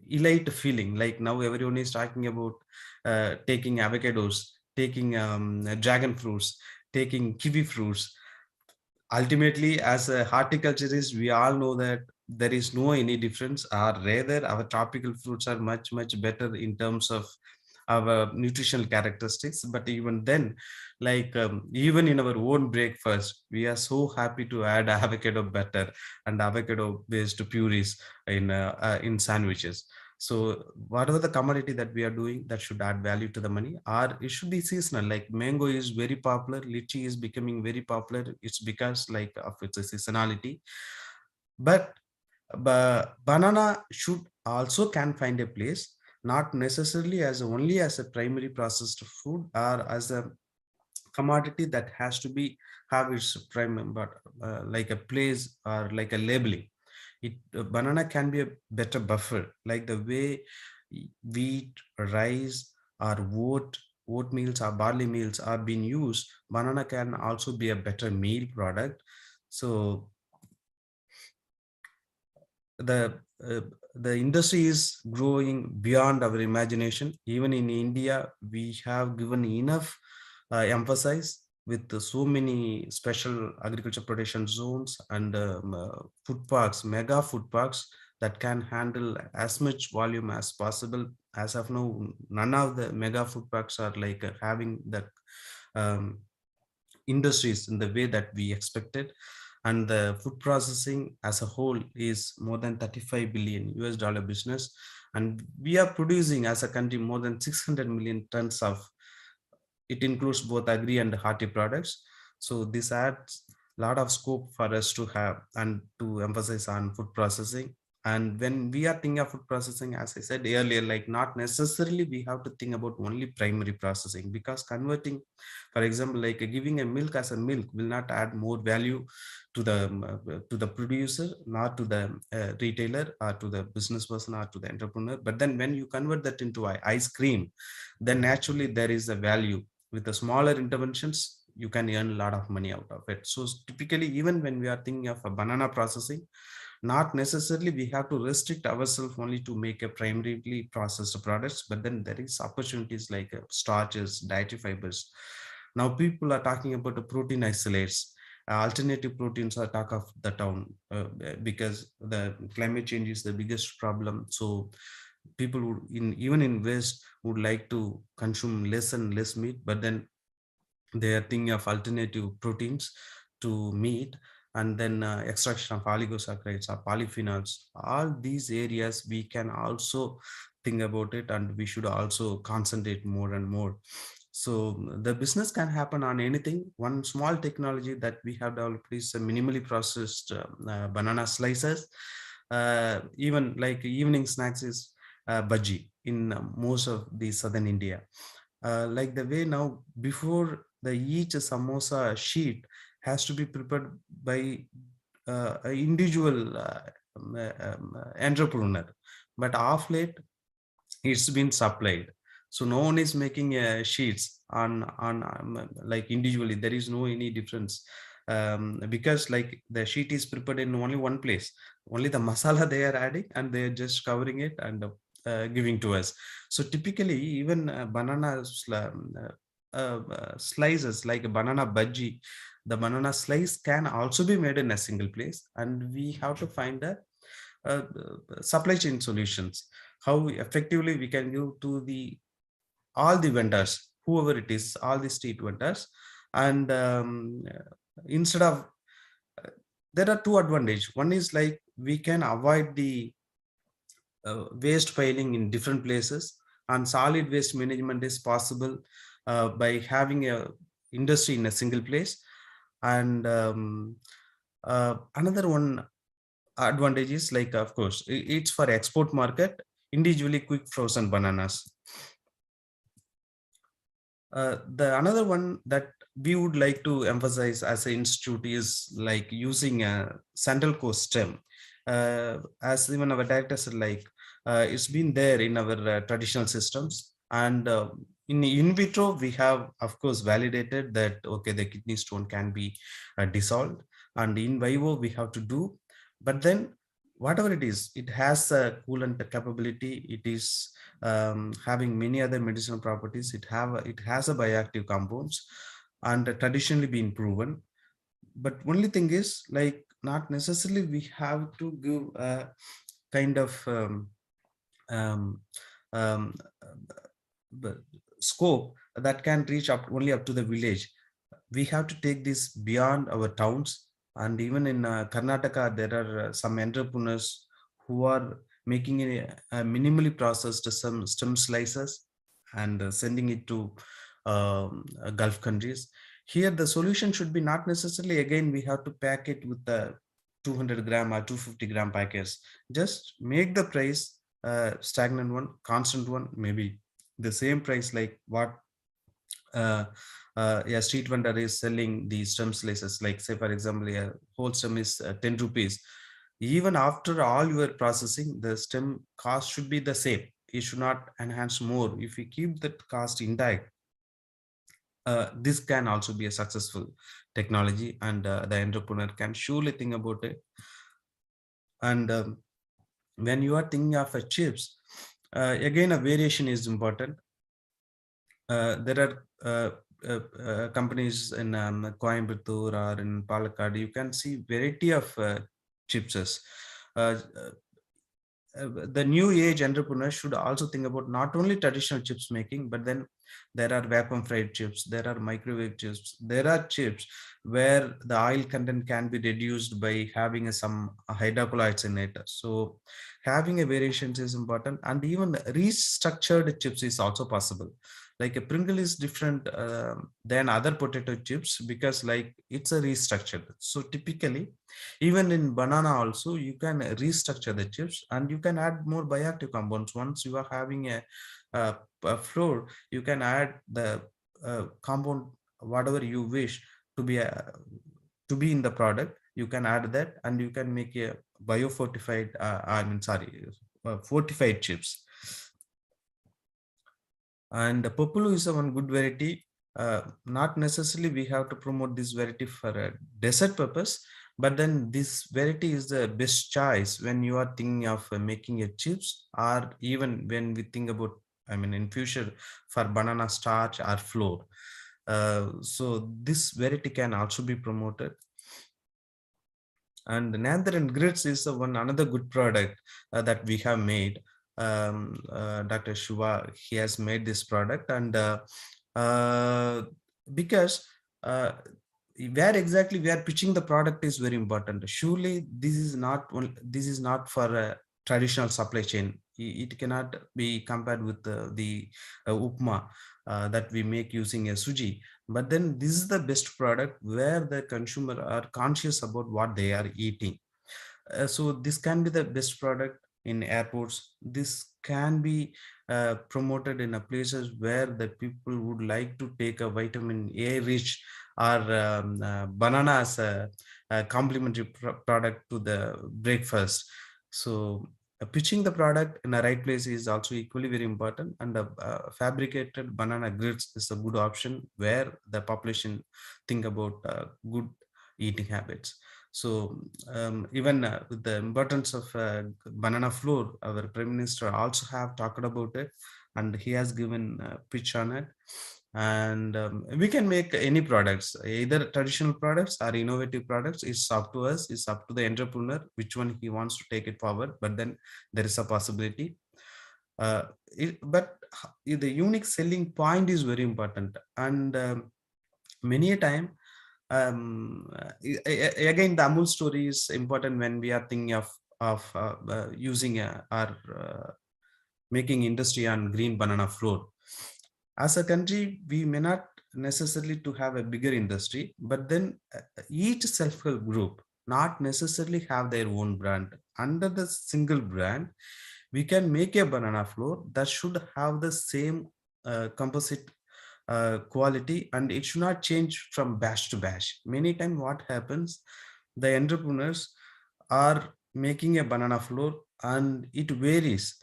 elite feeling. Like now everyone is talking about taking avocados, taking dragon fruits, taking kiwi fruits. Ultimately, as a horticulturist, we all know that there is no any difference, or rather our tropical fruits are much better in terms of our nutritional characteristics. But even then, like even in our own breakfast, we are so happy to add avocado butter and avocado based purees in sandwiches. So whatever the commodity that we are doing, that should add value to the money, or it should be seasonal. Like mango is very popular, lychee is becoming very popular. It's because like of its seasonality. But banana should also can find a place, not necessarily as only as a primary processed food or as a commodity that has to be have its prime, but like a place or like a labeling. Banana can be a better buffer, like the way wheat, rice, or oat meals or barley meals are being used. Banana can also be a better meal product. So the uh, the industry is growing beyond our imagination. Even in India, we have given enough emphasis with so many special agriculture protection zones and food parks, mega food parks that can handle as much volume as possible. As of now, none of the mega food parks are like having the um, industries in the way that we expected. And the food processing as a whole is more than 35 billion US dollar business. And we are producing as a country more than 600 million tons of, it includes both agri and horti products. So this adds a lot of scope for us to have and to emphasize on food processing. And when we are thinking of food processing, as I said earlier, like not necessarily we have to think about only primary processing, because converting, for example, like giving a milk as a milk will not add more value to the producer, not to the retailer, or to the business person, or to the entrepreneur. But then when you convert that into ice cream, then naturally there is a value. With the smaller interventions, you can earn a lot of money out of it. So typically, even when we are thinking of a banana processing, not necessarily we have to restrict ourselves only to make a primarily processed products, but then there is opportunities like starches, dietary fibers. Now people are talking about the protein isolates. Alternative proteins are talk of the town, because the climate change is the biggest problem. So people would even in West would like to consume less and less meat, but then they are thinking of alternative proteins to meat, and then extraction of oligosaccharides or polyphenols. All these areas we can also think about it, and we should also concentrate more and more. So the business can happen on anything. One small technology that we have developed is minimally processed banana slices. Even like evening snacks is bhaji in most of the southern India. Like the way now, before the each samosa sheet has to be prepared by an individual entrepreneur, but off late it's been supplied. So no one is making sheets on like individually. There is no any difference, because like the sheet is prepared in only one place. Only the masala they are adding, and they are just covering it and giving to us. So typically, even banana slices like a banana bhaji, the banana slice can also be made in a single place, and we have to find a supply chain solutions, how effectively we can give to the all the vendors, whoever it is, all the street vendors. And instead of there are two advantages. One is like we can avoid the waste piling in different places, and solid waste management is possible by having a industry in a single place. And another one advantage is like, of course, it's for export market, individually quick frozen bananas. The another one that we would like to emphasize as an institute is like using a central core stem. As even our director said, like it's been there in our traditional systems, and in vitro we have of course validated that okay, the kidney stone can be dissolved, and in vivo we have to do. But then whatever it is, it has a coolant capability. It is having many other medicinal properties. It has a bioactive compounds, and traditionally been proven. But only thing is like not necessarily we have to give a kind of um, um, scope that can reach up only up to the village. We have to take this beyond our towns. And even in Karnataka, there are some entrepreneurs who are making a minimally processed some stem slices and sending it to Gulf countries. Here, the solution should be not necessarily, again, we have to pack it with the 200 gram or 250 gram packets. Just make the price stagnant one, constant one, maybe the same price like what a street vendor is selling the stem slices. Like say, for example, a whole stem is 10 rupees. Even after all your processing, the stem cost should be the same. It should not enhance more. If we keep that cost intact, this can also be a successful technology, and the entrepreneur can surely think about it. And when you are thinking of chips, again, a variation is important. There are companies in Coimbatore or in Palakkad. You can see variety of chipses. the new age entrepreneurs should also think about not only traditional chips making, but then there are vacuum fried chips, there are microwave chips, there are chips where the oil content can be reduced by having some hydrocolloids in it. So having a variations is important, and even restructured chips is also possible. Like a Pringle is different than other potato chips because like it's a restructured. So typically, even in banana also, you can restructure the chips and you can add more bioactive compounds. Once you are having a flour, you can add the compound whatever you wish to be in the product. You can add that and you can make a biofortified fortified chips. And Populu is one good variety. Not necessarily we have to promote this variety for a dessert purpose, but then this variety is the best choice when you are thinking of making a chips, or even when we think about, in future for banana starch or flour. So this variety can also be promoted. And Nather and Grits is one another good product that we have made. Dr. Shiva, he has made this product, and because where exactly we are pitching the product is very important. Surely this is not for a traditional supply chain. It cannot be compared with the upma that we make using a suji. But then this is the best product where the consumer are conscious about what they are eating. So this can be the best product in airports. This can be promoted in places where the people would like to take a vitamin A rich or banana as a complementary product to the breakfast. So pitching the product in the right place is also equally very important, and fabricated banana grids is a good option where the population think about good eating habits. So even with the importance of banana flour, our Prime Minister also have talked about it, and he has given a pitch on it. And we can make any products, either traditional products or innovative products. It's up to us, it's up to the entrepreneur which one he wants to take it forward, but then there is a possibility. But the unique selling point is very important, and many a time again the Amul story is important when we are thinking of using or making industry on green banana flour. As a country, we may not necessarily to have a bigger industry, but then each self-help group not necessarily have their own brand. Under the single brand, we can make a banana flour that should have the same composite quality, and it should not change from batch to batch. Many times what happens, the entrepreneurs are making a banana flour and it varies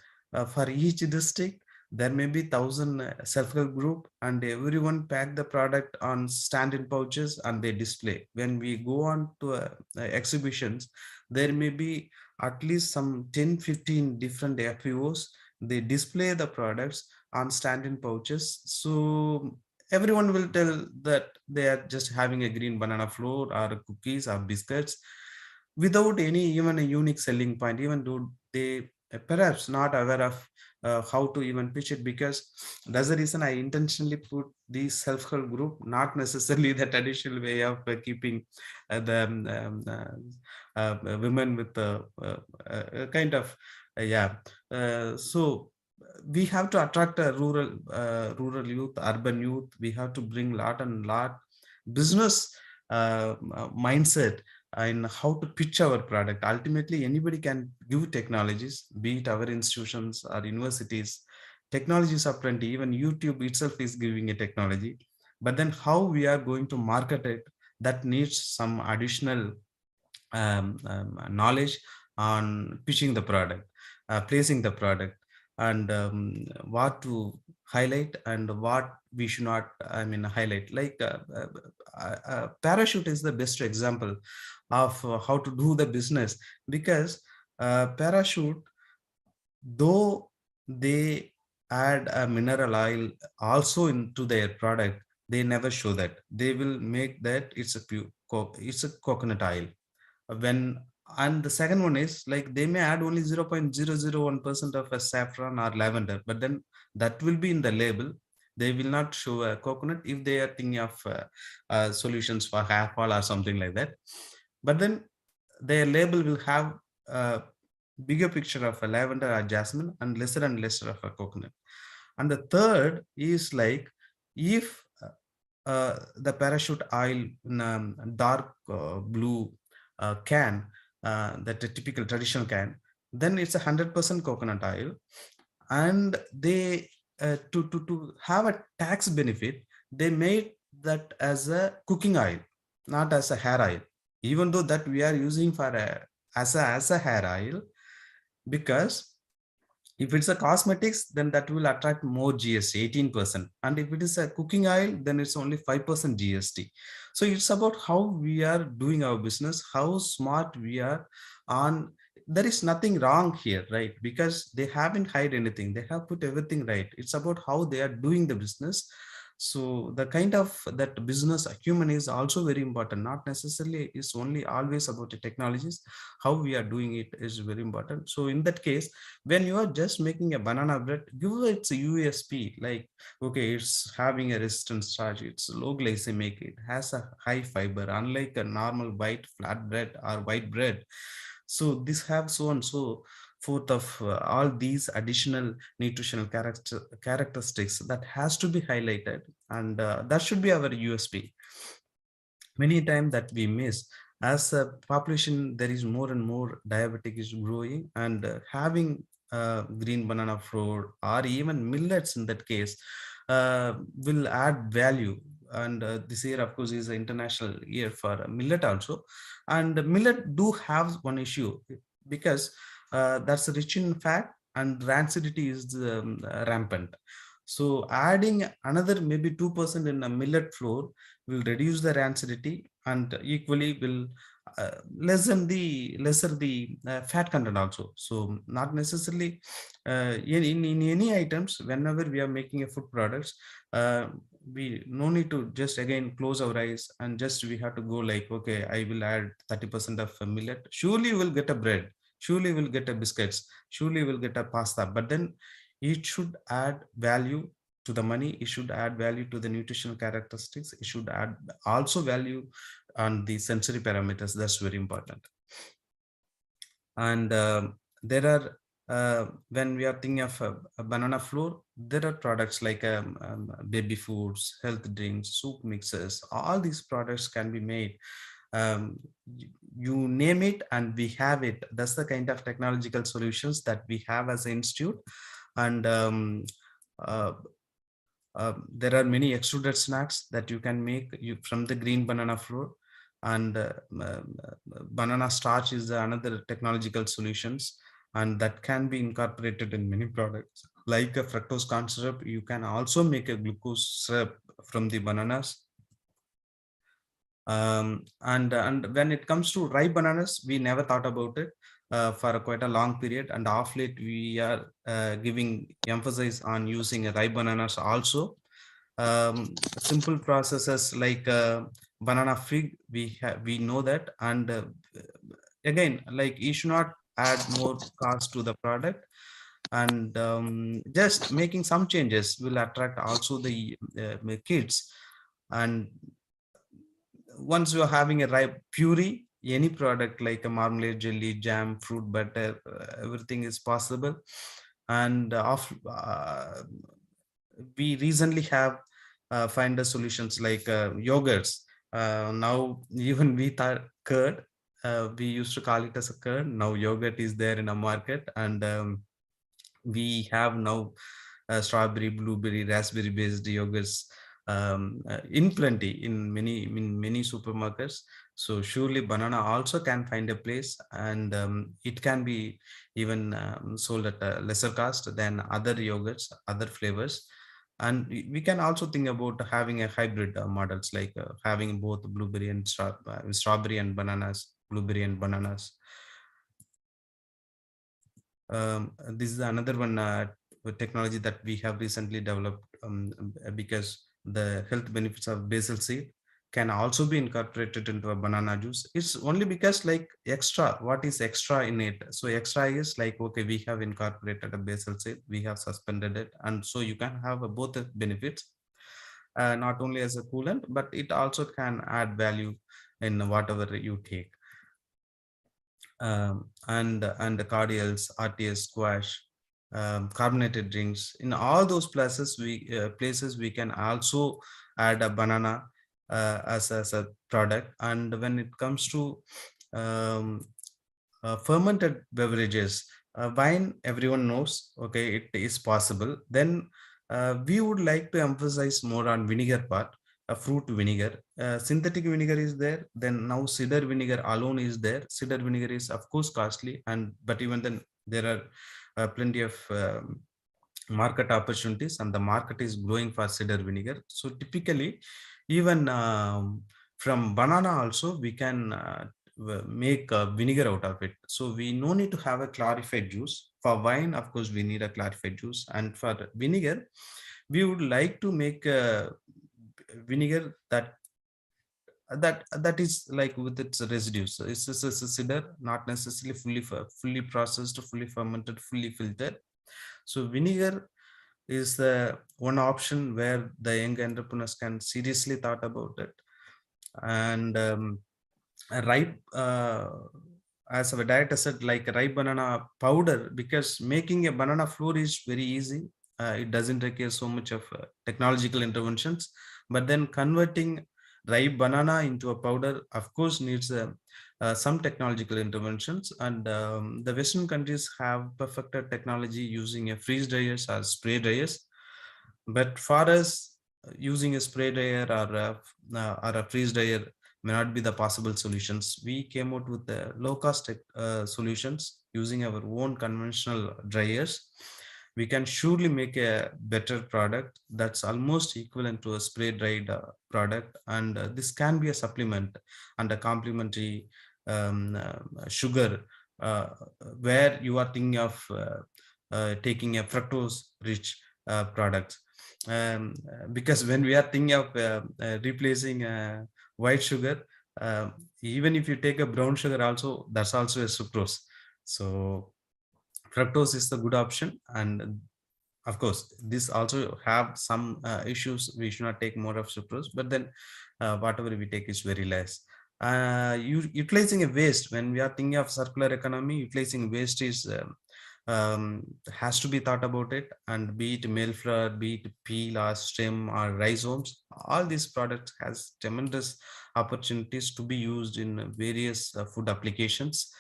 for each district. There may be 1,000 self-help group, and everyone pack the product on stand-in pouches and they display. When we go on to exhibitions, there may be at least some 10-15 different FPOs. They display the products on stand-in pouches. So everyone will tell that they are just having a green banana flour or cookies or biscuits without any even a unique selling point, even though they perhaps not aware of how to even pitch it. Because that's the reason I intentionally put the self-help group, not necessarily the traditional way of keeping the women with kind of so we have to attract a rural youth, urban youth. We have to bring lot business mindset in how to pitch our product. Ultimately, anybody can give technologies, be it our institutions or universities. Technologies are plenty. Even YouTube itself is giving a technology. But then how we are going to market it, that needs some additional knowledge on pitching the product, placing the product, and what to highlight and what we should not highlight. Like parachute is the best example of how to do the business, because parachute, though they add a mineral oil also into their product, they never show that. They will make that it's a coconut oil. When And the second one is like they may add only 0.001% of a saffron or lavender, but then that will be in the label. They will not show a coconut if they are thinking of solutions for hair fall or something like that. But then their label will have a bigger picture of a lavender or jasmine and lesser of a coconut. And the third is like if the parachute oil in a dark blue can, that a typical traditional can, then it's 100% coconut oil. And they to have a tax benefit, they made that as a cooking oil, not as a hair oil, even though that we are using for as a hair oil, because if it's a cosmetics, then that will attract more GST, 18%. And if it is a cooking oil, then it's only 5% GST. So it's about how we are doing our business, how smart we are on. There is nothing wrong here, right? Because they haven't hide anything. They have put everything right. It's about how they are doing the business. So the kind of that business acumen is also very important. Not necessarily is only always about the technologies. How we are doing it is very important. So in that case, when you are just making a banana bread, give it its USP, like, okay, it's having a resistance charge, it's low glycemic, it has a high fiber, unlike a normal white flat bread or white bread. So this have so and so forth of all these additional nutritional characteristics that has to be highlighted, and that should be our USP. Many times that we miss. As a population, there is more and more diabetic is growing, and having green banana flour or even millets in that case will add value. And this year, of course, is an international year for millet also. And millet do have one issue, because that's rich in fat and rancidity is rampant. So adding another maybe 2% in a millet flour will reduce the rancidity, and equally will lesser the fat content also. So not necessarily in any items, whenever we are making a food products, we no need to just again close our eyes and just we have to go like, okay, I will add 30% of millet, surely we'll get a bread, surely we'll get a biscuits, surely we'll get a pasta. But then it should add value to the money, it should add value to the nutritional characteristics, it should add also value on the sensory parameters. That's very important. And there are when we are thinking of a banana flour, there are products like baby foods, health drinks, soup mixes, all these products can be made. You name it and we have it. That's the kind of technological solutions that we have as an institute. And there are many extruded snacks that you can make from the green banana flour. And banana starch is another technological solutions, and that can be incorporated in many products. Like a fructose corn syrup, you can also make a glucose syrup from the bananas. And when it comes to ripe bananas, we never thought about it for quite a long period, and off late we are giving emphasis on using ripe bananas also. Simple processes like banana fig, we know that. And again, like, you should not add more cost to the product, and just making some changes will attract also the kids. And once you are having a ripe puree, any product like a marmalade, jelly, jam, fruit butter, everything is possible. And we recently have find the solutions like yogurts. Now even we thought curd, we used to call it as a curd. Now yogurt is there in the market, and we have now strawberry, blueberry, raspberry based yogurts in plenty in many supermarkets. So surely banana also can find a place, and it can be even sold at a lesser cost than other yogurts, other flavors. And we can also think about having a hybrid models, like having both blueberry and strawberry and bananas, blueberry and bananas. This is another one technology that we have recently developed because the health benefits of basil seed. can also be incorporated into a banana juice. It's only because like extra, what is extra in it? So extra is like, okay, we have incorporated a basil seed, we have suspended it, and so you can have both the benefits, not only as a coolant, but it also can add value in whatever you take. And the cordials, RTS, squash, carbonated drinks. In all those places, we can also add a banana as a product. And when it comes to fermented beverages, wine, everyone knows, okay, it is possible. Then we would like to emphasize more on vinegar part. A fruit vinegar, synthetic vinegar is there. Then now cider vinegar alone is there. Cider vinegar is of course costly, but even then there are plenty of market opportunities, and the market is growing for cider vinegar. So typically, even from banana also we can make vinegar out of it. So we no need to have a clarified juice. For wine, of course, we need a clarified juice, and for vinegar, we would like to make vinegar that is like with its residues. So it's a cider, not necessarily fully processed, fully fermented, fully filtered. So vinegar is the one option where the young entrepreneurs can seriously thought about it. And ripe, as our director said, like ripe banana powder, because making a banana flour is very easy. It doesn't require so much of technological interventions, but then converting ripe banana into a powder, of course, needs some technological interventions. And the Western countries have perfected technology using a freeze dryers or spray dryers. But for us, using a spray dryer or a freeze dryer may not be the possible solutions. We came out with the low cost solutions using our own conventional dryers. We can surely make a better product that's almost equivalent to a spray dried product. And this can be a supplement and a complementary sugar, where you are thinking of taking a fructose rich products. Because when we are thinking of replacing white sugar, even if you take a brown sugar also, that's also a sucrose. So fructose is the good option. And of course, this also have some issues. We should not take more of sucrose, but then whatever we take is very less. Utilizing a waste, when we are thinking of circular economy, utilizing waste is has to be thought about it. And be it male flour, be it peel or stem or rhizomes, all these products has tremendous opportunities to be used in various food applications.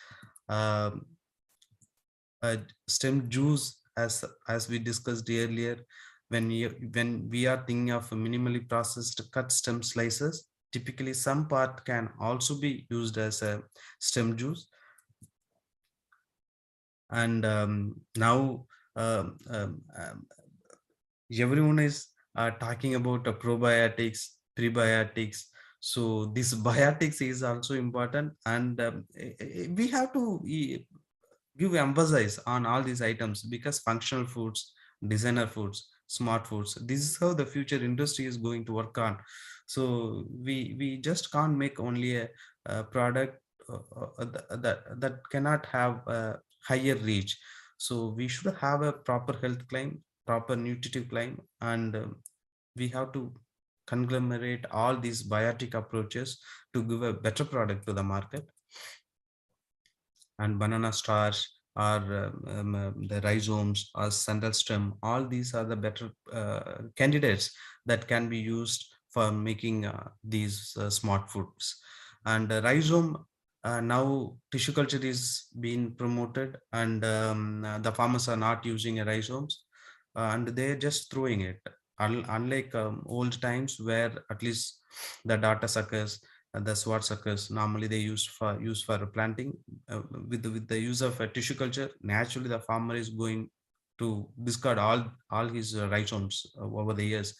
Stem juice, as we discussed earlier, when we are thinking of minimally processed cut stem slices, typically some part can also be used as a stem juice. And now everyone is talking about probiotics, prebiotics. So this biotics is also important, and we have to give emphasis on all these items, because functional foods, designer foods, smart foods, this is how the future industry is going to work on. So we just can't make only a product that cannot have a higher reach. So we should have a proper health claim, proper nutritive claim, and we have to conglomerate all these biotic approaches to give a better product to the market. And banana starch or the rhizomes or central stem, all these are the better candidates that can be used for making these smart foods. And rhizome, now tissue culture is being promoted, and the farmers are not using rhizomes, and they're just throwing it. Unlike old times, where at least the data suckers, the sword suckers, normally they use for planting. With the use of tissue culture, naturally the farmer is going to discard all his rhizomes over the years.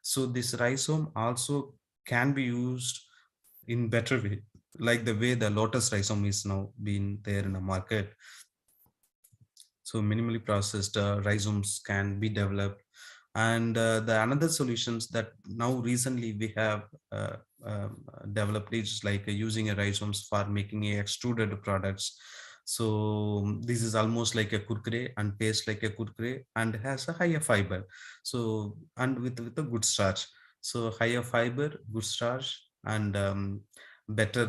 So this rhizome also can be used in better way, like the way the lotus rhizome is now being there in the market. So minimally processed rhizomes can be developed, And the another solutions that now recently we have developed is like using a rhizomes for making a extruded products. So this is almost like a kurkure and tastes like a kurkure and has a higher fiber. So and with a good starch. So higher fiber, good starch, and better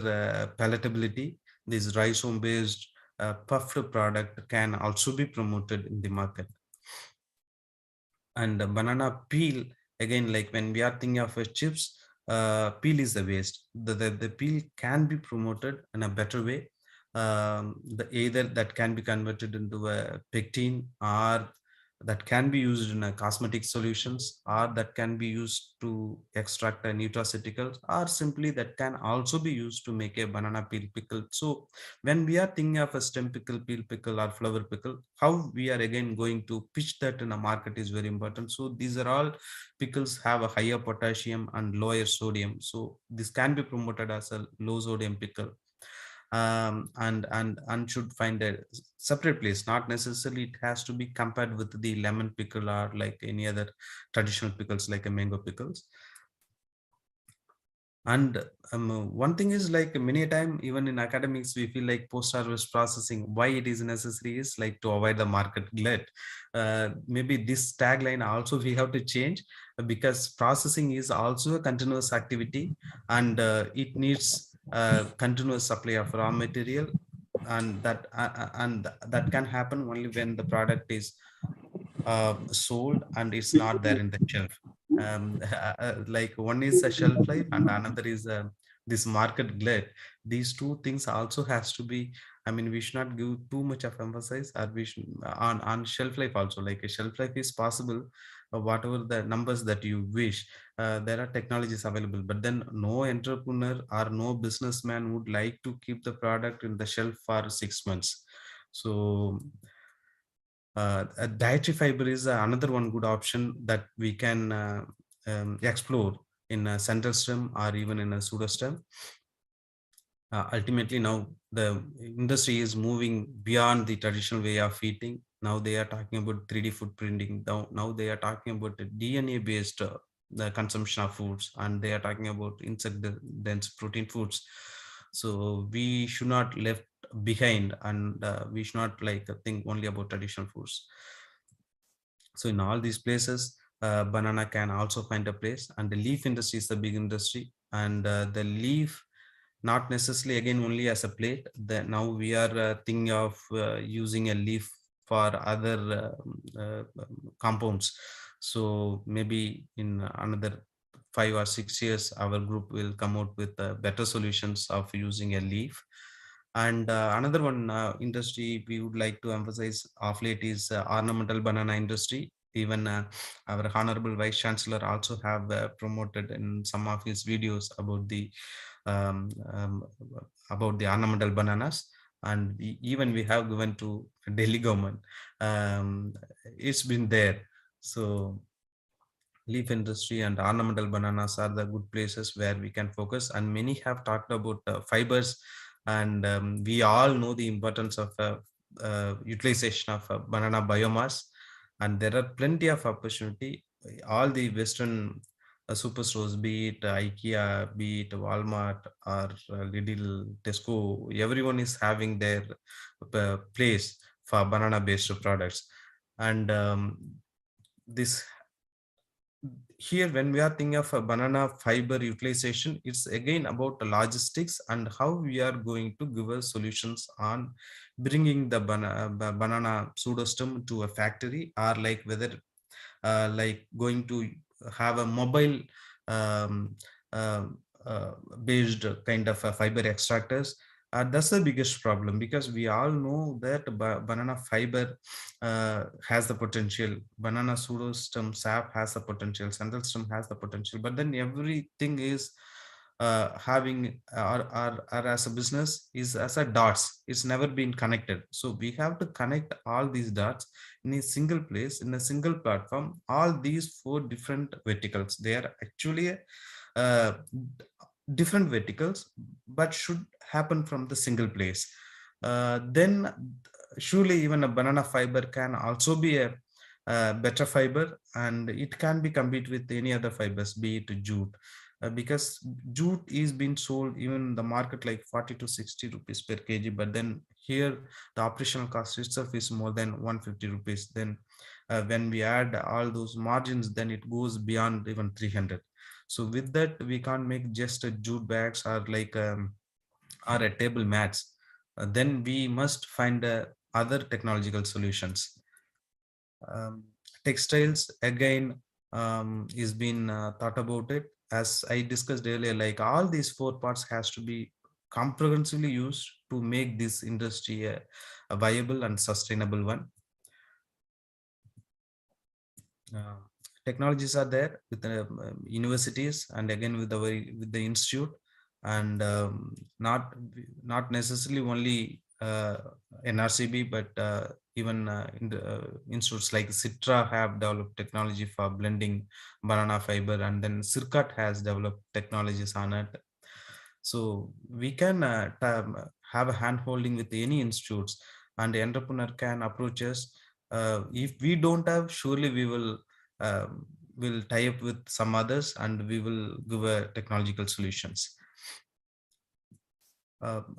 palatability. This rhizome based puffed product can also be promoted in the market. And banana peel, again, like when we are thinking of chips, peel is the waste. The peel can be promoted in a better way. Either that can be converted into a pectin, or that can be used in a cosmetic solutions, or that can be used to extract a nutraceuticals, or simply that can also be used to make a banana peel pickle. So when we are thinking of a stem pickle, peel pickle, or flower pickle, how we are again going to pitch that in a market is very important. So these are all pickles have a higher potassium and lower sodium. So this can be promoted as a low sodium pickle. And should find a separate place. Not necessarily it has to be compared with the lemon pickle or like any other traditional pickles like a mango pickles. And one thing is like many a time, even in academics, we feel like post-harvest processing, why it is necessary is like to avoid the market glut. Maybe this tagline also we have to change, because processing is also a continuous activity, and it needs continuous supply of raw material, and that can happen only when the product is sold and it's not there in the shelf. Like one is a shelf life and another is this market glut. These two things also has to be, I mean, we should not give too much of emphasis, or we should on shelf life also. Like a shelf life is possible, whatever the numbers that you wish. There are technologies available, but then no entrepreneur or no businessman would like to keep the product in the shelf for 6 months. So dietary fiber is another one good option that we can explore in a central stem or even in a pseudostem. Ultimately, now the industry is moving beyond the traditional way of eating. Now they are talking about 3D food printing. Now they are talking about DNA based the consumption of foods, and they are talking about insect dense protein foods. So we should not left behind, and we should not like think only about traditional foods. So in all these places, banana can also find a place, and the leaf industry is the big industry, and the leaf not necessarily again only as a plate. That now we are thinking of using a leaf for other compounds. So maybe in another 5 or 6 years, our group will come out with better solutions of using a leaf. And another one industry we would like to emphasize of late is ornamental banana industry. Even our honorable vice chancellor also have promoted in some of his videos um, um, about the ornamental bananas, and even we have given to Delhi government. It's been there. So leaf industry and ornamental bananas are the good places where we can focus. And many have talked about fibers, and we all know the importance of utilization of banana biomass, and there are plenty of opportunity. All the western superstores, be it IKEA, be it Walmart or Lidl, Tesco, everyone is having their place for banana based products. And this here, when we are thinking of a banana fiber utilization, it's again about the logistics and how we are going to give us solutions on bringing the banana pseudostem to a factory, or like whether like going to have a mobile um, uh, based kind of fiber extractors. That's the biggest problem, because we all know that banana fiber has the potential, banana pseudostem sap has the potential, central stem has the potential, but then everything is having or as a business is as a dots. It's never been connected. So we have to connect all these dots in a single place, in a single platform. All these 4 different verticals, they are actually uh, different verticals, but should happen from the single place. Then surely even a banana fiber can also be a better fiber, and it can be compete with any other fibers, be it jute. Because jute is being sold even in the market like 40 to 60 rupees per kg, but then here the operational cost itself is more than 150 rupees. Then when we add all those margins, then it goes beyond even 300. So with that, we can't make just a jute bags or like or a table mats. Then we must find other technological solutions. Textiles again is been thought about it. As I discussed earlier, like all these four parts has to be comprehensively used to make this industry a viable and sustainable one. Technologies are there with the universities and again with the institute, and not necessarily only NRCB, but even in the institutes like Citra have developed technology for blending banana fiber, and then CIRCAT has developed technologies on it. So we can have a hand holding with any institutes, and the entrepreneur can approach us. If we don't have, surely we will tie up with some others and we will give a technological solutions.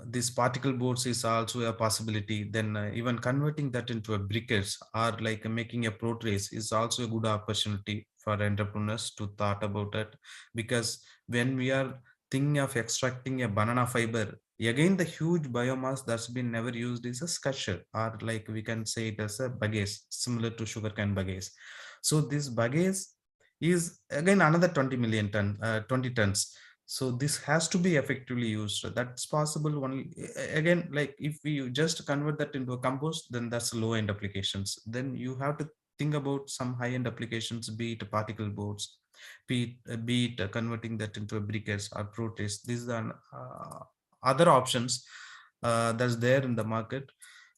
This particle boards is also a possibility. Then even converting that into a briquettes or like making a pro trace is also a good opportunity for entrepreneurs to thought about it. Because when we are thinking of extracting a banana fiber, again the huge biomass that's been never used is a sculpture, or like we can say it as a bagasse, similar to sugarcane bagasse. So this bagasse is again another 20 million ton 20 tons. So this has to be effectively used. That's possible only again, like if we just convert that into a compost, then that's low end applications. Then you have to think about some high end applications, be it particle boards, be it converting that into a briquettes or protease. These are other options that's there in the market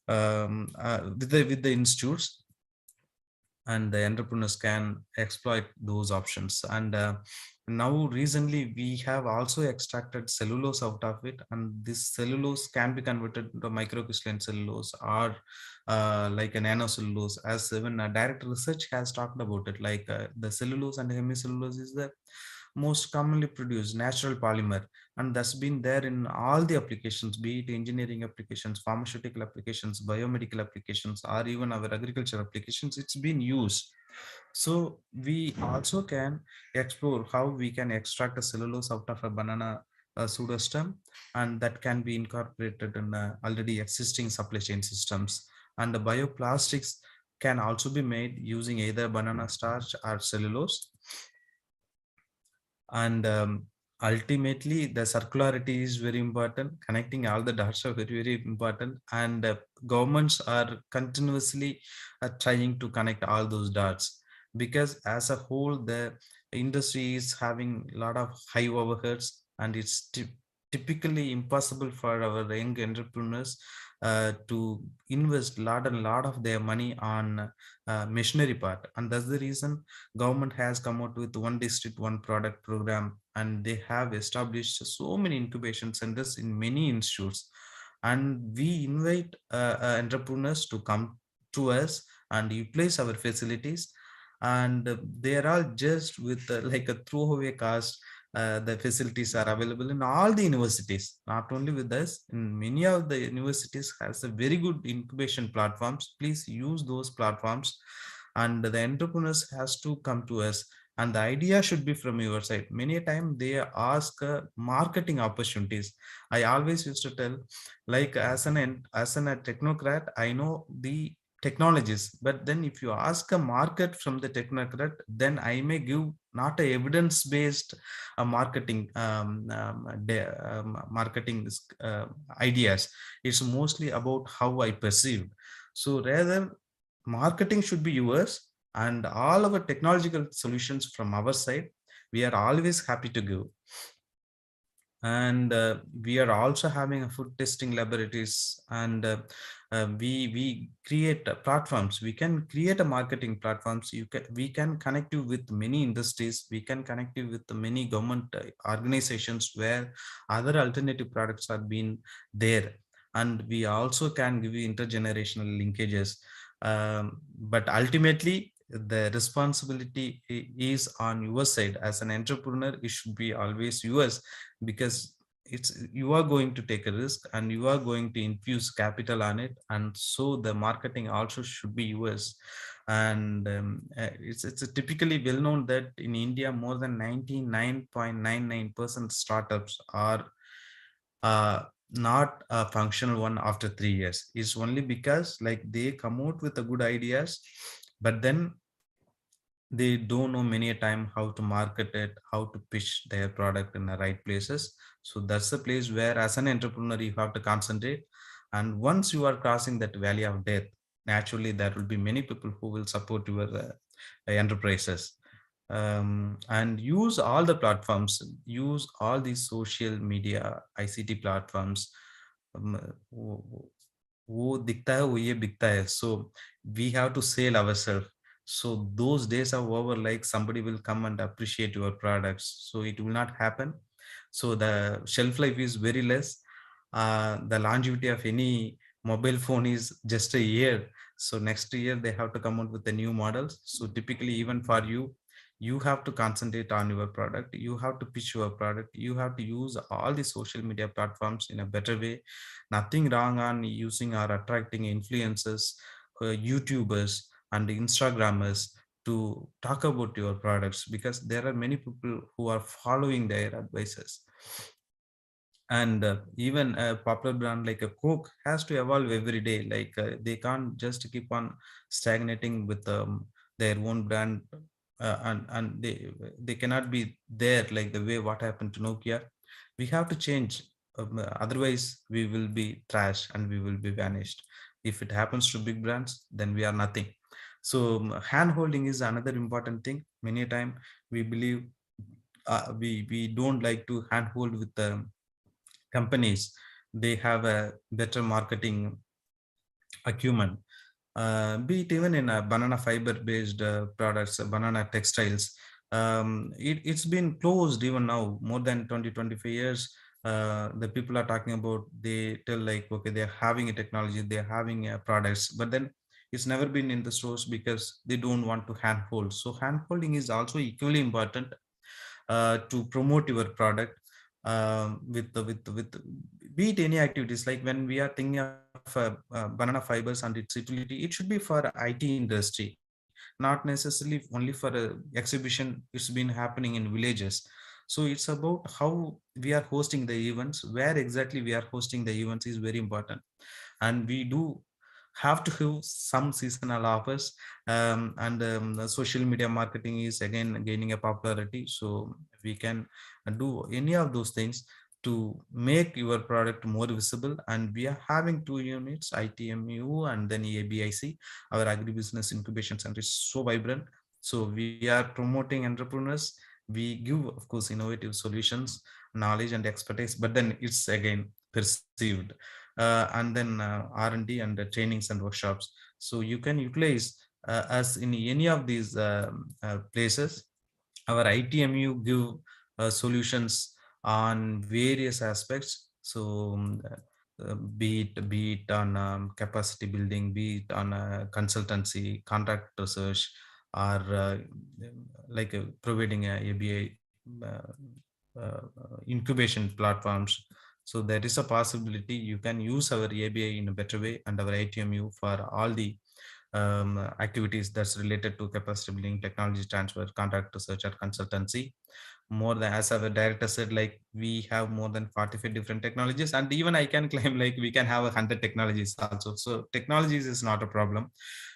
with the institutes, and the entrepreneurs can exploit those options. And now recently we have also extracted cellulose out of it, and this cellulose can be converted into microcrystalline cellulose or like a nanocellulose, as even direct research has talked about it. Like the cellulose and hemicellulose is the most commonly produced natural polymer, and that's been there in all the applications, be it engineering applications, pharmaceutical applications, biomedical applications, or even our agriculture applications. It's been used. So we also can explore how we can extract a cellulose out of a banana pseudostem, and that can be incorporated in already existing supply chain systems. And the bioplastics can also be made using either banana starch or cellulose. And ultimately the circularity is very important. Connecting all the dots are very, very important, and governments are continuously trying to connect all those dots, because as a whole the industry is having a lot of high overheads, and it's typically impossible for our young entrepreneurs to invest a lot of their money on machinery part. And that's the reason government has come out with one district one product program, and they have established so many incubation centers in many institutes. And we invite entrepreneurs to come to us and utilize our facilities, and they are all just with like a throwaway cost. The facilities are available in all the universities, not only with us. In many of the universities has a very good incubation platforms. Please use those platforms, and the entrepreneurs has to come to us, and the idea should be from your side. Many a time they ask marketing opportunities. I always used to tell, like as a technocrat, I know the technologies, but then if you ask a market from the technocrat, then I may give not a evidence based marketing marketing ideas. It's mostly about how I perceive. So rather, marketing should be yours, and all our technological solutions from our side, we are always happy to give. And we are also having a food testing laboratories, and we create platforms. We can create a marketing platforms. We can connect you with many industries. We can connect you with many government organizations where other alternative products are being there, and we also can give you intergenerational linkages. But ultimately the responsibility is on your side. As an entrepreneur, it should be always yours, because you are going to take a risk and you are going to infuse capital on it, and so the marketing also should be yours. And it's typically well known that in India more than 99.99% startups are not a functional one after 3 years. It's only because like they come out with the good ideas, but then they don't know many a time how to market it, how to pitch their product in the right places. So that's the place where as an entrepreneur you have to concentrate. And once you are crossing that valley of death, naturally there will be many people who will support your enterprises. And use all the platforms, use all these social media ICT platforms. um, wo wo दिखता है वो ये बिकता है. So we have to sell ourselves. So those days are over, like somebody will come and appreciate your products. So it will not happen. So the shelf life is very less. The longevity of any mobile phone is just a year. So next year they have to come out with the new models. So typically, even for you, you have to concentrate on your product. You have to pitch your product. You have to use all the social media platforms in a better way. Nothing wrong on using or attracting influencers, YouTubers, and Instagrammers to talk about your products, because there are many people who are following their advices. And even a popular brand like a Coke has to evolve every day. Like they can't just keep on stagnating with their own brand, and they cannot be there like the way what happened to Nokia. We have to change, otherwise we will be trash and we will be vanished. If it happens to big brands, then we are nothing. So hand holding is another important thing. Many a time we believe, we don't like to hand hold with the companies. They have a better marketing acumen, be it even in banana fiber based products, banana textiles. It's been closed even now, more than 20-25 years. The people are talking about, they tell like, okay, they're having a technology, they're having products, but then it's never been in the stores because they don't want to hand hold. So hand holding is also equally important to promote your product, with be it any activities. Like when we are thinking of banana fibers and its utility, it should be for IT industry, not necessarily only for exhibition. It's been happening in villages. So it's about how we are hosting the events, where exactly we are hosting the events is very important. And we do have to have some seasonal offers, and the social media marketing is again gaining a popularity. So we can do any of those things to make your product more visible. And we are having 2 units, ITMU and then ABIC. Our agribusiness incubation center is so vibrant. So we are promoting entrepreneurs. We give, of course, innovative solutions, knowledge and expertise, but then it's again perceived. And then R&D and the trainings and workshops. So you can utilize us in any of these places. Our ITMU give solutions on various aspects. So be it on capacity building, be it on consultancy, contract research, or like providing a ABI incubation platforms. So there is a possibility you can use our ABI in a better way, and our ITMU for all the activities that's related to capacity building, technology transfer, contract research, or consultancy. More than, as our director said, like we have more than 45 different technologies, and even I can claim like we can have 100 technologies also. So technologies is not a problem.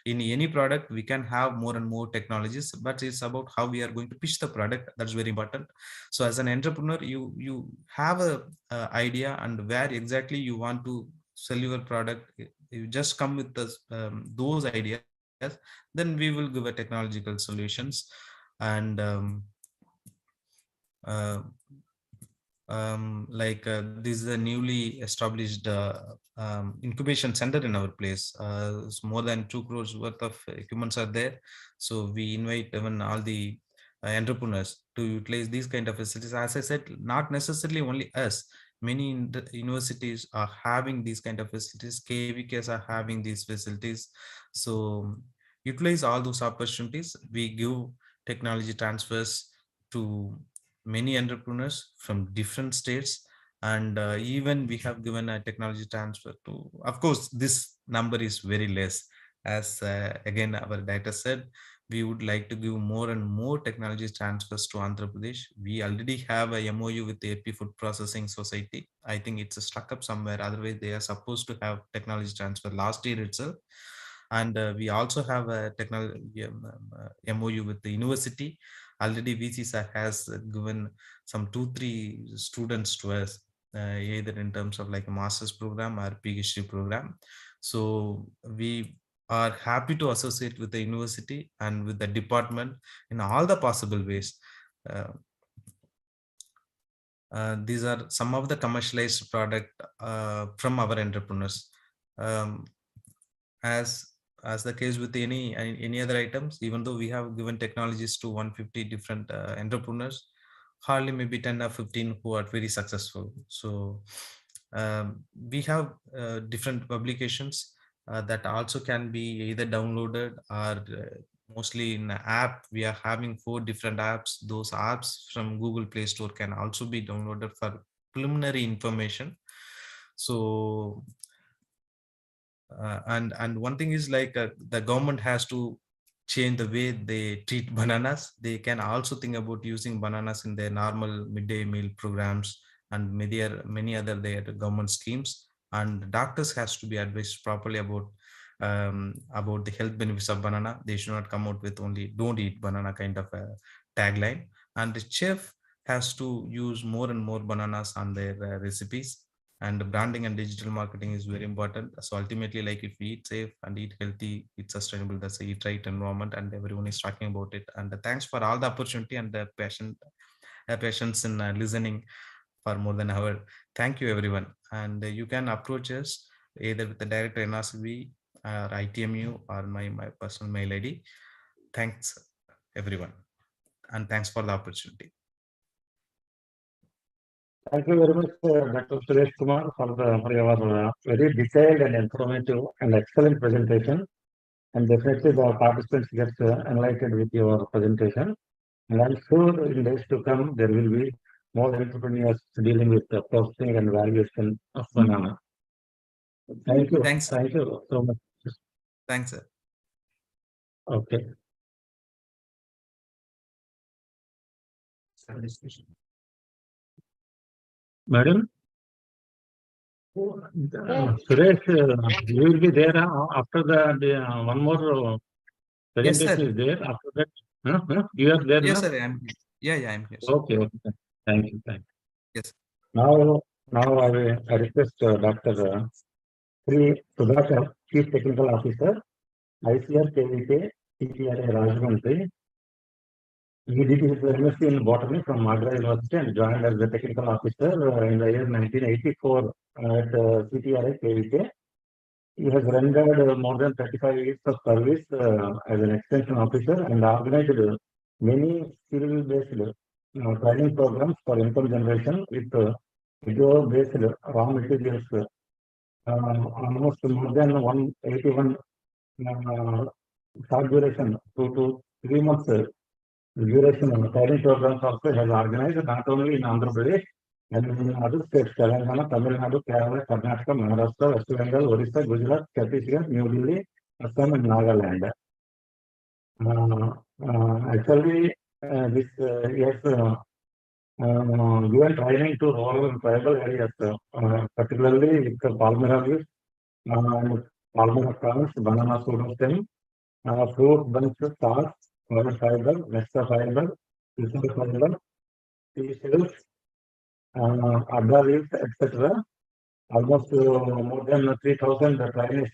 In any product we can have more and more technologies, but it's about how we are going to pitch the product. That's very important. So as an entrepreneur, you have a idea and where exactly you want to sell your product. You just come with those ideas, then we will give a technological solutions. And this is a newly established incubation center in our place. It's more than 2 crores worth of equipments are there. So we invite even all the entrepreneurs to utilize these kind of facilities. As I said, not necessarily only us. Many universities are having these kind of facilities. KVKs are having these facilities. So utilize all those opportunities. We give technology transfers to many entrepreneurs from different states, and even we have given a technology transfer to, of course, this number is very less. As again our director said, we would like to give more and more technology transfers to Andhra Pradesh. We already have a MOU with the AP Food Processing Society. I think it's a stuck up somewhere. Otherwise, they are supposed to have technology transfer last year itself. And we also have a technology MOU with the university. Already VCSA has given some 2-3 students to us, either in terms of like a master's program or PhD program. So we are happy to associate with the university and with the department in all the possible ways. These are some of the commercialized product from our entrepreneurs. As the case with any other items, even though we have given technologies to 150 different entrepreneurs, hardly maybe 10 or 15 who are very successful. So we have different publications that also can be either downloaded or mostly in an app. We are having 4 different apps. Those apps from Google Play Store can also be downloaded for preliminary information. So and one thing is like the government has to change the way they treat bananas. They can also think about using bananas in their normal midday meal programs and many other their government schemes. And doctors has to be advised properly about the health benefits of banana. They should not come out with only "don't eat banana" kind of a tagline. And the chef has to use more and more bananas on their recipes. And branding and digital marketing is very important. So ultimately, like if we eat safe and eat healthy, eat sustainable, that's a eat right environment, and everyone is talking about it. And thanks for all the opportunity and the patience in listening for more than an hour. Thank you, everyone. And you can approach us either with the director NRCB or ITMU or my personal mail ID. Thanks, everyone. And thanks for the opportunity. Thank you very much, Dr. Suresh Kumar, for your very detailed and informative and excellent presentation. And definitely the participants get enlightened with your presentation. And I'm sure in days to come, there will be more entrepreneurs dealing with the processing and valuation of banana. Thank you. Thanks, sir. Thank you so much. Thanks, sir. Okay. Madam? Suresh, you will be there after the one more presentation is there. After that, you are there. Yes, no? sir. I'm here. Yeah, I'm here. Sir. Okay, okay. Thank you. Yes. Now I request Dr. Sri Sudhakar, Chief Technical Officer, ICR KVK, CTRA Rajahmundry. He did his MSc in botany from Magra University and joined as the technical officer in the year 1984 at CTRA KVK. He has rendered more than 35 years of service as an extension officer and organized many skill-based training programs for income generation with video-based raw materials. Almost more than 181 short duration, 2 to 3 months duration training programs also has organized not only in Andhra Pradesh and in other states, Telangana, Tamil Nadu, Kerala, Karnataka, Maharashtra, West Bengal, Odisha, Gujarat, Chhattisgarh, New Delhi, Assam and Nagaland. Actually, this yes, given training to rural and tribal areas, particularly with the Palmyra leaves, Palmyra plants, banana pseudostem, fruit bunches, stalks, flower fiber, vesta fiber, tissue fiber, tea shells, other leaves, etc. Almost more than 3,000 trainees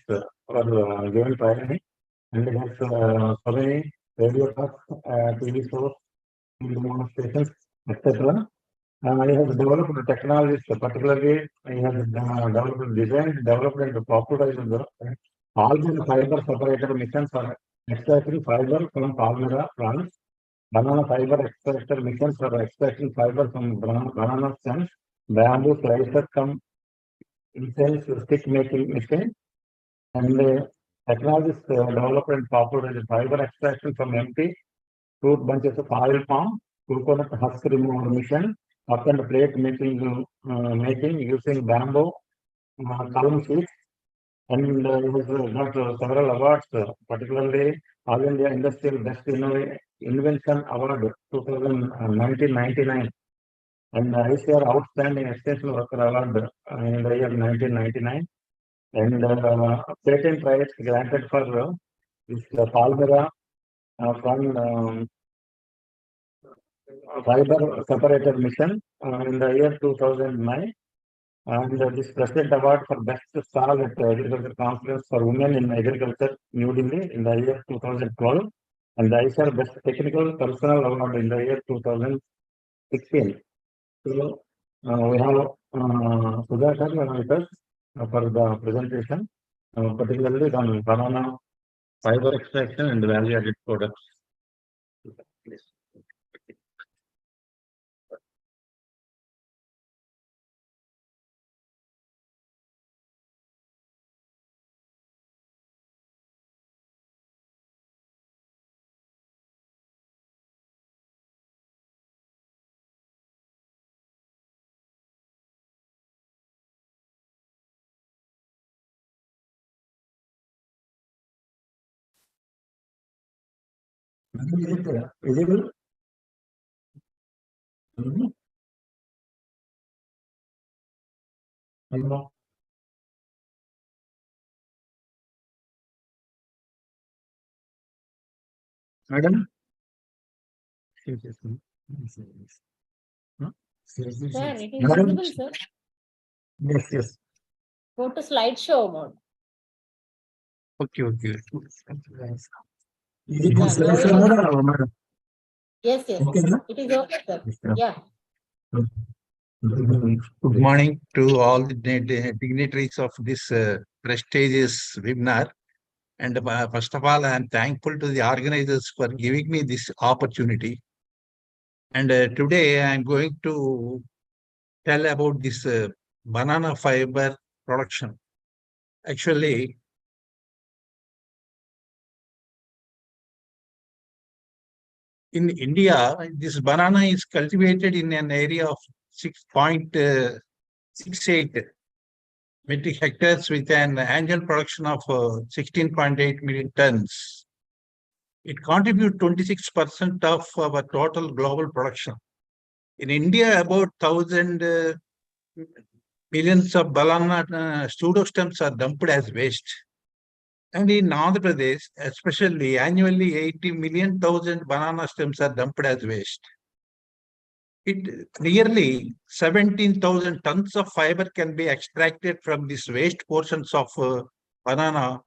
were given training, and it has so many radio talks, TV shows, demonstrations, etc. He has developed technologies, particularly he has developed design, developed and popularized all the fiber separator missions for extracting fiber from Palmyra plants, banana fiber extractor missions for extracting fiber from banana stems, bamboo slicer come incense stick making machine, and Technologies developed and popular in fiber extraction from empty fruit bunches of oil palm, coconut husk removal machine, up and plate making, making using bamboo, column sheets, and he has got several awards, particularly All India Industrial Best Invention Award 1999 and ICR Outstanding Extension Worker Award in the year 1999 and patent rights granted for this Palmyra from fiber separator mission in the year 2009 and this President Award for Best Stall at Agriculture Conference for Women in Agriculture, New Delhi in the year 2012 and the ICR Best Technical Personnel Award in the year 2016. So we have Sudhakar with us for the presentation, particularly on banana fiber extraction and value-added products. Please. Is it? Hello. Madam? Sir, it is Madam? visible, sir. Yes, yes. Go to slideshow mode. Okay. Is Yeah, it now it is- madam? Yes, yes, Okay, no? it is okay, sir. Yeah. Good morning to all the dignitaries of this prestigious webinar. And first of all, I am thankful to the organizers for giving me this opportunity. And today I am going to tell about this banana fiber production. Actually, in India, this banana is cultivated in an area of 6.68 metric hectares with an annual production of 16.8 million tons. It contributes 26% of our total global production. In India, about 1,000 millions of banana pseudostems are dumped as waste. And in Andhra Pradesh, especially annually 80 million banana stems are dumped as waste. Nearly 17,000 tons of fiber can be extracted from these waste portions of banana,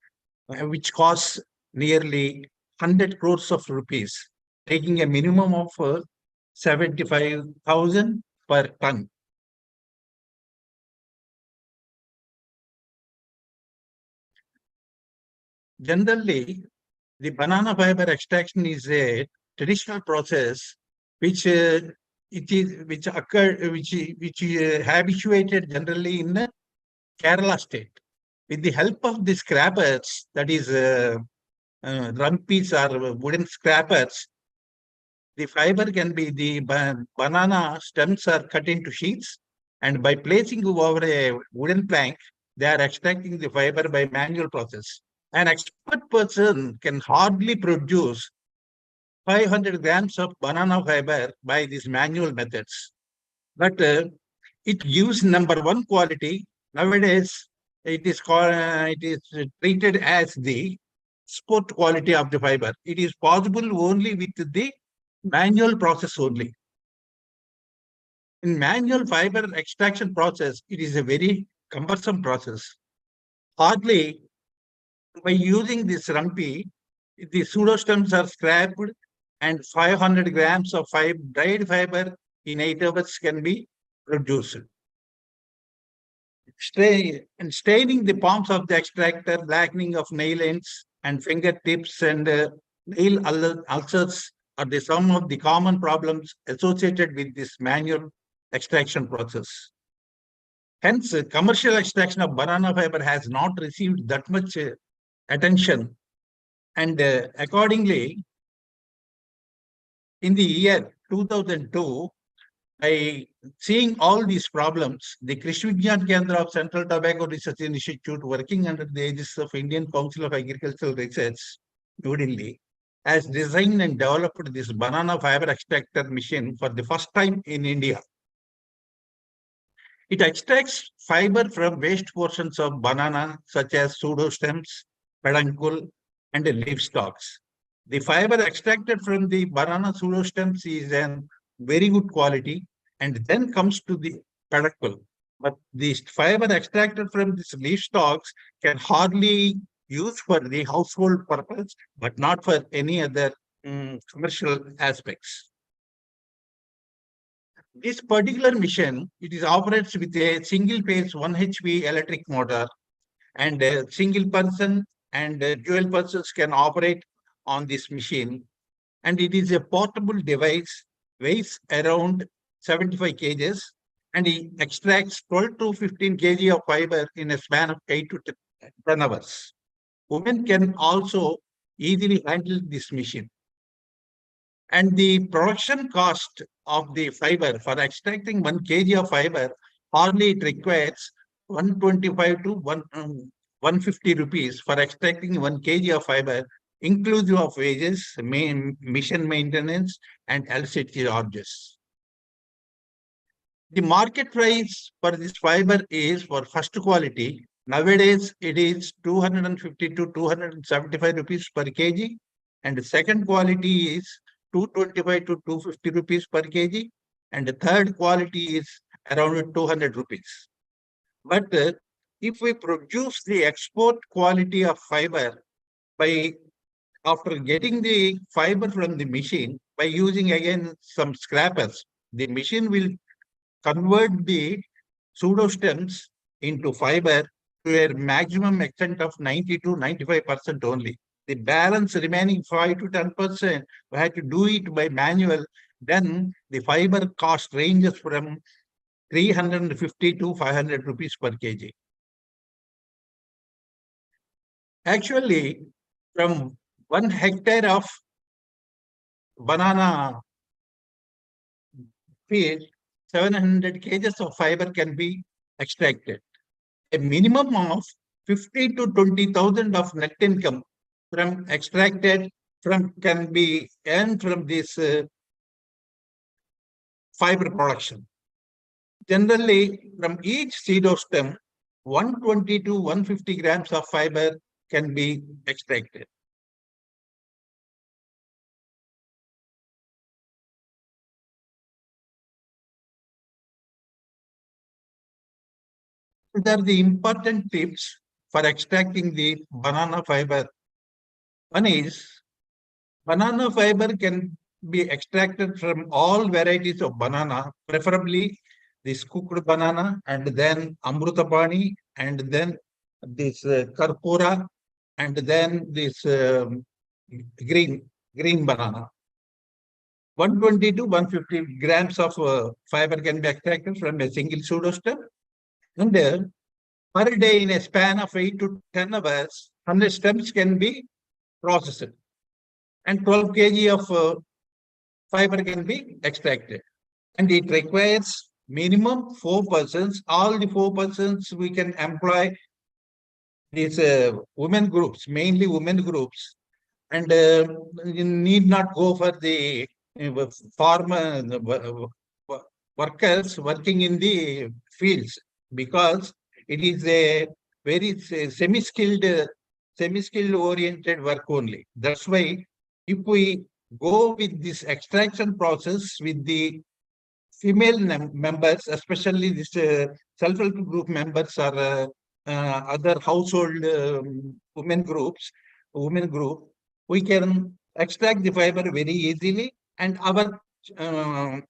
which costs nearly 100 crores of rupees, taking a minimum of 75,000 per ton. Generally, the banana fiber extraction is a traditional process which habituated generally in Kerala state. With the help of the scrappers, that is rumpis or wooden scrappers, the fiber can be the banana stems are cut into sheets, and by placing over a wooden plank, they are extracting the fiber by manual process. An expert person can hardly produce 500 grams of banana fiber by these manual methods. But it gives number one quality. Nowadays, it is treated as the sport quality of the fiber. It is possible only with the manual process only. In manual fiber extraction process, it is a very cumbersome process. Hardly by using this rumpy, the pseudostems are scrapped and 500 grams of dried fiber in 8 hours can be produced. Staining the palms of the extractor, blackening of nail ends and fingertips and nail ulcers are some of the common problems associated with this manual extraction process. Hence, commercial extraction of banana fiber has not received that much attention. And accordingly, in the year 2002, by seeing all these problems, the Krishi Vigyan Kendra of Central Tobacco Research Institute, working under the aegis of Indian Council of Agricultural Research, New Delhi, has designed and developed this banana fiber extractor machine for the first time in India. It extracts fiber from waste portions of banana, such as pseudostems, peduncle, and leaf stalks. The fiber extracted from the banana pseudostems is an very good quality, and then comes to the peduncle. But the fiber extracted from these leaf stalks can hardly use for the household purpose, but not for any other commercial aspects. This particular machine, it operates with a single phase 1 HP electric motor, and a single person and dual persons can operate on this machine. And it is a portable device, weighs around 75 kgs, and it extracts 12 to 15 kg of fiber in a span of 8 to 10 hours. Women can also easily handle this machine. And the production cost of the fiber for extracting 1 kg of fiber, hardly it requires 125 to 150 rupees for extracting 1 kg of fiber, inclusive of wages, mission maintenance, and electricity charges. The market price for this fiber is, for first quality, nowadays it is 250 to 275 rupees per kg, and the second quality is 225 to 250 rupees per kg, and the third quality is around 200 rupees. But if we produce the export quality of fiber after getting the fiber from the machine, by using again some scrappers, the machine will convert the pseudostems into fiber to a maximum extent of 90 to 95% only. The balance remaining 5 to 10%, we have to do it by manual. Then the fiber cost ranges from 350 to 500 rupees per kg. Actually, from 1 hectare of banana field, 700 kgs of fiber can be extracted. A minimum of 50 to 20,000 of net income can be earned from this fiber production. Generally, from each pseudostem, 120 to 150 grams of fiber can be extracted. What are the important tips for extracting the banana fiber? One is, banana fiber can be extracted from all varieties of banana, preferably this cooked banana, and then amrutapani, and then this karpura, and then this green banana. 120 to 150 grams of fiber can be extracted from a single pseudostem. And per day, in a span of 8 to 10 hours, 100 stems can be processed, and 12 kg of fiber can be extracted. And it requires minimum 4 persons. All the 4 persons we can employ these women groups, mainly women groups, and you need not go for the farmer workers working in the fields, because it is a very semi-skilled oriented work only. That's why if we go with this extraction process with the female members, especially this self-help group members or other household women group, we can extract the fiber very easily, and our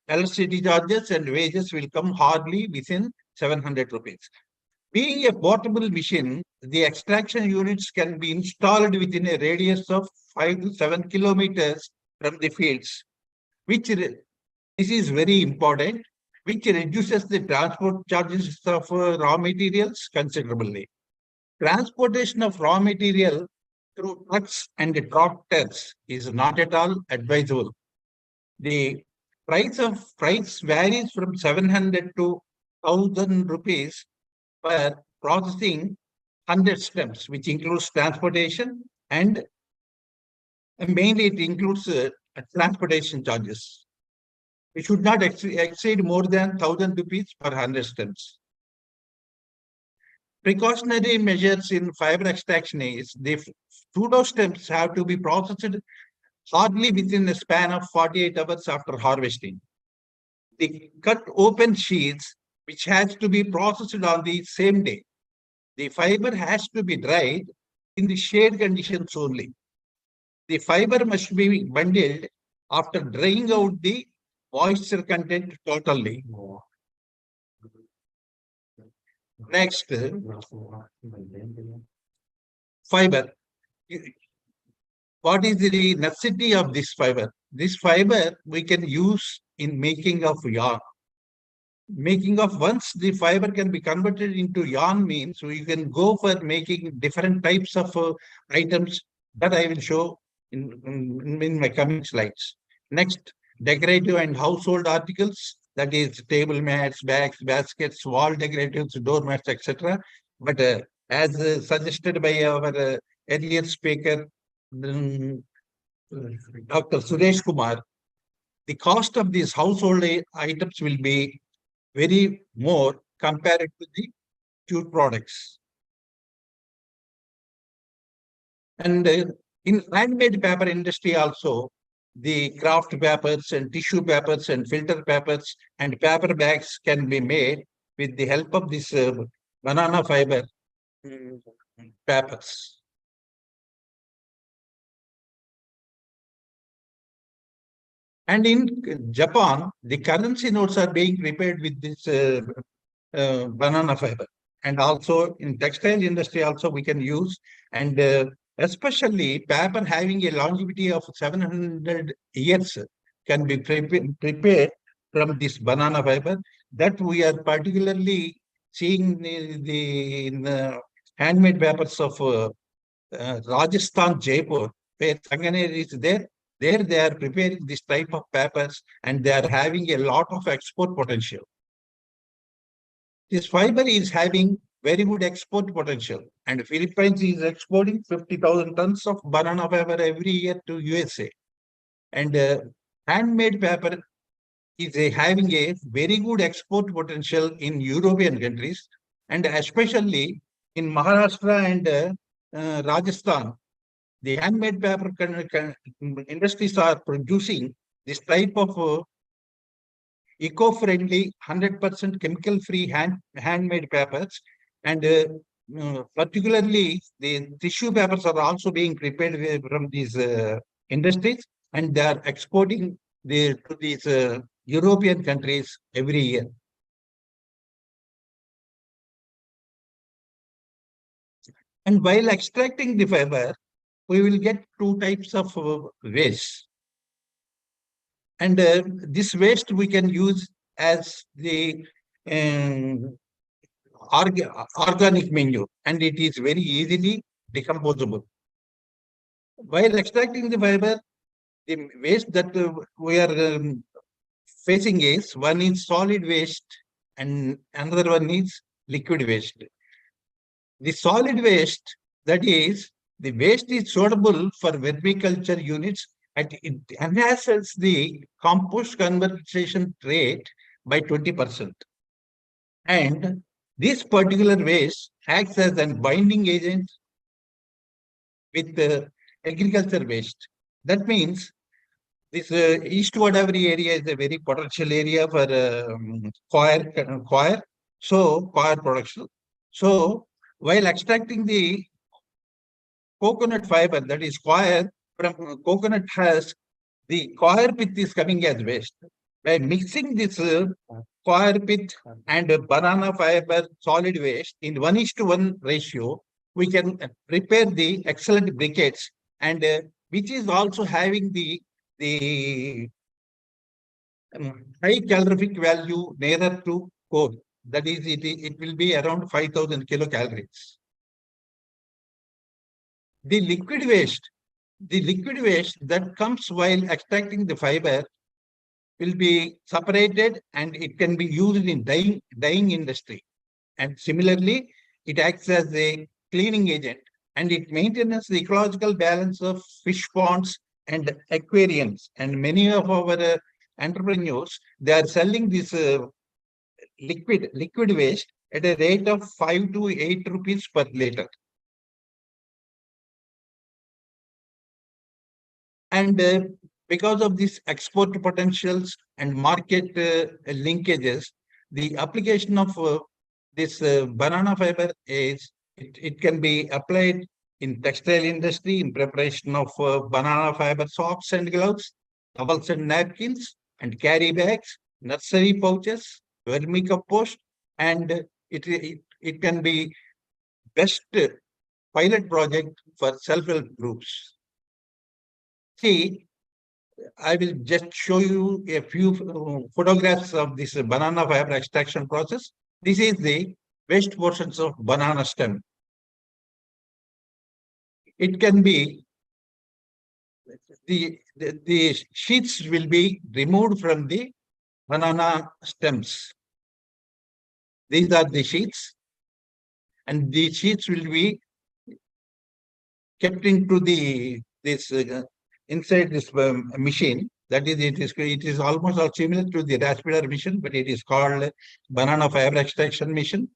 electricity charges and wages will come hardly within 700 rupees. Being a portable machine, the extraction units can be installed within a radius of 5 to 7 kilometers from the fields, which this is very important, which reduces the transport charges of raw materials considerably. Transportation of raw material through trucks and tractors is not at all advisable. The price varies from 700 to 1,000 rupees per processing 100 stems, which includes transportation and mainly it includes transportation charges. It should not exceed more than 1,000 rupees per 100 stems. Precautionary measures in fiber extraction is the pseudo stems have to be processed hardly within a span of 48 hours after harvesting. The cut open sheets, which has to be processed on the same day. The fiber has to be dried in the shade conditions only. The fiber must be bundled after drying out the moisture content totally. Next, fiber. What is the necessity of this fiber? This fiber we can use in making of yarn. Making of once the fiber can be converted into yarn means we can go for making different types of items that I will show in my coming slides. Next, decorative and household articles, that is table mats, bags, baskets, wall decoratives, doormats, etc. But as suggested by our earlier speaker, Dr. Suresh Kumar, the cost of these household items will be very more compared to the jute products. And in handmade paper industry also, the craft papers and tissue papers and filter papers and paper bags can be made with the help of this banana fiber papers. And in Japan, the currency notes are being prepared with this banana fiber. And also in textile industry also we can use, and especially paper having a longevity of 700 years can be prepared from this banana fiber. That we are particularly seeing in the handmade papers of Rajasthan, Jaipur, where Sanganer is there. There they are preparing this type of papers and they are having a lot of export potential. This fiber is having very good export potential, and Philippines is exporting 50,000 tons of banana fiber every year to USA. And handmade paper is having a very good export potential in European countries, and especially in Maharashtra and Rajasthan. The handmade paper industries are producing this type of eco-friendly, 100% chemical-free handmade papers, and particularly the tissue papers are also being prepared from these industries, and they are exporting to these European countries every year. And while extracting the fiber, we will get two types of waste. And this waste we can use as the organic manure, and it is very easily decomposable. While extracting the fiber, the waste that we are facing is, one is solid waste and another one is liquid waste. The solid waste, that is, the waste is suitable for vermiculture units and it enhances the compost conversion rate by 20%. And this particular waste acts as a binding agent with agriculture waste. That means this East Godavari area is a very potential area for coir production. So while extracting the coconut fiber, that is coir from coconut husk, the coir pith is coming as waste. By mixing this coir pith and banana fiber solid waste in 1:1 ratio, we can prepare the excellent briquettes, and which is also having the high calorific value nearer to coal. That is, it will be around 5,000 kilocalories. the liquid waste that comes while extracting the fiber will be separated and it can be used in dyeing industry. And similarly, it acts as a cleaning agent and it maintains the ecological balance of fish ponds and aquariums. And many of our entrepreneurs, they are selling this liquid waste at a rate of 5 to 8 rupees per liter. And because of these export potentials and market linkages, the application of this banana fiber is, it can be applied in textile industry in preparation of banana fiber socks and gloves, towels and napkins, and carry bags, nursery pouches, vermicompost, and it can be best pilot project for self-help groups. See, I will just show you a few photographs of this banana fiber extraction process. This is the waste portions of banana stem. It can be, the sheets will be removed from the banana stems. These are the sheets, and the sheets will be kept into this inside this machine. That is, it is almost similar to the raspberry machine, but it is called banana fiber extraction machine.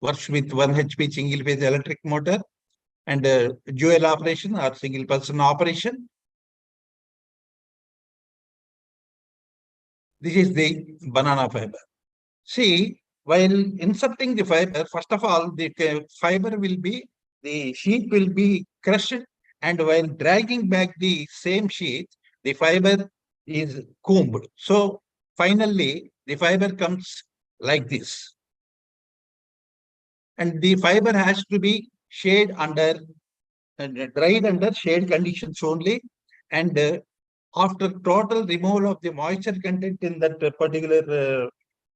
Works with 1 HP single phase electric motor and dual operation or single person operation. This is the banana fiber. See, while inserting the fiber, first of all, the fiber will be, the sheet will be crushed, and while dragging back the same sheet, the fiber is combed. So finally, the fiber comes like this. And the fiber has to be dried under shade conditions only. And after total removal of the moisture content in that particular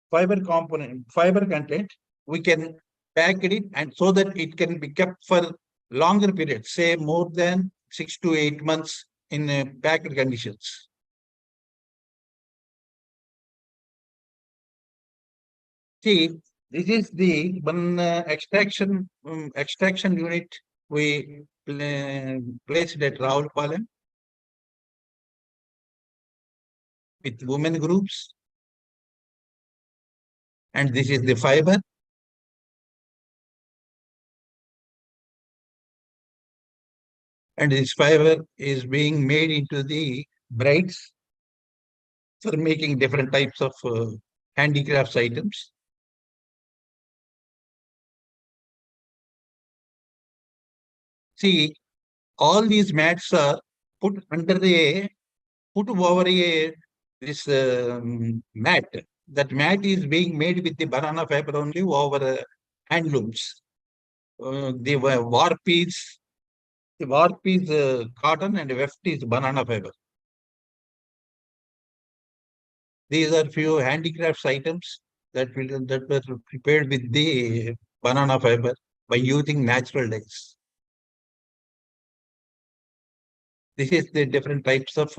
fiber content, we can pack it, and so that it can be kept for longer periods, say more than 6 to 8 months in packed conditions. See, this is the one extraction unit we placed at Rawalpalam with women groups. And this is the fiber. And this fiber is being made into the braids for making different types of handicrafts items. See, all these mats are put over this mat. That mat is being made with the banana fiber only over handlooms. The warp is cotton and weft is banana fiber. These are few handicrafts items that were prepared with the banana fiber by using natural dyes. This is the different types of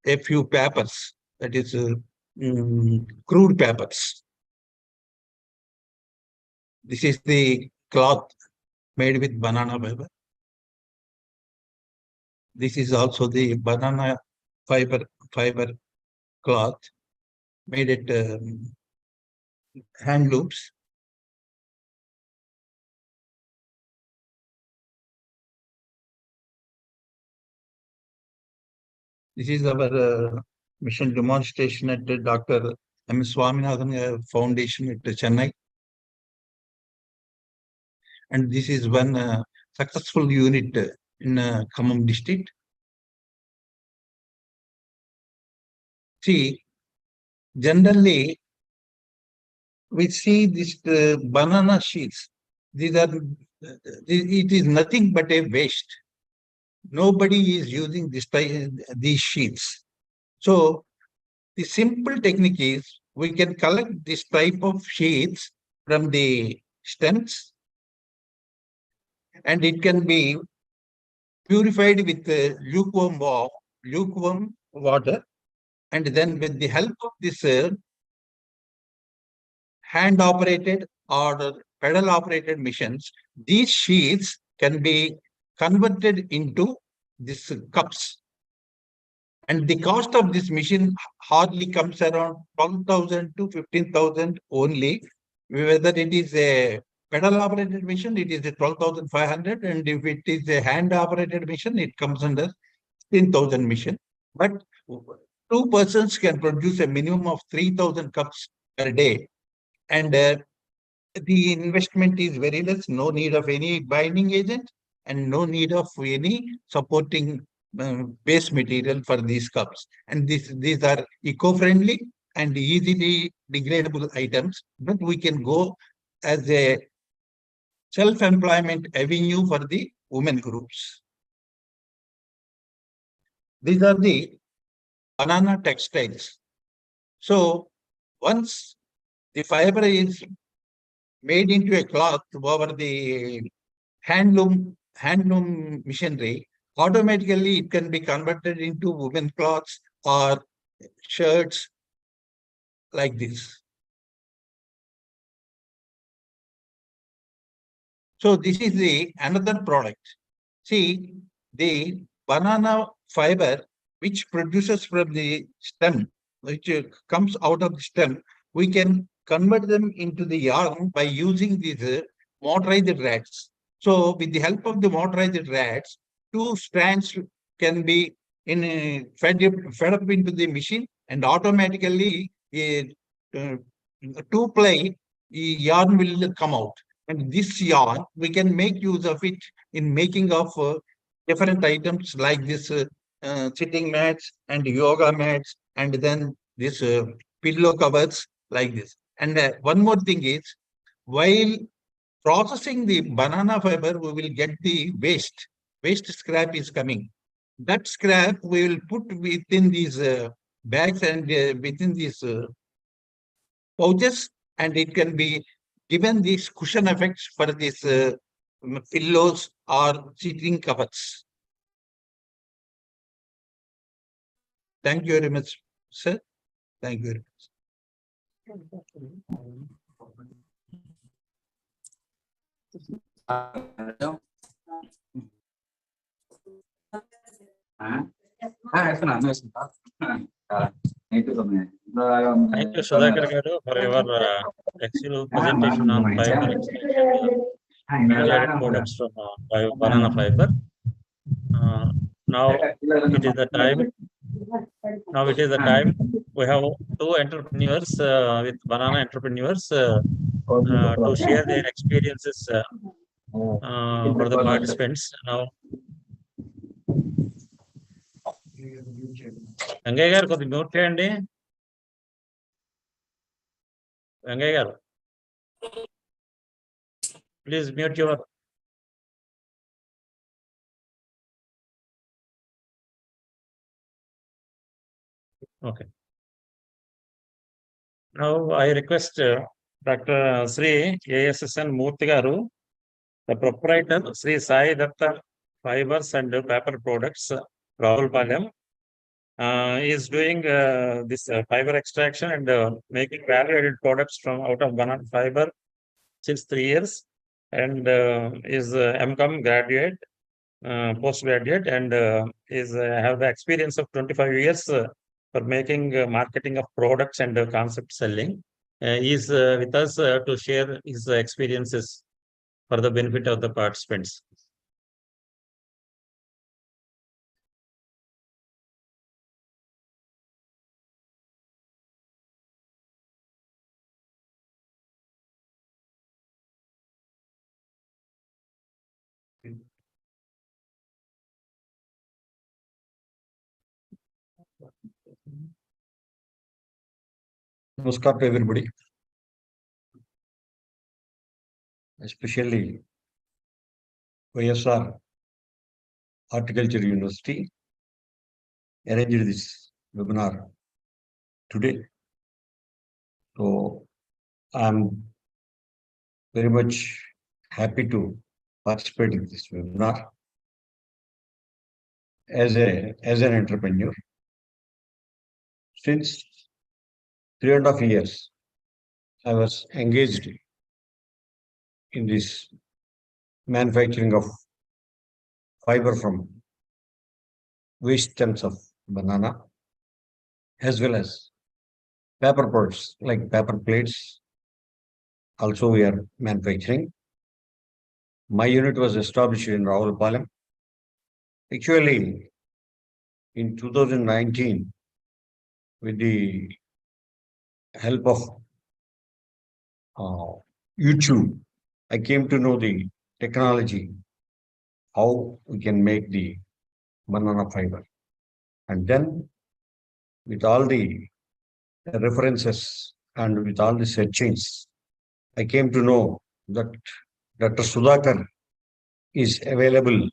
a few papers, that is crude papers. This is the cloth made with banana fiber. This is also the banana fiber cloth made at hand loops. This is our mission demonstration at the Dr. M. Swaminathan Foundation at Chennai. And this is one successful unit in Khammam district. See, generally, we see this banana sheets. It is nothing but a waste. Nobody is using these sheets. So the simple technique is we can collect this type of sheets from the stems, and it can be purified with lukewarm water, and then with the help of this hand operated or pedal operated machines, these sheets can be converted into these cups. And the cost of this machine hardly comes around 12,000 to 15,000 only. Whether it is a pedal operated machine, it is a 12,500. And if it is a hand operated machine, it comes under 15,000 machine. But two persons can produce a minimum of 3,000 cups per day. And the investment is very less, no need of any binding agent and no need of any supporting base material for these cups. And these are eco-friendly and easily degradable items, but we can go as a self-employment avenue for the women groups. These are the banana textiles. So once the fiber is made into a cloth over the handloom machinery, automatically it can be converted into woven cloths or shirts like this. So this is the another product. See, the banana fiber which produces from the stem, which comes out of the stem, we can convert them into the yarn by using these motorized rats. So with the help of the motorized rats, two strands can be fed up into the machine, and automatically two ply yarn will come out. And this yarn, we can make use of it in making of different items like this sitting mats and yoga mats, and then this pillow covers like this. And one more thing is, while processing the banana fiber, we will get the waste. Waste scrap is coming. That scrap we will put within these bags and within these pouches, and it can be given these cushion effects for these pillows or seating covers. Thank you very much, sir. Thank you very much. Thank you, Sudhakar Garu, for your excellent presentation on fiber extraction and value-added products from banana fiber. Now it is the time. Now it is the time. We have two entrepreneurs with banana entrepreneurs to share their experiences for the participants. Now, Vengaiah గారు కొద్దిగా mute చేయండి. వెంగయ్య గారు, please mute your. Okay. Now I request Dr. Sri ASSN Murthy Garu, the proprietor, Sri Sai Datta Fibers and Paper Products, Rahulpalayam, is doing this fiber extraction and making value-added products from out of banana fiber since 3 years, and is MCOM graduate, postgraduate, and is have the experience of 25 years for making marketing of products and concept selling. He is with us to share his experiences for the benefit of the participants. Namaskar to everybody, especially YSR Horticulture University arranged this webinar today. So I'm very much happy to participate in this webinar. as an entrepreneur. Since 3.5 years, I was engaged in this manufacturing of fiber from waste stems of banana, as well as paper products like paper plates. Also, we are manufacturing. My unit was established in Rawalpalam. Actually, in 2019, with the help of YouTube, I came to know the technology, how we can make the banana fiber. And then, with all the references and with all the searchings, I came to know that Dr. Sudhakar is available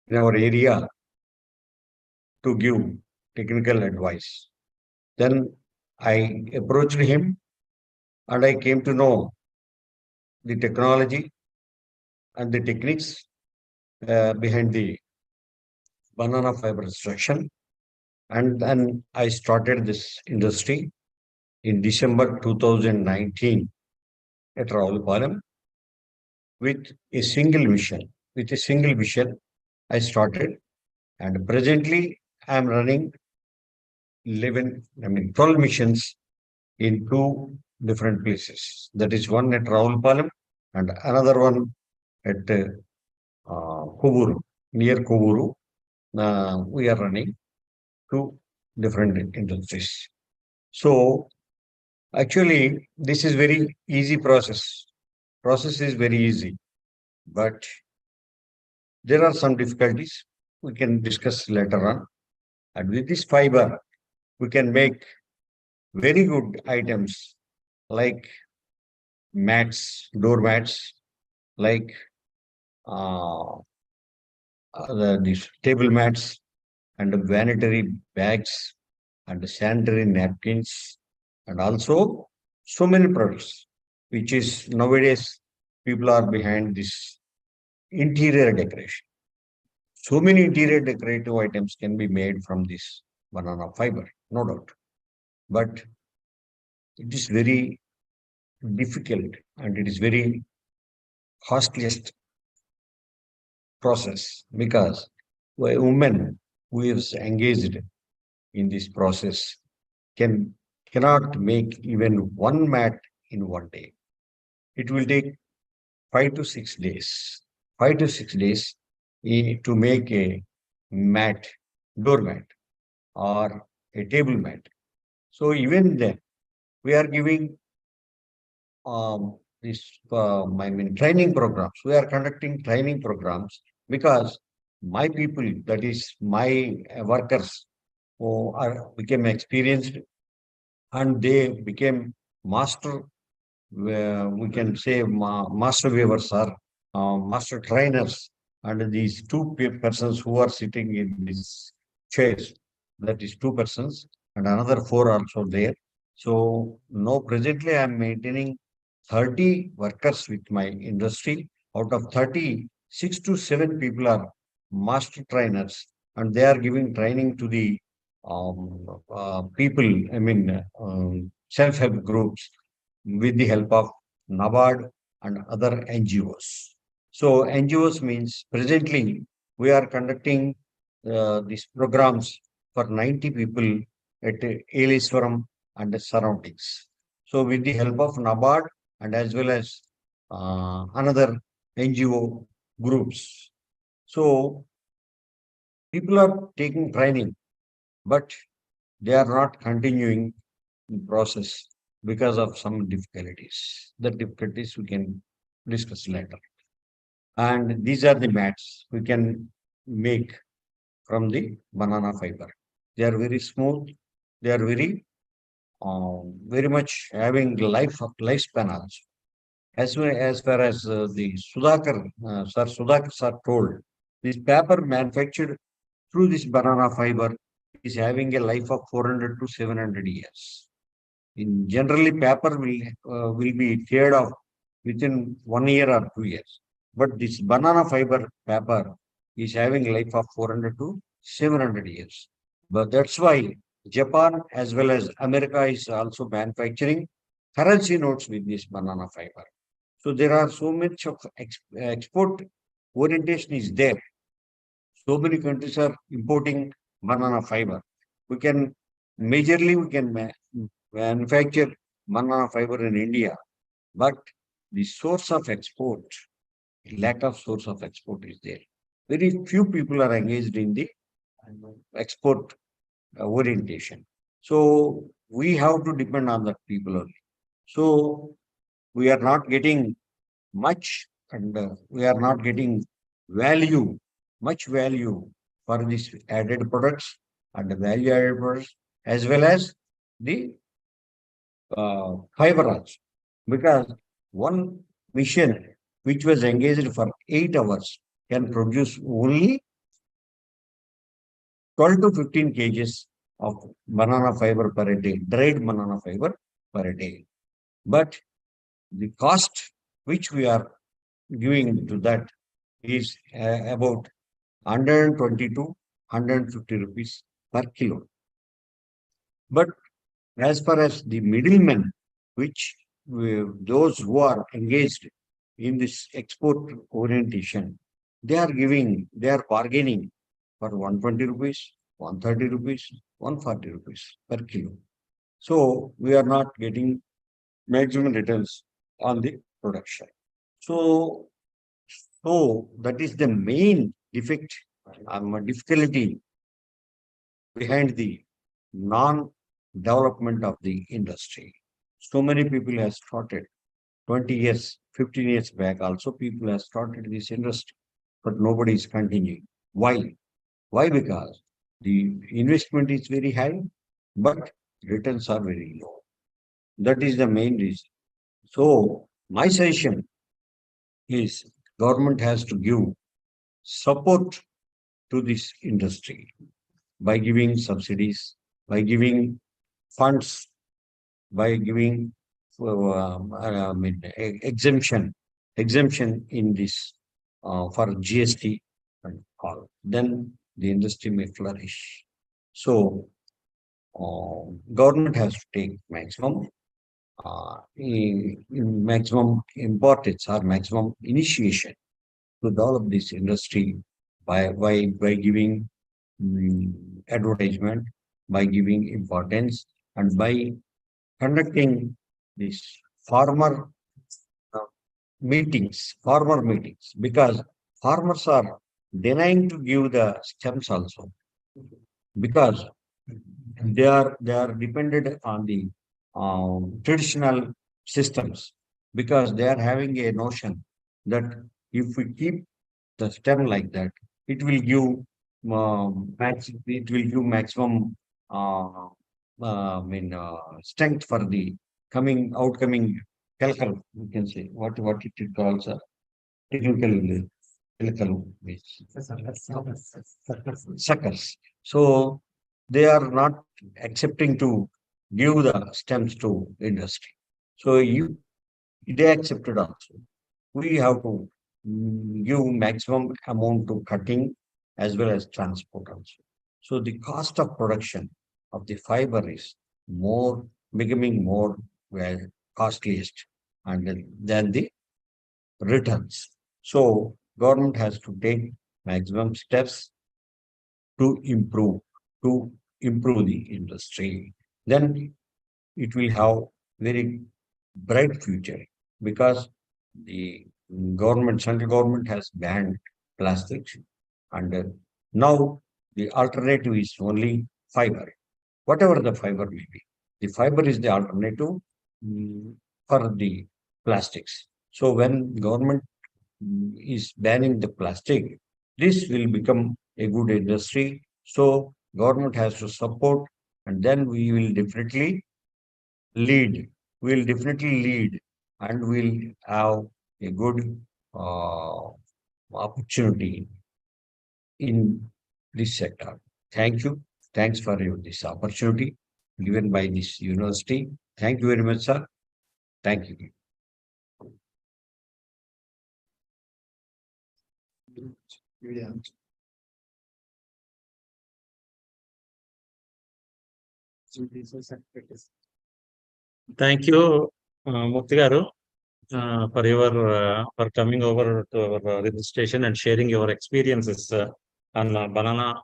in our area to give technical advice. Then I approached him and I came to know the technology and the techniques behind the banana fiber extraction. And then I started this industry in December 2019 at Rawalpalam with a single mission. With a single vision, I started, and presently I am running 12 missions in 2 different places. That is one at Rawalpalam and another one at Kovuru, near Kovuru. We are running 2 different industries. So actually, this is very easy process. Process is very easy, but there are some difficulties we can discuss later on. And with this fiber, we can make very good items like mats, door mats, like these table mats and vanitary bags and sanitary napkins, and also so many products, which is nowadays people are behind this interior decoration. So many interior decorative items can be made from this banana fiber, no doubt. But it is very difficult and it is very costliest process, because a woman who is engaged in this process cannot make even one mat in one day. It will take 5 to 6 days. 5 to 6 days to make a mat, doormat, or a table mat. So even then, we are giving training programs. We are conducting training programs because my people, that is my workers, who became experienced and they became master. We can say master weavers or master trainers, and these 2 persons who are sitting in this chairs, that is 2 persons, and another 4 also there. So now presently I am maintaining 30 workers with my industry. Out of 30, 6 to 7 people are master trainers, and they are giving training to the people, self-help groups, with the help of NABARD and other NGOs. So NGOs means presently we are conducting these programs for 90 people at Eliswaram and the surroundings. So with the help of NABARD and as well as another NGO groups. So people are taking training, but they are not continuing the process because of some difficulties. The difficulties we can discuss later. And these are the mats we can make from the banana fiber. They are very smooth. They are very much having lifespan also. As far as the Sudhakar sir told, this paper manufactured through this banana fiber is having a life of 400 to 700 years. In generally, paper will be teared off within 1 year or 2 years. But this banana fiber paper is having life of 400 to 700 years. But that's why Japan as well as America is also manufacturing currency notes with this banana fiber. So there are so much of export orientation is there. So many countries are importing banana fiber. We can manufacture banana fiber in India, but the source of export, lack of source of export is there. Very few people are engaged in the export orientation. So we have to depend on the people only. So we are not getting much, and we are not getting much value for these added products and the value added products, as well as the fiber also. Because one mission which was engaged for 8 hours can produce only 12 to 15 kgs of banana fiber per day, dried banana fiber per day. But the cost which we are giving to that is about 120 to 150 rupees per kilo. But as far as the middlemen, which those who are engaged in this export orientation, they are bargaining for 120 rupees, 130 rupees, 140 rupees per kilo. So we are not getting maximum returns on the production. So that is the main defect, difficulty behind the non-development of the industry. So many people have started 20 years, 15 years back also people have started this industry, but nobody is continuing. Why? Why? Because the investment is very high, but returns are very low. That is the main reason. So my suggestion is government has to give support to this industry by giving subsidies, by giving funds, by giving exemption in this for GST and all. Then the industry may flourish. So government has to take maximum maximum importance or maximum initiation to develop this industry by giving advertisement, by giving importance, and by conducting these farmer meetings, because farmers are denying to give the stems also, because they are dependent on the traditional systems, because they are having a notion that if we keep the stem like that, it will give maximum strength for the outcoming pellicle, we can say what it calls technical suckers. So they are not accepting to give the stems to industry. So they accepted also. We have to give maximum amount to cutting as well as transport also. So the cost of production of the fiber is becoming more costliest and than the returns. So government has to take maximum steps to improve the industry. Then it will have very bright future, because the central government has banned plastics, and now the alternative is only fiber, whatever the fiber may be. The fiber is the alternative for the plastics. So when government is banning the plastic, this will become a good industry. So government has to support, and then we will definitely lead. We'll definitely lead, and we'll have a good opportunity in this sector. Thank you. Thanks for this opportunity given by this university. Thank you very much, sir. Thank you. Thank you, Mukti garu, for coming over to our registration and sharing your experiences on banana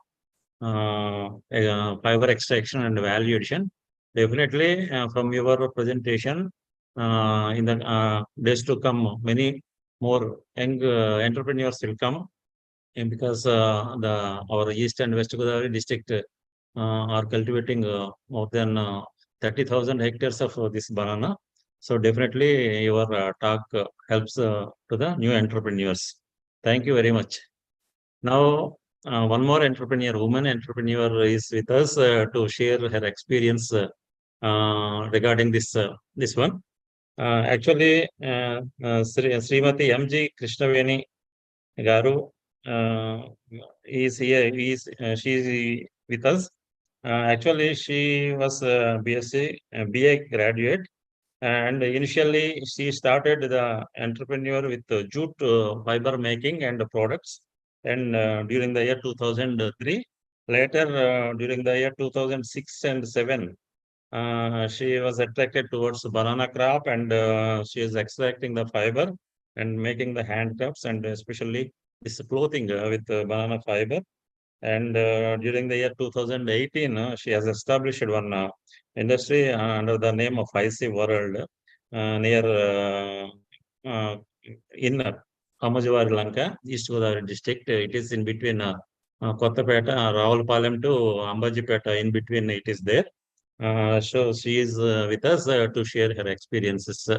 fiber extraction and value addition. Definitely, from your presentation, in the days to come, many more young entrepreneurs will come, and because our East and West Godavari district are cultivating more than 30,000 hectares of this banana. So definitely your talk helps to the new entrepreneurs. Thank you very much. Now, one more entrepreneur, woman entrepreneur is with us to share her experience regarding this one. Actually, Srimati M.G. Krishnaveni Garu is here. She is with us. Actually, she was BSc, BA graduate, and initially she started the entrepreneur with jute fiber making and products. And during the year 2003, later during the year 2006 and 7, she was attracted towards banana crop, and she is extracting the fiber and making the handcrafts, and especially this clothing with banana fiber. And during the year 2018, she has established one industry under the name of IC World near in Amajavari Lanka, East Godavari district. It is in between Kottapeta, Ravulpalam to Ambajipeta. In between, it is there. So she is with us to share her experiences.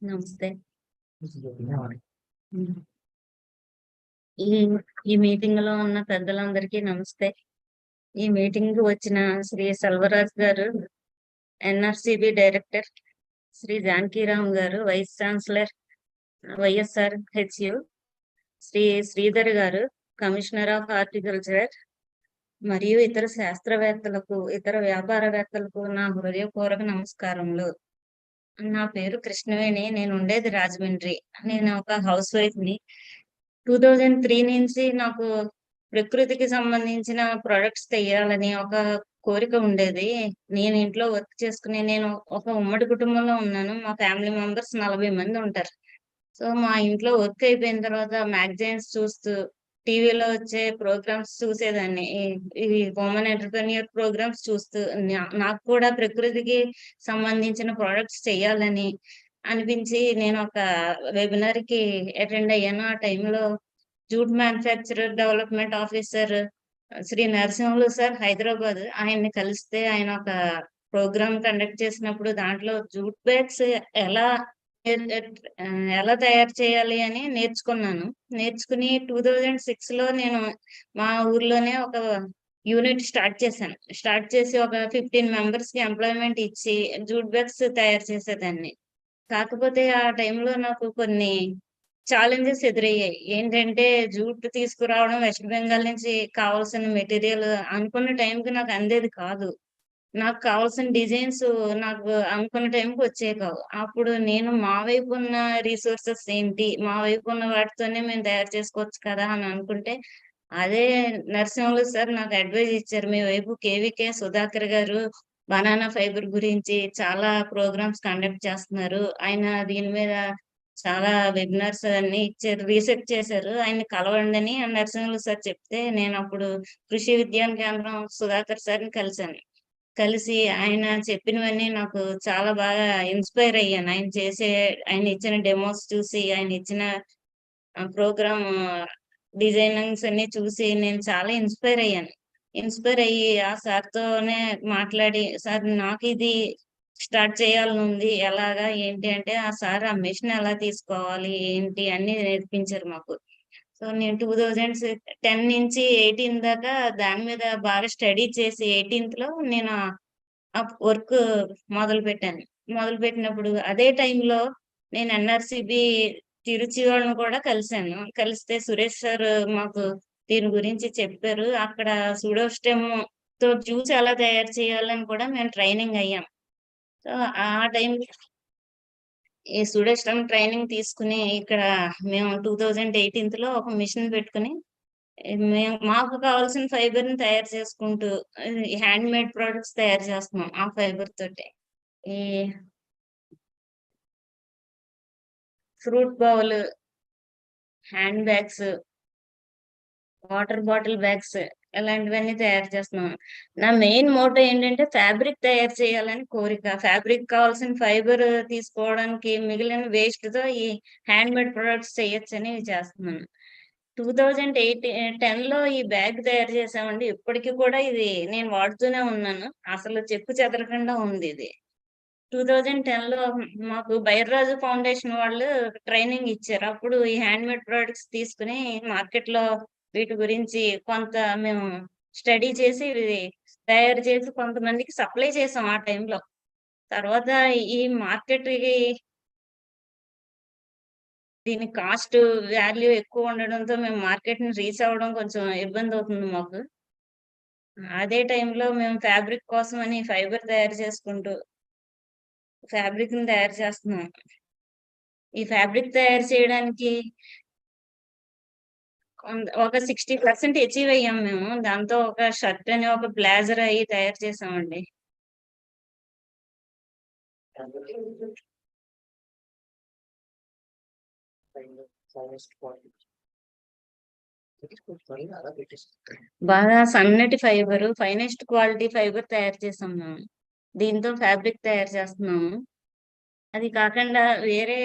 నమస్తే. ఈ meeting లో ఉన్న పెద్దలందరికీ నమస్తే. ఈ meeting వచ్చిన శ్రీ సెల్వరాజ్ గారు, ఎన్ఆర్సిబి director, Shri Janakiram గారు, vice chancellor YSRHU, Shri Sridhar గారు, కమిషనర్ ఆఫ్ హార్టికల్చర్, మరియు ఇతర శాస్త్రవేత్తలకు, ఇతర వ్యాపారవేత్తలకు నా హృదయపూర్వక నమస్కారములు. నా పేరు కృష్ణవేణి. నేను ఉండేది రాజమండ్రి. నేను ఒక హౌస్ వైఫ్ ని. 2003 నుంచి నాకు ప్రకృతికి సంబంధించిన ప్రొడక్ట్స్ తెయ్యాలని ఒక కోరిక ఉండేది. నేను ఇంట్లో వర్క్ చేసుకుని, నేను ఒక ఉమ్మడి కుటుంబంలో ఉన్నాను. మా ఫ్యామిలీ మెంబర్స్ 40 మంది ఉంటారు. సో మా ఇంట్లో వర్క్ అయిపోయిన తర్వాత మ్యాగజైన్స్ చూస్తూ, టీవీలో వచ్చే ప్రోగ్రామ్స్ చూసేదాన్ని. ఈ ఉమెన్ ఎంటర్‌ప్రెన్యూర్ ప్రోగ్రామ్స్ చూస్తూ నాకు కూడా ప్రకృతికి సంబంధించిన ప్రొడక్ట్స్ చేయాలని అనిపించి నేను ఒక వెబినార్ కి అటెండ్ అయ్యాను. ఆ టైంలో jute manufacturer development officer Shri Narasimhulu sir Hyderabad, ఆయన్ని కలిస్తే ఆయన ఒక ప్రోగ్రామ్ కండక్ట్ చేసినప్పుడు దాంట్లో జూట్ బ్యాగ్స్ ఎలా తయారు చేయాలి అని నేర్చుకున్నాను. నేర్చుకుని 2006 లో నేను మా ఊర్లోనే ఒక యూనిట్ స్టార్ట్ చేశాను. స్టార్ట్ చేసి ఒక 15 మెంబర్స్ కి ఎంప్లాయ్మెంట్ ఇచ్చి జూట్ బ్యాగ్స్ తయారు చేసేదాన్ని. కాకపోతే ఆ టైంలో నాకు కొన్ని ఛాలెంజెస్ ఎదురయ్యాయి. ఏంటంటే జూట్ తీసుకురావడం వెస్ట్ బెంగాల్ నుంచి కావాల్సిన మెటీరియల్ అనుకున్న టైంకి నాకు అందేది కాదు. నాకు కావాల్సిన డిజైన్స్ నాకు అనుకున్న టైంకి వచ్చేవి కావు. అప్పుడు నేను మా వైపు ఉన్న రిసోర్సెస్ ఏంటి, మా వైపు ఉన్న వాటితోనే మేము తయారు చేసుకోవచ్చు కదా అని అనుకుంటే, అదే నరసింహులు సార్ నాకు అడ్వైజ్ ఇచ్చారు. మీ వైపు కేవీకే సుధాకర్ గారు బనానా ఫైబర్ గురించి చాలా ప్రోగ్రామ్స్ కండక్ట్ చేస్తున్నారు. ఆయన దీని మీద చాలా వెబినార్స్ అన్ని ఇచ్చారు, రీసెర్చ్ చేశారు. ఆయన్ని కలవండి అని నరసింహులు సార్ చెప్తే, నేను అప్పుడు కృషి విజ్ఞాన కేంద్రం సుధాకర్ సార్ని కలిశాను. కలిసి ఆయన చెప్పినవన్నీ నాకు చాలా బాగా ఇన్స్పైర్ అయ్యాను. ఆయన ఇచ్చిన డెమోస్ చూసి, ఆయన ఇచ్చిన ప్రోగ్రామ్ డిజైనింగ్స్ అన్ని చూసి నేను చాలా ఇన్స్పైర్ అయ్యాను. ఇన్స్పైర్ అయ్యి ఆ సార్తోనే మాట్లాడి, సార్ నాకు ఇది స్టార్ట్ చేయాలని ఉంది, ఎలాగా ఏంటి అంటే, ఆ సార్ ఆ మిషన్ ఎలా తీసుకోవాలి ఏంటి అన్ని నేర్పించారు మాకు. సో నేను 2010 నుంచి 18 దాకా దాని మీద బాగా స్టడీ చేసి 18th లో నేను ఆ వర్క్ మొదలు పెట్టినప్పుడు అదే టైంలో నేను ఎన్ఆర్సిబి తిరుచి వాళ్ళని కూడా కలిశాను. కలిస్తే సురేష్ సార్ మాకు దీని గురించి చెప్పారు. అక్కడ సూడోస్టెమ్ తో జ్యూస్ ఎలా తయారు చేయాలని కూడా మేము ట్రైనింగ్ అయ్యాం. సో ఆ టైం ఈ సూడోస్టమ్ ట్రైనింగ్ తీసుకుని ఇక్కడ మేము 2018 లో ఒక మిషన్ పెట్టుకుని మేము మాకు కావాల్సిన ఫైబర్ ని తయారు చేసుకుంటూ హ్యాండ్ మేడ్ ప్రొడక్ట్స్ తయారు చేస్తున్నాం ఆ ఫైబర్ తోటి. ఈ fruit bowl, hand bags, water bottle bags ఇలాంటివన్నీ తయారు చేస్తున్నాం. నా మెయిన్ మోటో ఏంటంటే ఫ్యాబ్రిక్ తయారు చేయాలని కోరిక. ఫ్యాబ్రిక్ కావాల్సిన ఫైబర్ తీసుకోవడానికి మిగిలిన వేస్ట్ తో ఈ హ్యాండ్ మేడ్ ప్రొడక్ట్స్ చేయొచ్చని చేస్తున్నాను. 2010 లో ఈ బ్యాగ్ తయారు చేసామండి. ఇప్పటికీ కూడా ఇది నేను వాడుతూనే ఉన్నాను. అసలు చెక్కు చెదరకుండా ఉంది ఇది. 2010 లో మాకు బైర్రాజు ఫౌండేషన్ వాళ్ళు ట్రైనింగ్ ఇచ్చారు. అప్పుడు ఈ హ్యాండ్ మేడ్ ప్రొడక్ట్స్ తీసుకుని మార్కెట్ లో వీటి గురించి కొంత మేము స్టడీ చేసి ఇవి తయారు చేసి కొంతమందికి సప్లై చేసాం ఆ టైంలో. తర్వాత ఈ మార్కెట్ దీని కాస్ట్ వాల్యూ ఎక్కువ ఉండడంతో మేము మార్కెట్ ని రీచ్ అవ్వడం కొంచెం ఇబ్బంది అవుతుంది మాకు. అదే టైంలో మేము ఫ్యాబ్రిక్ కోసం అని ఫైబర్ తయారు చేసుకుంటూ ఫ్యాబ్రిక్ ని తయారు చేస్తున్నాం. ఈ ఫ్యాబ్రిక్ తయారు చేయడానికి ఒక 60% అచీవ్ అయ్యాం మేము. దాంతో ఒక షర్ట్ అని ఒక బ్లేజర్ అయ్యి తయారు చేసామండి. బాగా సన్నటి ఫైబర్, ఫైనెస్ట్ క్వాలిటీ ఫైబర్ తయారు చేసాం మేము. దీంతో ఫ్యాబ్రిక్ తయారు చేస్తున్నాము. అది కాకుండా వేరే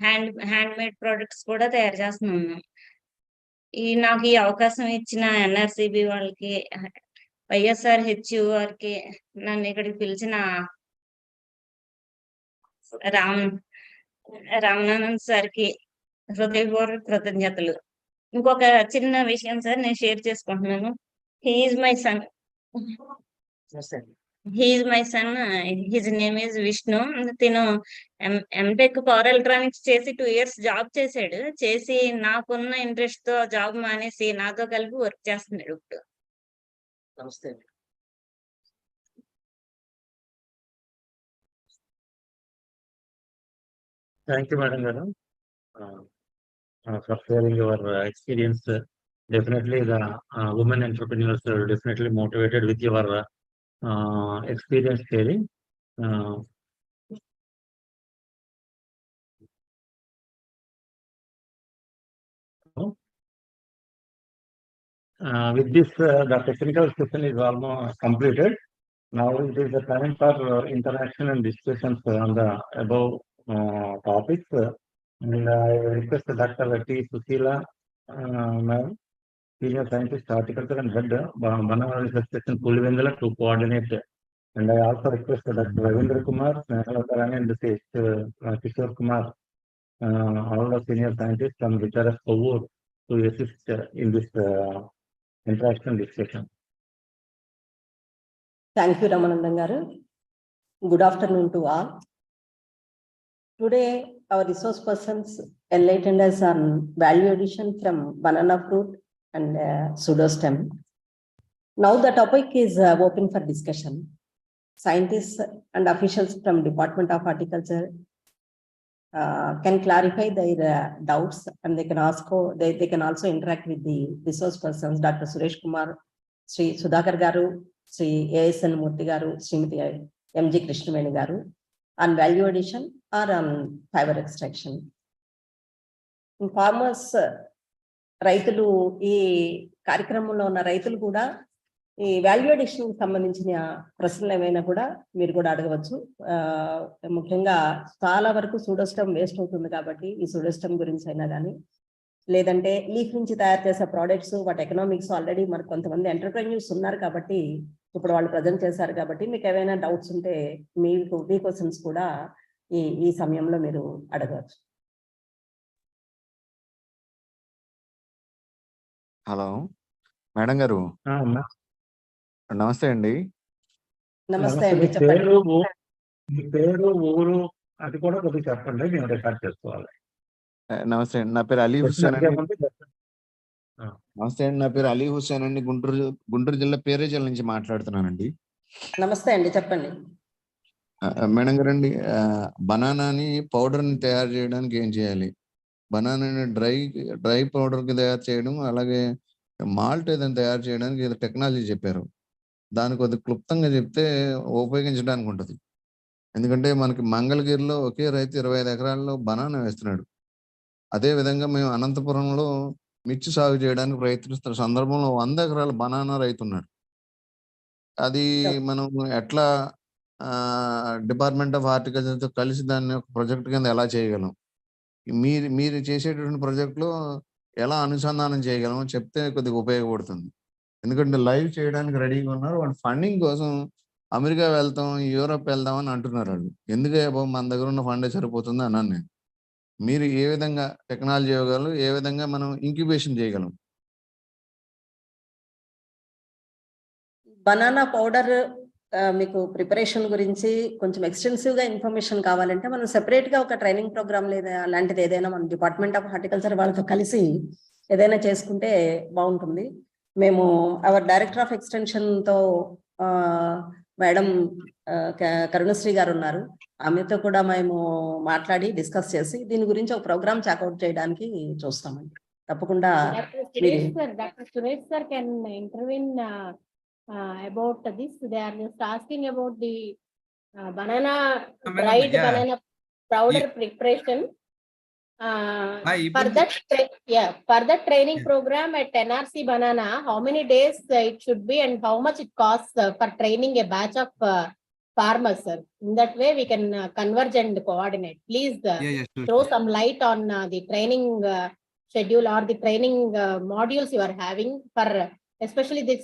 హ్యాండ్ మేడ్ ప్రొడక్ట్స్ కూడా తయారు చేస్తున్నాము మేము. నాకు ఈ అవకాశం ఇచ్చిన ఎన్ఆర్సిబి వాళ్ళకి, YSRHU వారికి, నన్ను ఇక్కడికి పిలిచిన రామనాథన్ సార్కి హృదయపూర్వక కృతజ్ఞతలు. ఇంకొక చిన్న విషయం సార్ నేను షేర్ చేసుకుంటున్నాను. He is my son. His name is Vishnu. తిను ఎంటెక్ పవర్ ఎలక్ట్రానిక్స్ చేసి 2 years జాబ్ చేశాడు. చేసి నాకున్న ఇంట్రెస్ట్ తో జాబ్ మానేసి నాతో కలిపి వర్క్ చేస్తున్నాడు ఇప్పుడు. నమస్తే. Thank you, Madam Garu, for sharing your experience. Definitely, the women entrepreneurs are definitely motivated with your experience sharing. With this, the technical session is almost completed. Now it is the time for interaction and discussions on the above topics. And I request Dr. T. Susila, ma'am, Senior Scientist, Horticulture and Head, Banana Research Station, Pulivendala, to coordinate. And I also request Dr. Ravindra Kumar, and Kishore Kumar, all the senior scientists from Vicharas Kovur to assist in this interaction discussion. Thank you, Ramanandan garu. Good afternoon to all. Today, our resource persons enlightened us on value addition from banana fruit and pseudostem. Now the topic is open for discussion. Scientists and officials from Department of Horticulture can clarify their doubts, and they can also interact with the resource persons, Dr. Suresh Kumar, Sri Sudhakar garu, Sri ASN Murthy garu, Srimati MG Krishnaveni garu, on value addition or on fiber extraction. Farmers, రైతులు ఈ కార్యక్రమంలో ఉన్న రైతులు కూడా ఈ value addition సంబంధించిన ప్రశ్నలు ఏమైనా కూడా మీరు కూడా అడగవచ్చు. ముఖ్యంగా చాలా వరకు సూడోస్టమ్ వేస్ట్ అవుతుంది కాబట్టి ఈ సూడోస్టమ్ గురించి అయినా కానీ, లేదంటే లీఫ్ నుంచి తయారు చేసే ప్రోడక్ట్స్ వాటి ఎకనామిక్స్ ఆల్రెడీ మనకు కొంతమంది ఎంటర్ప్రెన్యూర్స్ ఉన్నారు కాబట్టి ఇప్పుడు వాళ్ళు ప్రజెంట్ చేశారు కాబట్టి మీకు ఏమైనా డౌట్స్ ఉంటే మీ క్వశ్చన్స్ కూడా ఈ సమయంలో మీరు అడగవచ్చు. హలో మేడం గారు, నమస్తే అండి. నమస్తే అండి, చెప్పండి. మీ పేరు, ఊరు అది కూడా కొద్దిగా చెప్పండి, మేము రికార్డ్ చేసుకోవాలి. నమస్తే అండి, నా పేరు అలీ హుస్సేన్ అండి. నమస్తే అండి, నా పేరు అలీ హుస్సేన్ అండి. గుంటూరు జిల్లా పేరేజల్ నుంచి మాట్లాడుతున్నానండి. నమస్తే అండి, చెప్పండి. మేడం గారండి, బనానాని పౌడర్ని తయారు చేయడానికి ఏం చేయాలి? బనానాని డ్రై పౌడర్కి తయారు చేయడం, అలాగే మాల్ట్ ఏదైనా తయారు చేయడానికి ఏదో టెక్నాలజీ చెప్పారు. దాన్ని కొద్దిగా క్లుప్తంగా చెప్తే ఉపయోగించడానికి ఉంటుంది. ఎందుకంటే మనకి మంగళగిరిలో ఒకే రైతు 25 ఎకరాల్లో బనానా వేస్తున్నాడు. అదే విధంగా మేము అనంతపురంలో మిర్చి సాగు చేయడానికి ప్రయత్నిస్తున్న సందర్భంలో 100 ఎకరాల బనానా రైతున్నాడు. అది మనం ఎట్లా డిపార్ట్మెంట్ ఆఫ్ హార్టికల్చర్తో కలిసి దాన్ని ఒక ప్రాజెక్ట్ కింద ఎలా చేయగలం? మీరు చేసేటటువంటి ప్రాజెక్టులో ఎలా అనుసంధానం చేయగలమో చెప్తే కొద్దిగా ఉపయోగపడుతుంది. ఎందుకంటే లైవ్ చేయడానికి రెడీగా ఉన్నారు. వాళ్ళు ఫండింగ్ కోసం అమెరికా వెళ్తాం, యూరోప్ వెళ్దాం అని అంటున్నారు వాళ్ళు. ఎందుకే బాబు, మన దగ్గర ఉన్న ఫండే సరిపోతుంది అన్నాను నేను. మీరు ఏ విధంగా టెక్నాలజీ ఇవ్వగలరు? ఏ విధంగా మనం ఇంక్యుబేషన్ చేయగలం? బనానా పౌడర్ మీకు ప్రిపరేషన్ గురించి కొంచెం ఎక్స్టెన్సివ్ గా ఇన్ఫర్మేషన్ కావాలంటే మనం సెపరేట్ గా ఒక ట్రైనింగ్ ప్రోగ్రామ్ లేదా అలాంటిది ఏదైనా మన డిపార్ట్మెంట్ ఆఫ్ హార్టికల్చర్ వాళ్ళతో కలిసి ఏదైనా చేసుకుంటే బాగుంటుంది. మేము అవర్ డైరెక్టర్ ఆఫ్ ఎక్స్టెన్షన్ తో మేడం కరుణశ్రీ గారు ఉన్నారు, ఆమెతో కూడా మేము మాట్లాడి డిస్కస్ చేసి దీని గురించి ఒక ప్రోగ్రామ్ చాకౌట్ చేయడానికి చూస్తామండి. తప్పకుండా doctor Suresh sir can intervene about this. They are just asking about the banana dried banana powder preparation. For that training program at NRC Banana, how many days it should be and how much it costs for training a batch of farmers, sir? In that way we can converge and coordinate. Please throw some light on the training schedule or the training modules you are having for especially this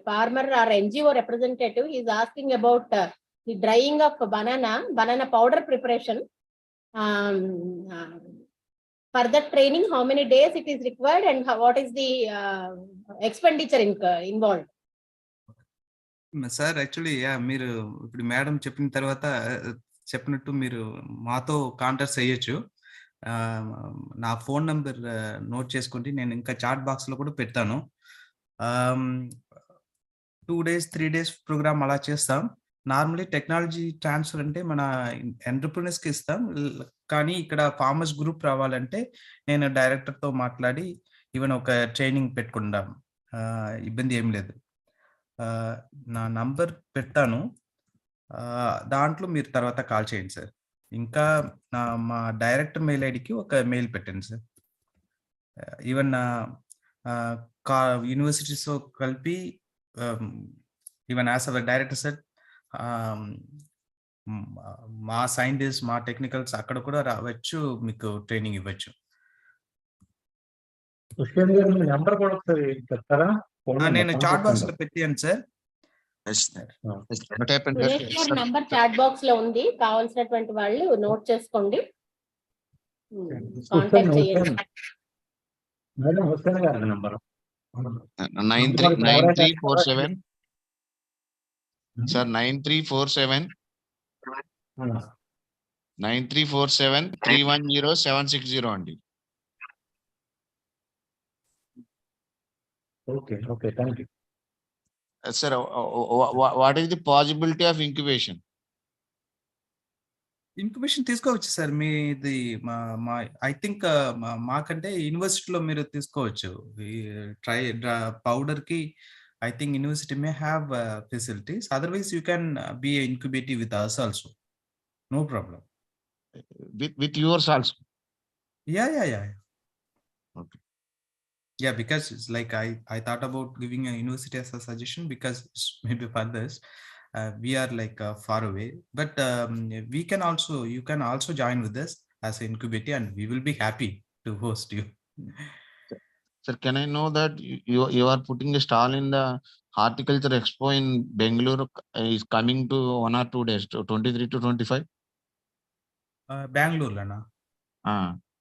farmer or NGO representative is asking about the drying of banana powder preparation. For that training, how many days it is required and what is the expenditure involved? Sir actually మీరు ఇప్పుడు madam చెప్పిన తర్వాత చెప్పినట్టు మీరు మాతో contact చేయొచ్చు. నా phone number note చేసుకోండి, నేను ఇంకా చాట్ బాక్స్ లో కూడా పెడతాను. 2 days 3 days ప్రోగ్రామ్ అలా చేస్తాం. నార్మల్లీ టెక్నాలజీ ట్రాన్స్ఫర్ అంటే మన ఎంటర్ప్రినర్స్ కి ఇస్తాం, కానీ ఇక్కడ ఫార్మర్స్ గ్రూప్ రావాలంటే నేను డైరెక్టర్ తో మాట్లాడి ఈవెన్ ఒక ట్రైనింగ్ పెట్టుకుందాం, ఇబ్బంది ఏం లేదు. నా నంబర్ పెడతాను, దాంట్లో మీరు తర్వాత కాల్ చేయండి సార్. ఇంకా మా డైరెక్టర్ మెయిల్ ఐడికి ఒక మెయిల్ పెట్టండి సార్. ఈవెన్ యూనివర్సిటీస్ కలిపి even as our director sir, మా సైంటిస్ట్ మా టెక్నికల్స్ అక్కడ కూడా రావచ్చు, మీకు ట్రైనింగ్ ఇవ్వచ్చు. నేను చాట్ బాక్స్ లో పెట్టాను సార్. నంబర్ చాట్ బాక్స్ లో ఉంది, కావాల్సినటువంటి వాళ్ళు నోట్ చేసుకోండి, కాంటాక్ట్ చేయండి. మేడం హుస్సేన్ గారి నంబర్ 9347 సార్ 9347 310 అండి. Okay okay, thank you sir. What is the possibility of incubation? Incubation తీసుకోవచ్చు సార్. మీది ఐ థింక్ మాకంటే యూనివర్సిటీలో మీరు తీసుకోవచ్చు. ట్రై పౌడర్ కి I think university may have facilities, otherwise you can be incubative with us also, no problem. With yours also? Yeah. Okay. Yeah, because it's like I thought about giving a university as a suggestion because maybe for this we are like far away, but you can also join with us as an incubator and we will be happy to host you. Sir, can I know that you are putting a stall in the Horticulture Expo in Bangalore is coming to 1 or 2 days, 23 to 25? Bangalore lana.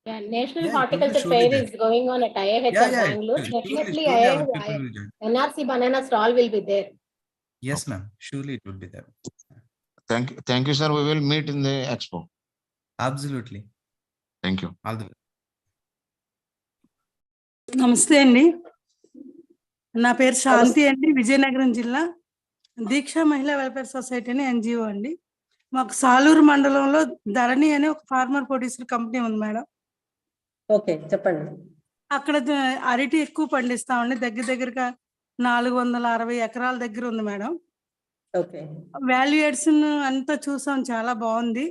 Yeah, National Horticulture Fair is going on at IIH of Bangalore. Definitely NRC banana stall will be there. Yes ma'am, surely it will be there. Thank you sir, we will meet in the expo. Absolutely. Thank you. All the best. నమస్తే అండి, నా పేరు శాంతి అండి, విజయనగరం జిల్లా దీక్ష మహిళా welfare society అని NGO అండి. మాకు సాలూరు మండలంలో ధరణి అనే ఒక ఫార్మర్ ప్రొడ్యూసర్ కంపెనీ ఉంది మేడం. ఓకే, చెప్పండి. అక్కడ అరటి ఎక్కువ పండిస్తామండి. దగ్గరగా 460 ఎకరాల దగ్గర ఉంది మేడం. ఓకే. వాల్యూ ఎడిషన్ అంతా చూసాం, చాలా బాగుంది.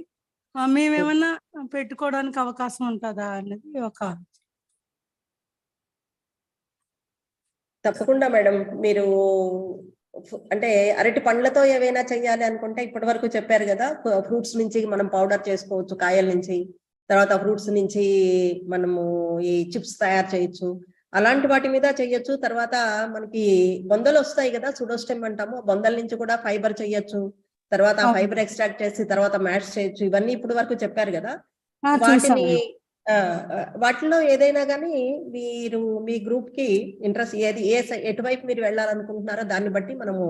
మేమేమన్నా పెట్టుకోవడానికి అవకాశం ఉంటుందా అనేది ఒక. తప్పకుండా మేడం. మీరు అంటే అరటి పండ్లతో ఏవైనా చెయ్యాలి అనుకుంటే ఇప్పటి వరకు చెప్పారు కదా, ఫ్రూట్స్ నుంచి మనం పౌడర్ చేసుకోవచ్చు, కాయల నుంచి. తర్వాత ఫ్రూట్స్ నుంచి మనము ఈ చిప్స్ తయారు చేయొచ్చు. అలాంటి వాటి మీద చెయ్యొచ్చు. తర్వాత మనకి బొందలు వస్తాయి కదా, సుడోస్టెమ్ అంటాము, బొందల నుంచి కూడా ఫైబర్ చెయ్యొచ్చు. తర్వాత ఆ ఫైబర్ ఎక్స్ట్రాక్ట్ చేసి తర్వాత మ్యాష్ చేయొచ్చు. ఇవన్నీ ఇప్పుడు వరకు చెప్పారు కదా. వాటిని వాటిలో ఏదైనా కానీ మీరు మీ గ్రూప్ కి ఇంట్రెస్ట్ ఏది ఎటువైపు మీరు వెళ్ళాలనుకుంటున్నారో దాన్ని బట్టి మనము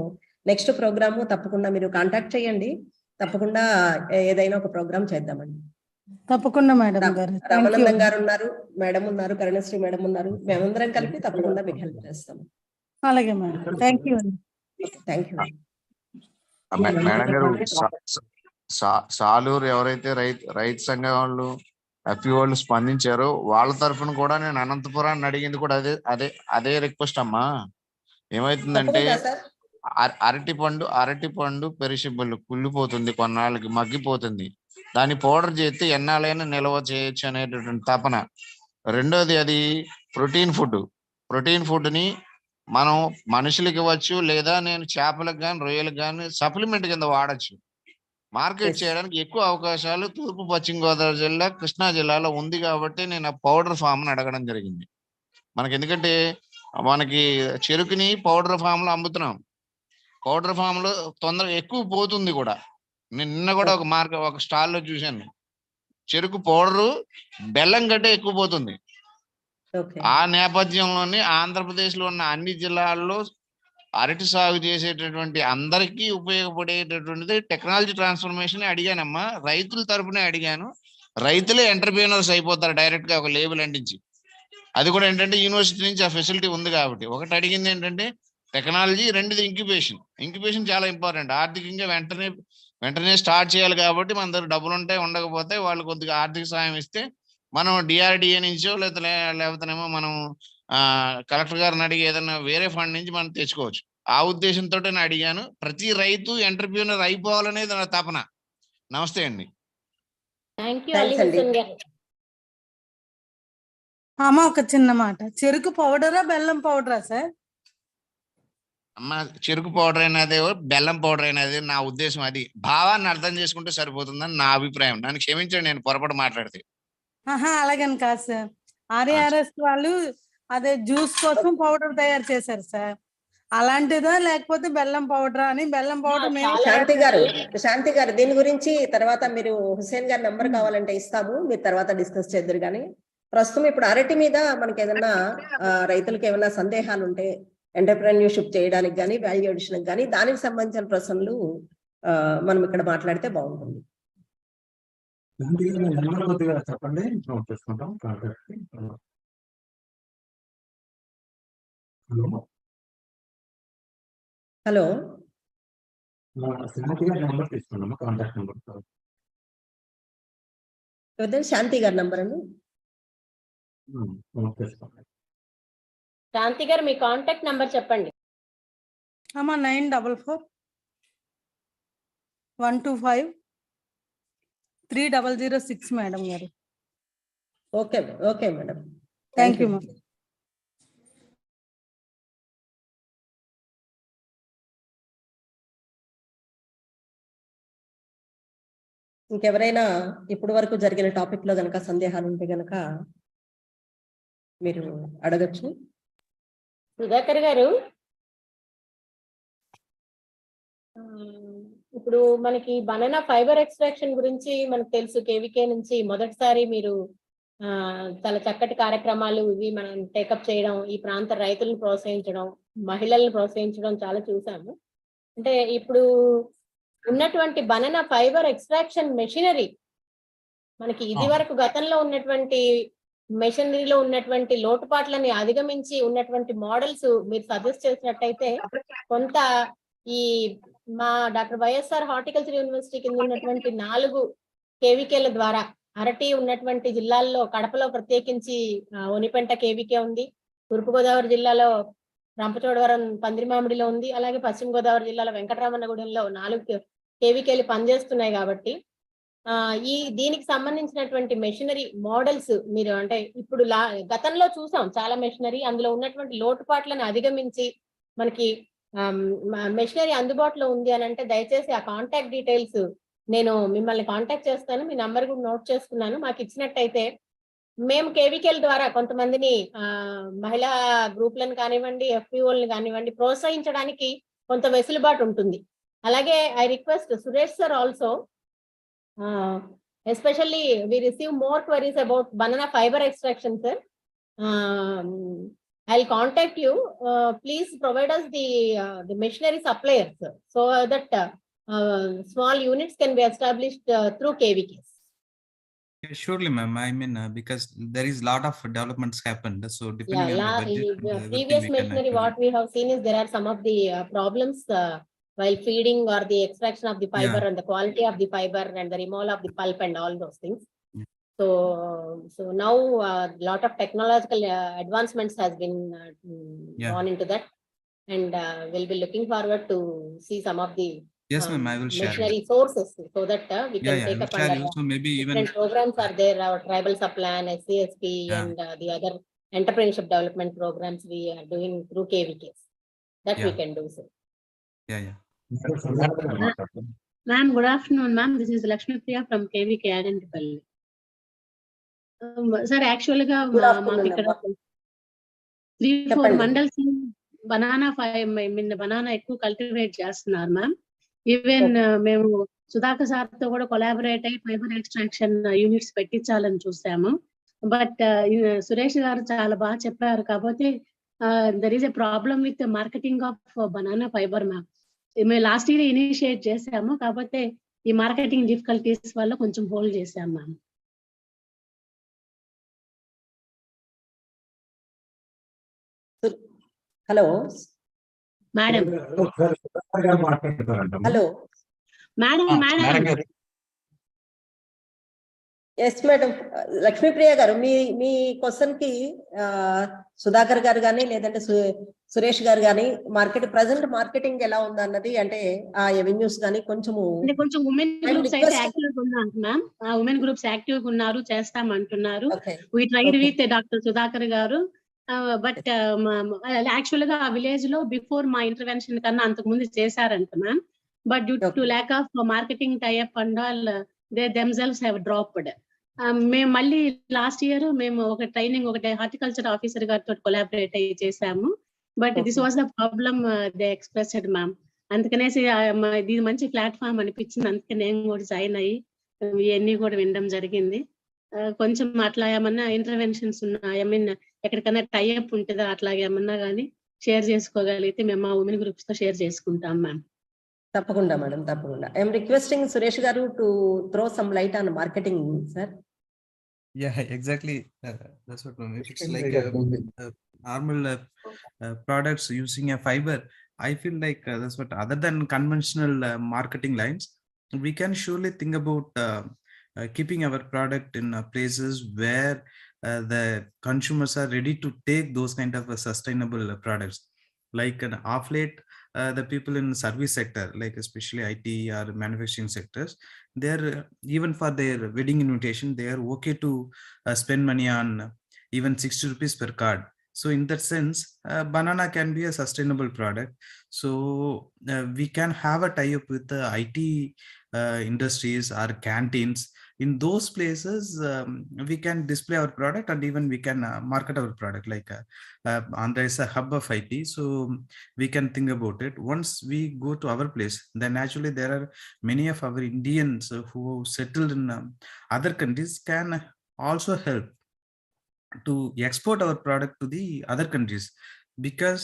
నెక్స్ట్ ప్రోగ్రామ్ తప్పకుండా మీరు కాంటాక్ట్ చేయండి. తప్పకుండా ఏదైనా ఒక ప్రోగ్రామ్ చేద్దామండి. తప్పకుండా మేడం గారు. రామానందం గారు ఉన్నారు, మేడం ఉన్నారు, కరుణశ్రీ మేడం ఉన్నారు. మేమందరం కలిపి తప్పకుండా మీకు హెల్ప్ చేస్తాము. అలాగే మేడం. థ్యాంక్ యూ అండి. Thank you. మేడం గారు, సాలూరు ఎవరైతే రైతు సంఘం వాళ్ళు ఎఫ్ఈ వాళ్ళు స్పందించారో వాళ్ళ తరఫున కూడా నేను అనంతపురాన్ని అడిగింది కూడా అదే రిక్వెస్ట్ అమ్మా. ఏమైతుందంటే అరటి పండు పెరిషబుల్, కుళ్ళిపోతుంది, కొన్నాళ్ళకి మగ్గిపోతుంది. దాన్ని పౌడర్ చేస్తే ఎన్నాళ్ళైనా నిల్వ చేయొచ్చు అనేటటువంటి తపన. రెండోది అది ప్రోటీన్ ఫుడ్ ని మనం మనుషులకి ఇవ్వచ్చు, లేదా నేను చేపలకు కానీ రొయ్యలకు కానీ సప్లిమెంట్ కింద వాడచ్చు. మార్కెట్ చేయడానికి ఎక్కువ అవకాశాలు తూర్పు పశ్చిమ గోదావరి జిల్లా, కృష్ణా జిల్లాలో ఉంది. కాబట్టి నేను ఆ పౌడర్ ఫామ్ ని అడగడం జరిగింది. ఎందుకంటే మనకి చెరుకుని పౌడర్ ఫామ్ లో అమ్ముతున్నాం. పౌడర్ ఫామ్ లో తొందరగా ఎక్కువ పోతుంది కూడా. నేను నిన్న కూడా ఒక స్టాల్ లో చూశాను, చెరుకు పౌడరు బెల్లం కంటే ఎక్కువ పోతుంది. ఆ నేపథ్యంలోనే ఆంధ్రప్రదేశ్ లో ఉన్న అన్ని జిల్లాల్లో అరటి సాగు చేసేటటువంటి అందరికీ ఉపయోగపడేటటువంటిది టెక్నాలజీ ట్రాన్స్ఫర్మేషన్ అడిగానమ్మా. రైతుల తరపునే అడిగాను. రైతులే ఎంటర్ప్రీనర్స్ అయిపోతారు డైరెక్ట్ గా ఒక లేబుల్ అంటించి. అది కూడా ఏంటంటే యూనివర్సిటీ నుంచి ఆ ఫెసిలిటీ ఉంది కాబట్టి. ఒకటి అడిగింది ఏంటంటే టెక్నాలజీ, రెండుది ఇంక్యుబేషన్ చాలా ఇంపార్టెంట్. ఆర్థికంగా వెంటనే స్టార్ట్ చేయాలి కాబట్టి మన దగ్గర డబ్బులు ఉంటాయి, ఉండకపోతే వాళ్ళు కొద్దిగా ఆర్థిక సాయం ఇస్తే మనం డిఆర్డిఏ నుంచో లేకపోతేనేమో మనం కలెక్టర్ గారిని అడిగి ఏదైనా వేరే ఫండ్ నుంచి మనం తెచ్చుకోవచ్చు. ఆ ఉద్దేశంతో నేను అడిగాను. ప్రతి రైతు ఎంటర్ప్రీనర్ అయిపోవాలనేది నా తపన. నమస్తే అండి. అమ్మా ఒక చిన్న మాట, చెరుకు పౌడరా బెల్లం పౌడరా సార్? అమ్మ, చెరుకు పౌడర్ అయినదే బెల్లం పౌడర్ అయినదే నా ఉద్దేశం. అది భావాన్ని అర్థం చేసుకుంటే సరిపోతుందని నా అభిప్రాయం. నన్ను క్షమించండి నేను పొరపాటు మాట్లాడితే. అలాగని కాదు సార్, ఆర్ఆర్ఎస్ వాళ్ళు అదే జ్యూస్ కోసం పౌడర్ తయారు చేశారు సార్. అలాంటిదా లేకపోతే బెల్లం పౌడరా అని? బెల్లం పౌడర్ శాంతి గారు దీని గురించి తర్వాత మీరు హుసేన్ గారి నంబర్ కావాలంటే ఇస్తాము, మీరు తర్వాత డిస్కస్ చేద్దరు. కానీ ప్రస్తుతం ఇప్పుడు అరటి మీద మనకి ఏదన్నా రైతులకు ఏమైనా సందేహాలు ఉంటే ఎంటర్ప్రెన్యూర్షిప్ చేయడానికి కానీ వాల్యూ అడిషన్ కానీ దానికి సంబంధించిన ప్రశ్నలు మనం ఇక్కడ మాట్లాడితే బాగుంటుంది. చెప్పండి. హలో, శాంతి గారి నంబర్ అండి. శాంతి గారు మీ కాంటాక్ట్ నంబర్ చెప్పండి. 9441253006 మేడం గారు. Okay madam. Thank you madam. ఇంకెవరైనా ఇప్పటి వరకు జరిగిన టాపిక్ లో గనక సందేహాలు ఉంటే గనక మీరు అడగచ్చు. సుధాకర్ గారు, ఇప్పుడు మనకి బనానా ఫైబర్ ఎక్స్ట్రాక్షన్ గురించి మనకు తెలుసు. కేవీకే నుంచి మొదటిసారి మీరు చాలా చక్కటి కార్యక్రమాలు ఇవి మనం టేకప్ చేయడం, ఈ ప్రాంత రైతులను ప్రోత్సహించడం, మహిళలను ప్రోత్సహించడం చాలా చూసాము. అంటే ఇప్పుడు ఉన్నటువంటి బనానా ఫైబర్ ఎక్స్ట్రాక్షన్ మెషినరీ మనకి ఇది వరకు గతంలో ఉన్నటువంటి మెషినరీలో ఉన్నటువంటి లోటుపాట్లని అధిగమించి ఉన్నటువంటి మోడల్స్ మీరు సజెస్ట్ చేసినట్టయితే కొంత ఈ మా డాక్టర్ వైఎస్ఆర్ హార్టికల్చర్ యూనివర్సిటీ కింద ఉన్నటువంటి 4 కేవీకేల ద్వారా అరటి ఉన్నటువంటి జిల్లాల్లో కడపలో ప్రత్యేకించి ఒనిపెంట కేవీకే ఉంది. తూర్పుగోదావరి జిల్లాలో రంపచోడవరం పందిరిమామిడిలో ఉంది. అలాగే పశ్చిమ గోదావరి జిల్లాలో వెంకటరామన్నగూడెంలో 4 కేవీకేలు పనిచేస్తున్నాయి కాబట్టి దీనికి సంబంధించినటువంటి మెషినరీ మోడల్స్ మీరు అంటే ఇప్పుడు గతంలో చూసాం చాలా మెషినరీ, అందులో ఉన్నటువంటి లోటుపాట్లను అధిగమించి మనకి మెషినరీ అందుబాటులో ఉంది అని అంటే దయచేసి ఆ కాంటాక్ట్ డీటెయిల్స్ నేను మిమ్మల్ని కాంటాక్ట్ చేస్తాను. మీ నంబర్ కూడా నోట్ చేసుకున్నాను. మాకు ఇచ్చినట్టయితే మేము కేవీకేల ద్వారా కొంతమందిని మహిళా గ్రూప్లను కానివ్వండి, ఎఫ్పిఓలను కానివ్వండి ప్రోత్సహించడానికి కొంత వెసులుబాటు ఉంటుంది. అలాగే I request Suresh sir also, especially we receive more queries about banana fibre extraction sir. I'll contact you. Please provide us the machinery suppliers so that small units can be established through KVKs. Yeah, surely, ma'am. I mean, because there is a lot of developments happened. So depending on the budget, previous machinery, what we have seen is there are some of the problems while feeding or the extraction of the fiber and the quality of the fiber and the removal of the pulp and all those things. So now a lot of technological advancements has been gone into that, and we'll be looking forward to see some of the yes, ma'am, I will share machinery sources so that we can take up under so maybe different even programs are there. Our tribal supply, SCSP, and the other entrepreneurship development programs we are doing through KVKs. That we can do so. Ma'am, good afternoon, ma'am. This is Lakshmi Priya from KVK Identipalli. Sir actual గా మాకు ఇక్కడ 3-4 mandals banana ఎక్కువ cultivate చేస్తున్నారు ma'am. Even మేము Sudhakar sir తో కూడా collaborate అయ్యి fibre extraction units పెట్టించాలని చూసాము. బట్ సురేష్ గారు చాలా బాగా చెప్పారు. కాకపోతే there is a problem with marketing of banana fibre ma'am. మేము లాస్ట్ ఇయర్ ఇనిషియేట్ చేసాము, కాకపోతే ఈ మార్కెటింగ్ డిఫికల్టీస్ వల్ల కొంచెం హోల్డ్ చేసాము మ్యామ్. Hello madam. Hello madam. Yes madam. Lakshmipriya గారు, మీ క్వశ్చన్ కి సుధాకర్ గారు కానీ లేదంటే సురేష్ గారు కానీ ప్రజెంట్ మార్కెటింగ్ ఎలా ఉంది అన్నది, అంటే ఆ ఎవెన్యూస్ కానీ కొంచెం ఉమెన్ గ్రూప్స్ అయితే యాక్టివ్ ఉన్నారు మ్యామ్. ఉమెన్ గ్రూప్స్ యాక్టివ్ ఉన్నారు, చేస్తామంటున్నారు. We tried with doctor Sudhakar గారు. బట్ యాక్చువల్ గా ఆ విలేజ్ లో బిఫోర్ మా ఇంటర్వెన్షన్ కన్నా అంతకు ముందు చేశారంట ma'am. But due to lack of marketing tie up and all they themselves have dropped. మేము మళ్ళీ లాస్ట్ ఇయర్ మేము ఒక ట్రైనింగ్ ఒకటి హార్టికల్చర్ ఆఫీసర్ గారితో కొలాబరేట్ అయ్యి చేసాము. But this was the problem they expressed ma'am. అందుకనేసి ఇది మంచి ప్లాట్ఫామ్ అనిపించింది, అందుకే నేను కూడా జాయిన్ అయ్యి ఇవన్నీ కూడా వినడం జరిగింది. కొంచెం అట్లా ఏమన్నా ఇంటర్వెన్షన్స్ ఉన్నా, ఐ మీన్ ఎక్కడికన్నా టైఅప్ ఉంటుందా అట్లాగే ఏమన్నా కానీ షేర్ చేసుకోగలిగితే మేము మా ఉమెన్ గ్రూప్స్ తో షేర్ చేసుకుంటాం మ్యామ్. తప్పకుండా మేడం, తప్పకుండా. ఐఎమ్ రిక్వెస్టింగ్ సురేష్ గారు to throw some light on marketing sir. Yeah, exactly. That's what if it's like normal products using a fiber, I feel like that's what other than conventional marketing lines, we can surely think about keeping our product in places where the consumers are ready to take those kind of sustainable products. Like off late, the people in service sector, like especially IT or manufacturing sectors, they're even for their wedding invitation, they are okay to spend money on even 60 rupees per card. So in that sense, banana can be a sustainable product. So we can have a tie-up with the IT industries or canteens. In those places, we can display our product and even we can market our product. Like Andhra is a hub of IT, so we can think about it. Once we go to our place, then actually there are many of our Indians who settled in other countries can also help to export our product to the other countries, because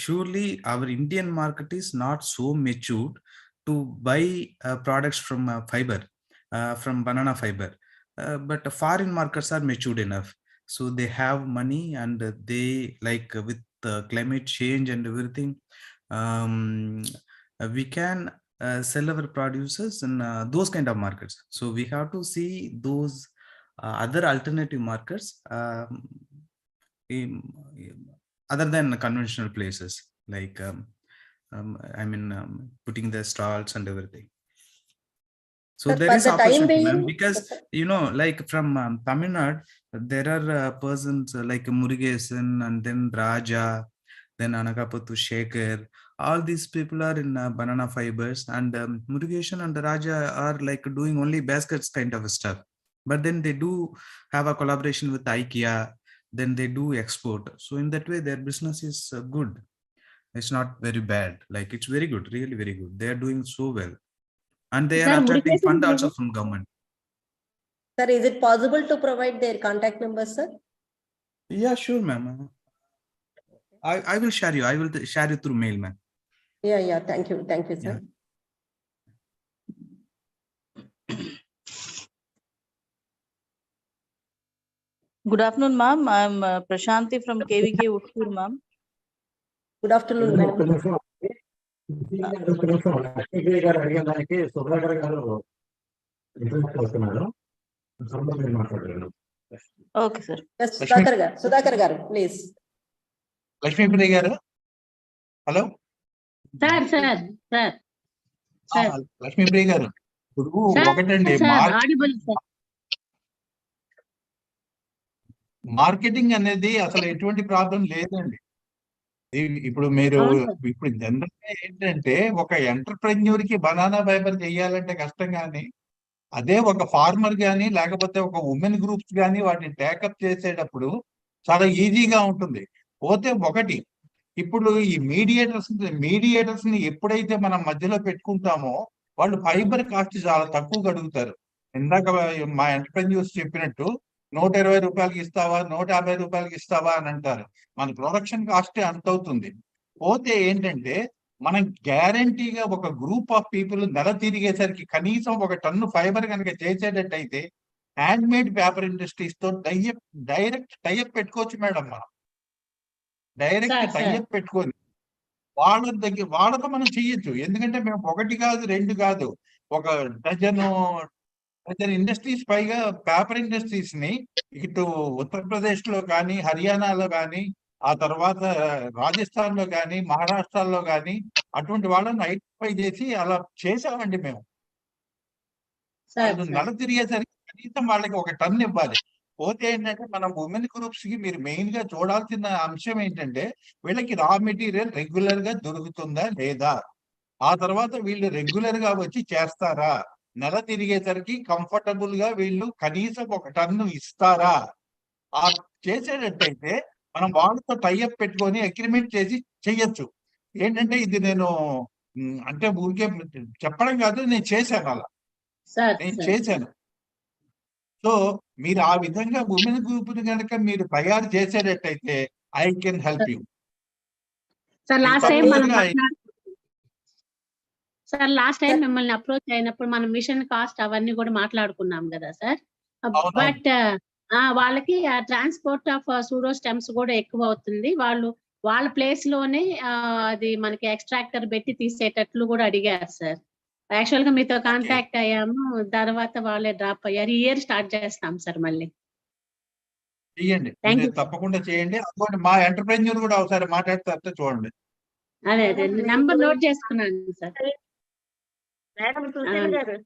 surely our Indian market is not so matured to buy products from fiber. From banana fiber, but foreign markets are matured enough, so they have money and they like with climate change and everything, we can sell our produces in those kind of markets. So we have to see those other alternative markets other than conventional places, like putting the stalls and everything. So Sir, there for is the time opportunity, being, ma'am, because like from Tamil Nadu, there are persons like Murugesan and then Raja, then Anagapathu Shekhar. All these people are in banana fibers, and Murugesan and Raja are like doing only baskets kind of stuff. But then they do have a collaboration with IKEA, then they do export. So in that way, their business is good. It's not very bad. Like it's very good, really very good. They are doing so well. And they are attracting fund also from government. Sir, is it possible to provide their contact numbers, sir? Yeah, sure, ma'am. I will share you. I will share you through mail, ma'am. Yeah. Thank you, sir. Good afternoon, ma'am. I'm Prashanti from KVK Uttur, ma'am. Good afternoon, madam. Okay, sir. Yes, Sudhakar garu, please. Lakshmi Priya garu. Hello. Sir. Lakshmi Priya garu. ఒకటండి marketing అనేది అసలు ఎటువంటి problem లేదండి. ఇప్పుడు మీరు ఇప్పుడు general గా ఏంటంటే ఒక ఎంటర్ప్రెన్యూర్ కి బనానా ఫైబర్ చేయాలంటే కష్టం, కానీ అదే ఒక ఫార్మర్ గాని లేకపోతే ఒక ఉమెన్ గ్రూప్స్ గాని వాటిని టేకప్ చేసేటప్పుడు చాలా ఈజీగా ఉంటుంది. పోతే ఒకటి, ఇప్పుడు ఈ మీడియేటర్స్ ని ఎప్పుడైతే మనం మధ్యలో పెట్టుకుంటామో వాళ్ళు ఫైబర్ కాస్ట్ చాలా తక్కువ అడుగుతారు. ఇందాక మా ఎంటర్ప్రెన్యూర్స్ చెప్పినట్టు 120 రూపాయలకి ఇస్తావా, 150 రూపాయలకి ఇస్తావా అని అంటారు. మన ప్రొడక్షన్ కాస్టే అంత అవుతుంది. పోతే ఏంటంటే మనం గ్యారంటీగా ఒక గ్రూప్ ఆఫ్ పీపుల్ నెల తిరిగేసరికి కనీసం 1 టన్ను ఫైబర్ కనుక చేసేటట్టయితే హ్యాండ్ మేడ్ పేపర్ ఇండస్ట్రీస్ తో డైరెక్ట్ టైఅప్ పెట్టుకోవచ్చు మేడం. మనం డైరెక్ట్ టైఅప్ పెట్టుకొని వాళ్ళతో మనం చెయ్యొచ్చు. ఎందుకంటే మేము 1 కాదు 2 కాదు, ఒక డజన్ ఇండస్ట్రీస్ పైగా పేపర్ ఇండస్ట్రీస్ ని ఇటు ఉత్తరప్రదేశ్ లో కానీ, హర్యానాలో కానీ, ఆ తర్వాత రాజస్థాన్ లో కానీ, మహారాష్ట్రలో కానీ అటువంటి వాళ్ళని ఐడెంటిఫై చేసి అలా చేసామండి మేము. వాళ్ళు నెల తిరిగేసరికి కనీసం వాళ్ళకి 1 టన్ను ఇవ్వాలి. పోతే ఏంటంటే మనం ఉమెన్ గ్రూప్స్ కి మీరు మెయిన్ గా చూడాల్సిన అంశం ఏంటంటే వీళ్ళకి రా మెటీరియల్ రెగ్యులర్ గా దొరుకుతుందా లేదా, ఆ తర్వాత వీళ్ళు రెగ్యులర్ గా వచ్చి చేస్తారా, నెల తిరిగేసరికి కంఫర్టబుల్ గా వీళ్ళు కనీసం 1 టన్ను ఇస్తారా. ఆ చేసేటట్టయితే మనం వాళ్ళతో టైఅప్ పెట్టుకొని అగ్రిమెంట్ చేసి చెయ్యొచ్చు. ఏంటంటే ఇది నేను అంటే ఊరికే చెప్పడం కాదు, నేను చేశాను అలా, నేను చేశాను. సో మీరు ఆ విధంగా ఉమెన్ గ్రూప్ ని కనుక మీరు తయారు చేసేటట్టయితే I can help you. Sir last time మిమ్మల్ని అప్రోచ్ అయినప్పుడు మనం మిషన్ కాస్ట్ అవన్నీ కూడా మాట్లాడుకున్నాం కదా సార్. బట్ వాళ్ళకి ట్రాన్స్పోర్ట్ ఆఫ్ సూడో స్టెమ్స్ కూడా ఎక్కువ అవుతుంది. వాళ్ళ ప్లేస్ లోనే అది మనకి ఎక్స్ట్రాక్టర్ పెట్టి తీసేటట్లు కూడా అడిగారు సార్. యాక్చువల్ గా మీతో కాంటాక్ట్ అయ్యాము, తర్వాత వాళ్ళే డ్రాప్ అయ్యారు. ఈ ఇయర్ స్టార్ట్ చేస్తాం సార్ మళ్ళీ. చెయ్యండి, తప్పకుండా చేయండి. అందుకని మా ఎంటర్ప్రెన్యూర్ కూడా ఒకసారి మాట్లాడితే చూడండి. అదే నెంబర్ నోట్ చేసుకున్నాను సార్. మేడం సుశీల్ గారు,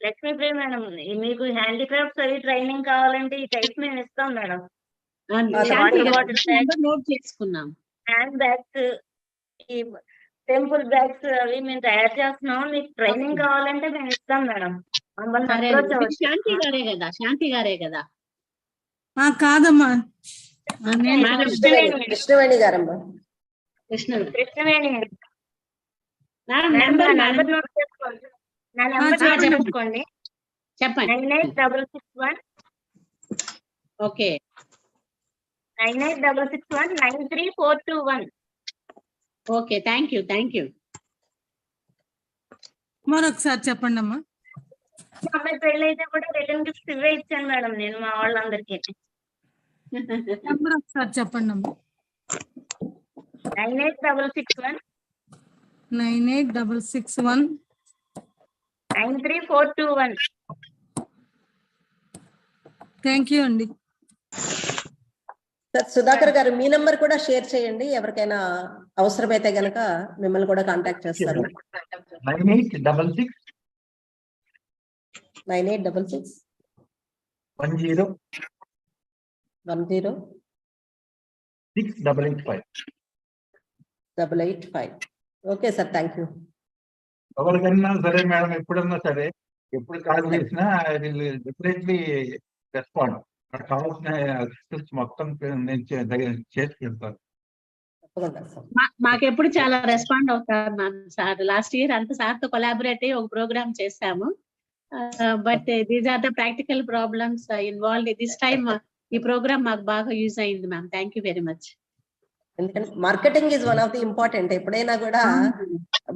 లక్ష్మీ ప్రియ మేడం, మీకు హ్యాండిక్రాఫ్ట్స్ అవి ట్రైనింగ్ కావాలంటే ఈ టైప్ మేము ఇస్తాం మేడం. నోట్ చేసుకున్నాం. హ్యాండ్ బ్యాగ్స్, ఈ టెంపుల్ బ్యాగ్స్ అవి మేము తయారు చేస్తున్నాం. మీకు ట్రైనింగ్ కావాలంటే మేము ఇస్తాం మేడం. శాంతి గారే కదా? కాదమ్మా, కృష్ణవేణి గారమ్మా. కృష్ణవేణి నెంబర్ నోట్ చేసుకోండి. నా నెంబర్ చెప్పుకోండి. చెప్పండి. 986661. ఓకే. 9866193421. Okay, thank you. మరొకసారి చెప్పండి అమ్మా. అమ్మాయి పెళ్ళి అయితే కూడా రిటర్న్ గిఫ్ట్స్ ఇవే ఇచ్చాను మేడం నేను మా వాళ్ళందరికీ. నెంబర్ ఒకసారి చెప్పండి అమ్మా. 98661 98661 93421. థ్యాంక్ యూ అండి. సార్ సుధాకర్ గారు మీ నంబర్ కూడా షేర్ చేయండి, ఎవరికైనా అవసరమైతే గనక మిమ్మల్ని కూడా కాంటాక్ట్ చేస్తారు. 9866 9866 10 10 6885. 885. Okay sir, thank you. ఎవరికన్నా సరే మేడం, ఎప్పుడన్నా సరే, ఎప్పుడు కాల్ చేసినా ఐ విల్ డెఫినెట్లీ రెస్పాండ్. నాకు కావాల్సిన అసిస్టెన్స్ మొత్తం నేను చేసి పెడతాను. మాకెప్పుడు చాలా రెస్పాండ్ అవుతారు సార్. లాస్ట్ ఇయర్ అంత సార్ తో కొలాబరేట్ అయ్యి ఒక ప్రోగ్రామ్ చేశాము. But these are the practical problems involved. This time ఈ ప్రోగ్రామ్ మాకు బాగా యూజ్ అయింది ma'am. Thank you very much. ఎందుకంటే marketing is one of the important. ఎప్పుడైనా కూడా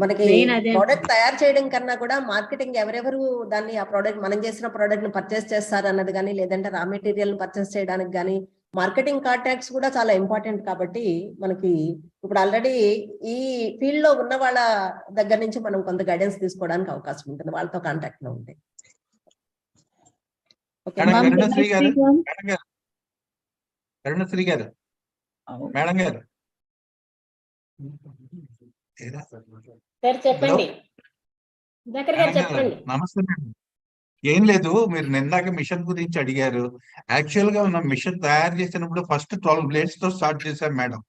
మనకి ప్రోడక్ట్ తయారు చేయడం కన్నా కూడా మార్కెటింగ్, ఎవరెవరు దాన్ని ఆ ప్రోడక్ట్ మనం చేసిన ప్రోడక్ట్ ని పర్చేస్ చేస్తారు అన్నది కానీ, లేదంటే రా మెటీరియల్ పర్చేస్ చేయడానికి కానీ మార్కెటింగ్ కాంటాక్ట్స్ కూడా చాలా ఇంపార్టెంట్. కాబట్టి మనకి ఇప్పుడు ఆల్రెడీ ఈ ఫీల్డ్ లో ఉన్న వాళ్ళ దగ్గర నుంచి మనం కొంత గైడెన్స్ తీసుకోవడానికి అవకాశం ఉంటుంది, వాళ్ళతో కాంటాక్ట్ లో ఉంటే. కరుణశ్రీ గారు మేడం గారు చెప్పండి. నమస్తే మేడం. ఏం లేదు, మీరు నిందాక మిషన్ గురించి అడిగారు. యాక్చువల్ గా మనం మిషన్ తయారు చేసినప్పుడు ఫస్ట్ 12 blades తో స్టార్ట్ చేశాం మేడం,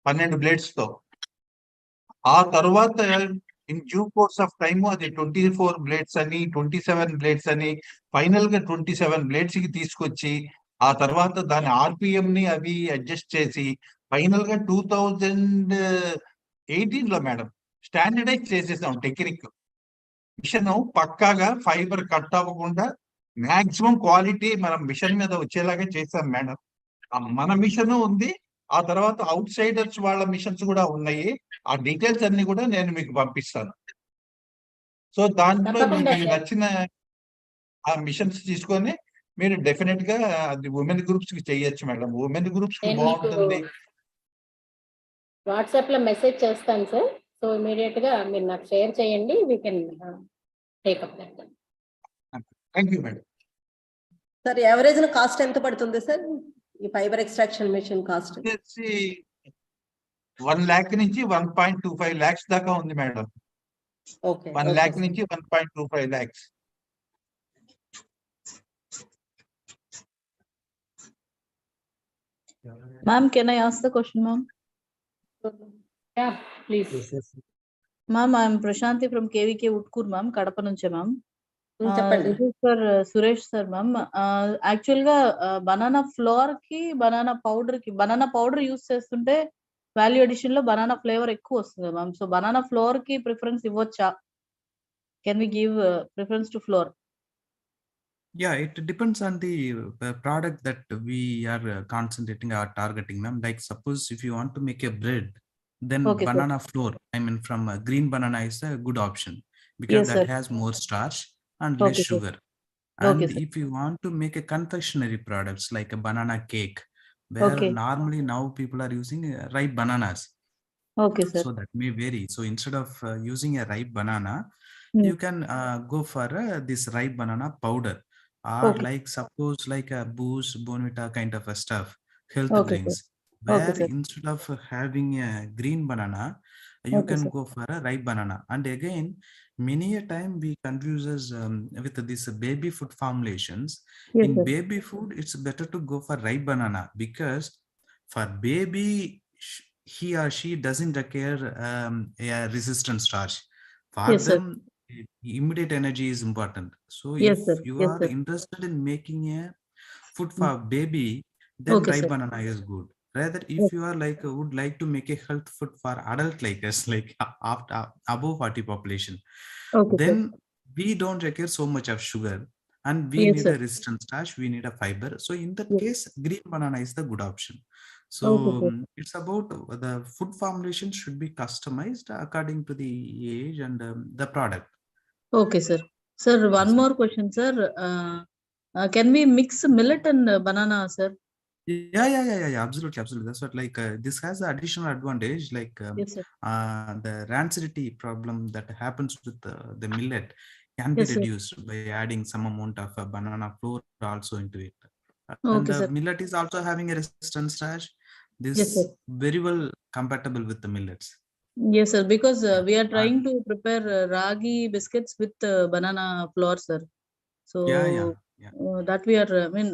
12 blades తో. ఆ తర్వాత in due course of time అది 24 blades అని, 27 blades అని, ఫైనల్ గా 27 blades కి తీసుకొచ్చి, ఆ తర్వాత దాని ఆర్పిఎం ని అవి అడ్జస్ట్ చేసి ఫైనల్ గా 2018 లో మేడం స్టాండర్డైజ్ చేసేసాం టెక్నిక్. మిషన్ పక్కాగా ఫైబర్ కట్ అవ్వకుండా మాక్సిమం క్వాలిటీ మనం మిషన్ మీద వచ్చేలాగా చేశాం మేడం. మన మిషన్ ఉంది, ఆ తర్వాత అవుట్ సైడర్స్ వాళ్ళ మిషన్స్ కూడా ఉన్నాయి. ఆ డీటెయిల్స్ అన్ని కూడా నేను మీకు పంపిస్తాను. సో దాంట్లో మీకు నచ్చిన ఆ మిషన్స్ తీసుకొని మీరు డెఫినెట్ గా అది ఉమెన్ గ్రూప్స్ కి చేయొచ్చు మేడం. ఉమెన్ గ్రూప్స్ కి బాగుంటుంది. వాట్సాప్ లో మెసేజ్ చేస్తాను సార్. సో ఇమీడియట్ గా మీరు నాకు షేర్ చేయండి. We can take up that. Thank you madam. Sir average cost ఎంత పడుతుంది సార్ ఈ fibre extraction machine cost? 1 lakh నుంచి 1.25 lakhs దాకా ఉంది మేడం. ఓకే, 1 lakh నుంచి 1.25 lakhs. Ma'am, can I ask the question, ma'am? Yeah, please. Ma'am, I am Prashanti from KVK Utkur, ma'am, Kadapa nunche, ma'am. చెప్పండి. This is for Suresh sir, ma'am. Actual గా banana flour కి banana powder కి banana powder use చేస్తుంటే value addition లో banana flavour ఎక్కువ వస్తుంది ma'am. So banana flour కి preference ఇవ్వచ్చా? Can we give preference to flour? Yeah, it depends on the product that we are concentrating or targeting, ma'am. Like suppose if you want to make a bread, then Okay, banana flour, I mean from green banana is a good option because Yes, that sir. has more starch and less Okay, sir. sugar. And Okay, sir. if you want to make a confectionery products like a banana cake, where Okay. normally now people are using ripe bananas, Okay, sir. so that may vary. So instead of using a ripe banana, Hmm. you can go for this ripe banana powder, or Okay. like suppose like a boost, bonvita kind of a stuff, health Okay, drinks, sir. Okay, where sir. instead of having a green banana, you Okay, can sir. go for a ripe banana. And again, many a time we confuses with this baby food formulations. Yes, In sir. baby food, it's better to go for ripe banana because for baby, he or she doesn't require a resistant starch. For Yes, sir. them, immediate energy is important. So Yes, if sir. you Yes, are sir. interested in making a food for baby, then Okay, ripe sir. banana is good. Rather, if Okay. you are like would like to make a health food for adult like us, like after above 40 population, Okay, then sir. we don't require so much of sugar, and we Yes, need sir. a resistant starch, we need a fiber. So in that Yes. case, green banana is the good option. So Okay, sir. it's about the food formulation should be customized according to the age and the product. Okay, sir. Sir, one more question, sir. Can we mix millet and banana, sir? Yeah, absolutely, absolutely. That's what, like, this has the additional advantage, like, Yes, sir. the rancidity problem that happens with the millet can be Yes, sir. reduced by adding some amount of banana flour also into it. Okay, And sir. millet is also having a resistance starch. Yes, This sir. very well compatible with the millets. Yes, sir. Because we are trying to prepare ragi biscuits with banana flour, sir. So that we are, I mean,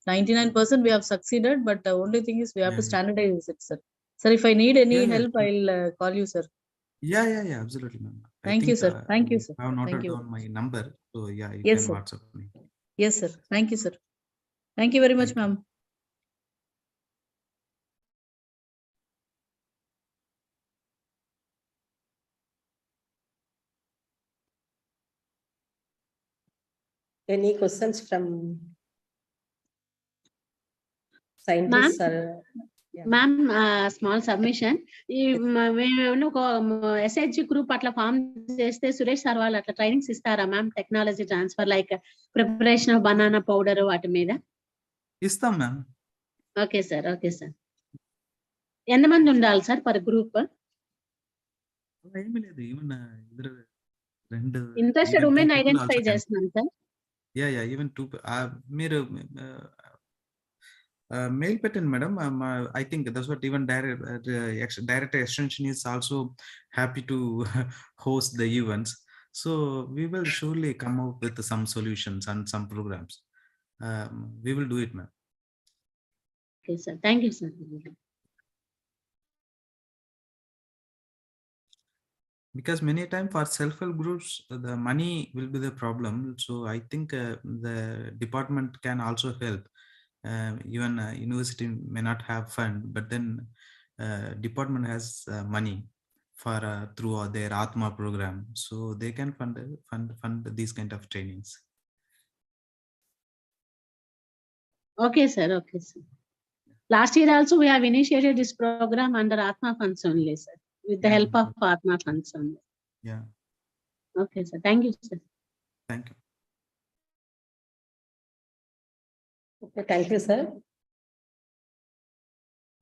99% we have succeeded, but the only thing is we have to standardize it, sir. Sir, if I need any help, I'll call you, sir. Yeah, absolutely, ma'am. Thank you, sir. Thank you, sir. I have Thank noted you. down my number, so yeah, you Yes, can sir. WhatsApp me. Yes, sir. Thank you, sir. Thank you very much, ma'am. Any questions from Ma'am, scientists or? Yeah. ma'am, small submission. మేము ఒక SHG group అట్లా form చేస్తే Suresh sir వాళ్ళు అట్లా trainings ఇస్తారా ma'am? Technology transfer like preparation of banana powder వాటి మీద. ఇస్తాం ma'am. Okay sir, okay sir. ఎంతమంది ఉండాలి సార్ పర్ గ్రూప్? ఏమీ లేదు, ఈవెన్ రెండు ఇంట్రెస్టెడ్ ఉమెన్ ఐడెంటిఫై చేస్తున్నాం సార్. ఈవెన్ టూ మీరు మెయిల్ పెట్టండి madam. I think that's what even director extension is also happy to host the events. So we will surely come out with some solutions and some programs. We will do it, ma'am. Okay sir, thank you sir. Because many times for self-help groups, the money will be the problem. So I think the department can also help. Even university may not have fund, but then department has money for through their Atma program, so they can fund these kind of trainings. Okay sir, okay sir. Last year also we have initiated this program under Atma funds only sir, with the help of Atma funds only. Yeah. Okay sir, thank you sir. Thank you. Okay, thank you, sir.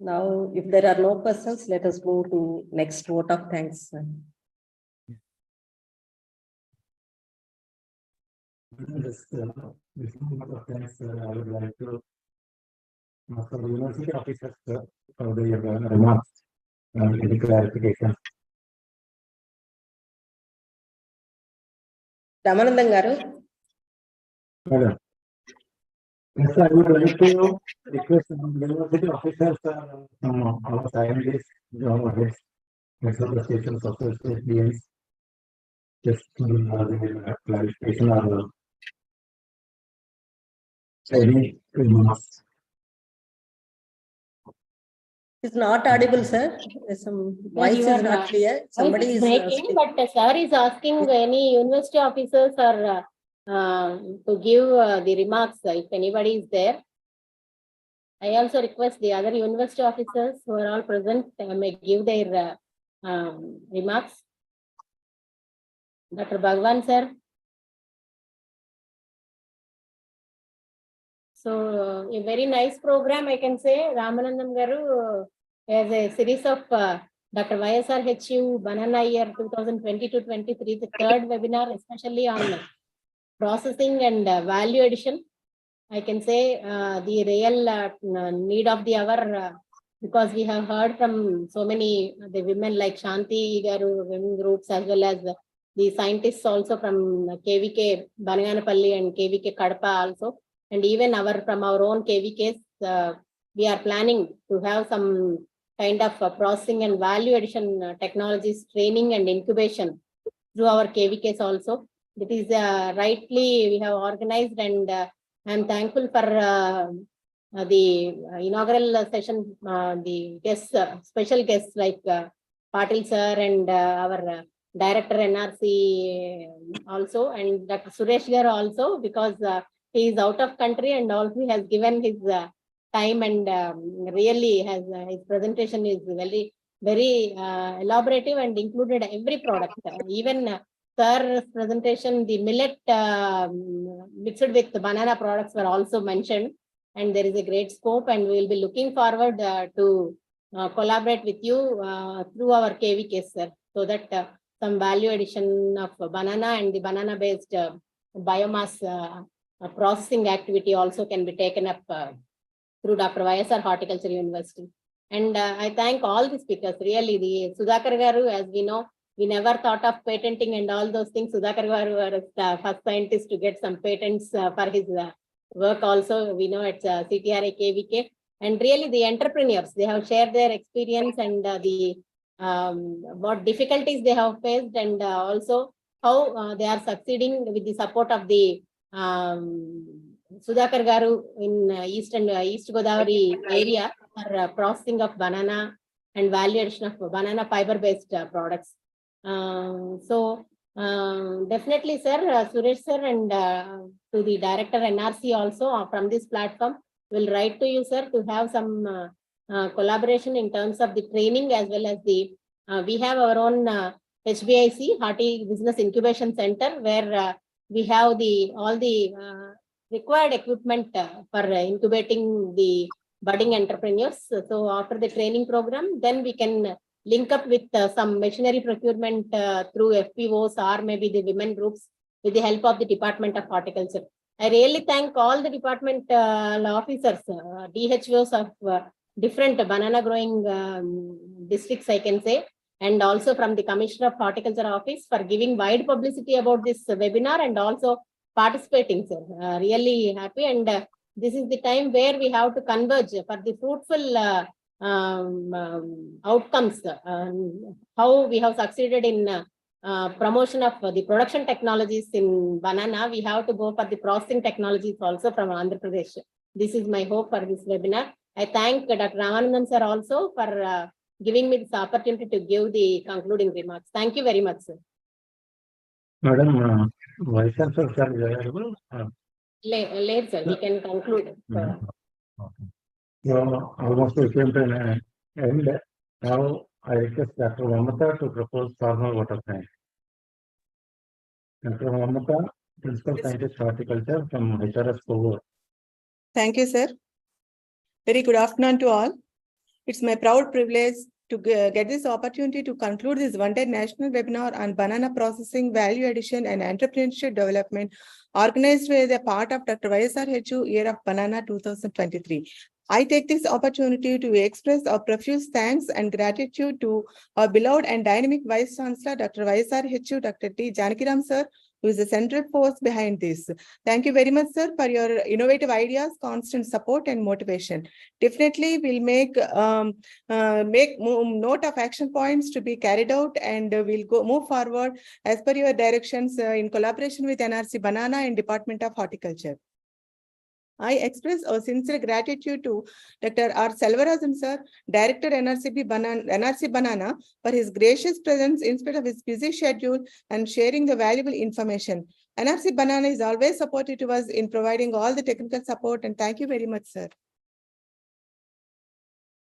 Now, if there are no questions, let us move to next vote of thanks, sir. This vote of thanks, I would like to ask the university officers for their remarks and any clarification. Ramanandam garu. Madam. Yes, I would like to request university officers from our scientists, our heads, the stations of the state DMs, just to the clarification or any remarks. It's not audible, sir. There's some voice is not clear. Somebody is breaking, but sir is asking any university officers or to give the remarks if anybody is there. I also request the other university officers who are all present may give their remarks. Dr. Bhagwan sir. So a very nice program, I can say. Ramanandam garu has a series of Dr.YSRHU Banana Year 2022-23, the third webinar, especially on processing and value addition. I can say the real need of the hour, because we have heard from so many the women like Shanti garu, women groups, as well as the scientists also from KVK Banaganapalli and KVK Kadapa also, and even from our own KVKs, we are planning to have some kind of processing and value addition technologies training and incubation through our KVKs also. It is rightly we have organized, and I am thankful for the inaugural session, the guests, special guests like Patil sir and our director NRC also, and Dr. Suresh garu also, because he is out of country and also he has given his time, and really has his presentation is very elaborative and included every product. Even sir's presentation, the millet mixed with the banana products were also mentioned. and there is a great scope, and we will be looking forward to collaborate with you through our KVK, sir, so that some value addition of banana and the banana based biomass processing activity also can be taken up through Dr.YSR Horticulture University. And I thank all the speakers. Really, the Sudhakar Garu, as we know, we never thought of patenting and all those things. Sudhakar Garu was the first scientist to get some patents for his work also. We know it's CTRA KVK. And really the entrepreneurs, they have shared their experience and what difficulties they have faced, and also how they are succeeding with the support of the Sudhakar Garu in East Godavari area for processing of banana and value addition of banana fiber based products. So definitely, sir, Suresh sir, and to the director NRC also from this platform, will write to you, sir, to have some collaboration in terms of the training, as well as the we have our own HBIC, Hearty Business Incubation Center, where we have all the required equipment for incubating the budding entrepreneurs. So after the training program, then we can link up with some machinery procurement through FPOs or maybe the women groups with the help of the Department of Horticulture. I really thank all the department officers, DHOs of different banana growing districts, I can say, and also from the Commissioner of Horticulture Office for giving wide publicity about this webinar and also participating, sir. Really happy, and this is the time where we have to converge for the fruitful outcomes. How we have succeeded in promotion of the production technologies in banana, we have to go for the processing technologies also from Andhra Pradesh. This is my hope for this webinar. I thank Dr. Ramanandam sir also for giving me this opportunity to give the concluding remarks. Thank you very much, sir. Madam, Vice Chancellor sir is available? Late, sir, we can conclude. Okay. So almost the same time, and now I request Dr. Mamata to propose formal vote of thanks. Dr. Mamata, Principal Scientist Horticulture from HRS Kovar. Thank you, sir. Very good afternoon to all. It's my proud privilege to get this opportunity to conclude this one-day national webinar on banana processing, value addition, and entrepreneurship development, organized as a part of Dr.YSRHU Year of Banana 2023. I take this opportunity to express our profuse thanks and gratitude to our beloved and dynamic Vice Chancellor, Dr. YSRHU, Dr. T. Janakiram sir, who is the central force behind this. Thank you very much, sir, for your innovative ideas, constant support, and motivation. Definitely, we'll make note of action points to be carried out, and we'll move forward as per your directions in collaboration with NRC Banana and Department of Horticulture. I express our sincere gratitude to Dr. R. Selvararajan sir, Director NRC Banana, for his gracious presence in spite of his busy schedule and sharing the valuable information. NRC Banana is always supportive to us in providing all the technical support, and thank you very much, sir.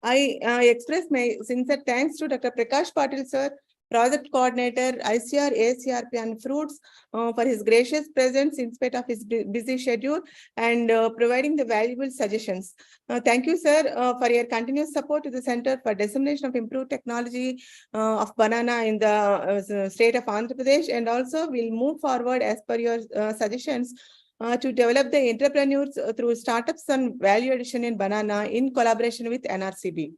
I express my sincere thanks to Dr. Prakash Patil sir, Project Coordinator, ICR, ACRP, and Fruits, for his gracious presence in spite of his busy schedule and providing the valuable suggestions. Thank you, sir, for your continuous support to the Center for Dissemination of Improved Technology of Banana in the state of Andhra Pradesh, and also we'll move forward as per your suggestions to develop the entrepreneurs through startups and value addition in banana in collaboration with NRCB.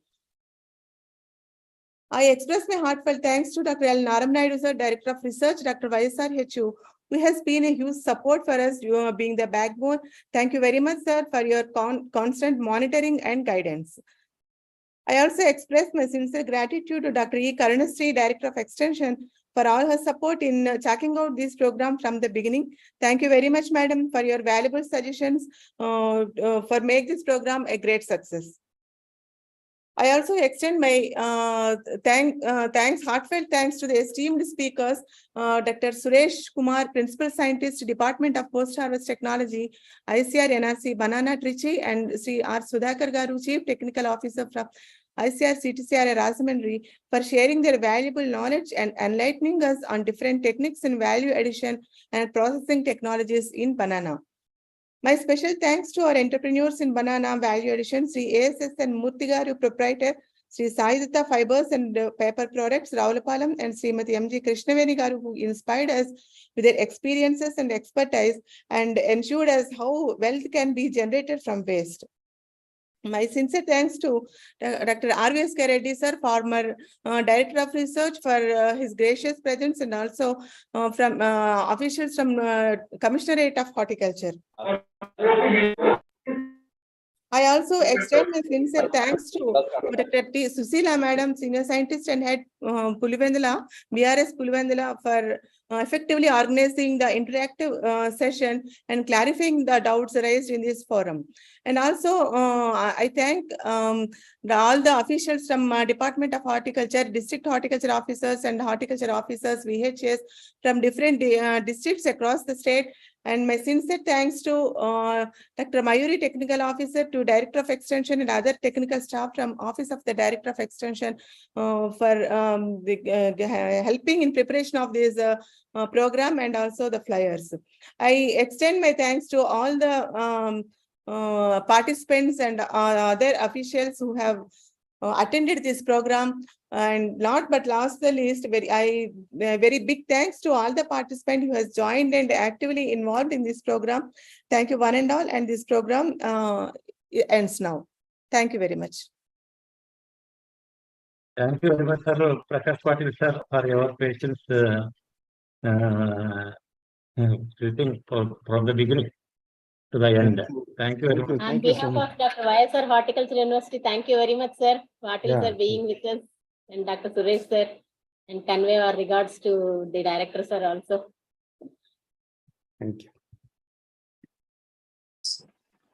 I express my heartfelt thanks to Dr. L. Naram Naidu sir, Director of Research, Dr. YSRHU, who has been a huge support for us, being the backbone. Thank you very much, sir, for your constant monitoring and guidance. I also express my sincere gratitude to Dr. E. Karunasri, Director of Extension, for all her support in checking out this program from the beginning. Thank you very much, madam, for your valuable suggestions for make this program a great success. I also extend my heartfelt thanks to the esteemed speakers, Dr. Suresh Kumar, Principal Scientist, Department of Post-Harvest Technology, ICR NRC Banana Trichy, and Sri R. Sudhakar Garu, Chief Technical Officer from ICR CTCR Rajahmundry, for sharing their valuable knowledge and enlightening us on different techniques in value addition and processing technologies in banana. My special thanks to our entrepreneurs in banana value addition, Sri ASS and Murtigaru proprietor, Sri Saidata Fibers and Paper Products, Raulapalam, and Srimati M.G. Krishnaveni Garu, who inspired us with their experiences and expertise and ensured us how wealth can be generated from waste. My sincere thanks to Dr. YSRHU, sir, former Director of Research, for his gracious presence, and also from officials from Commissionerate of Horticulture. I also extend my sincere thanks to Dr. T. Susila Madam, Senior Scientist and Head Pulivendula, BRS Pulivendula, for effectively organizing the interactive session and clarifying the doubts raised in this forum. And also, I thank all the officials from Department of Horticulture, District Horticulture Officers and Horticulture Officers, VHS, from different districts across the state. And my sincere thanks to Dr. Mayuri, Technical Officer, to Director of Extension and other technical staff from Office of the Director of Extension for helping in preparation of this program and also the flyers. I extend my thanks to all the participants and other officials who have attended this program. And not but last the least, very big thanks to all the participants who has joined and actively involved in this program. Thank you one and all, and this program ends now. Thank you very much. Thank you very much, sir, Prakash Patil, sir, for your patience sitting from the beginning to the end. Thank you very much. On behalf of Dr. YSR Horticulture University, thank you very much, sir. Patil sir being with us, and Dr. Suresh sir, and convey our regards to the director sir also. Thank you.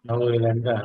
Now we will end the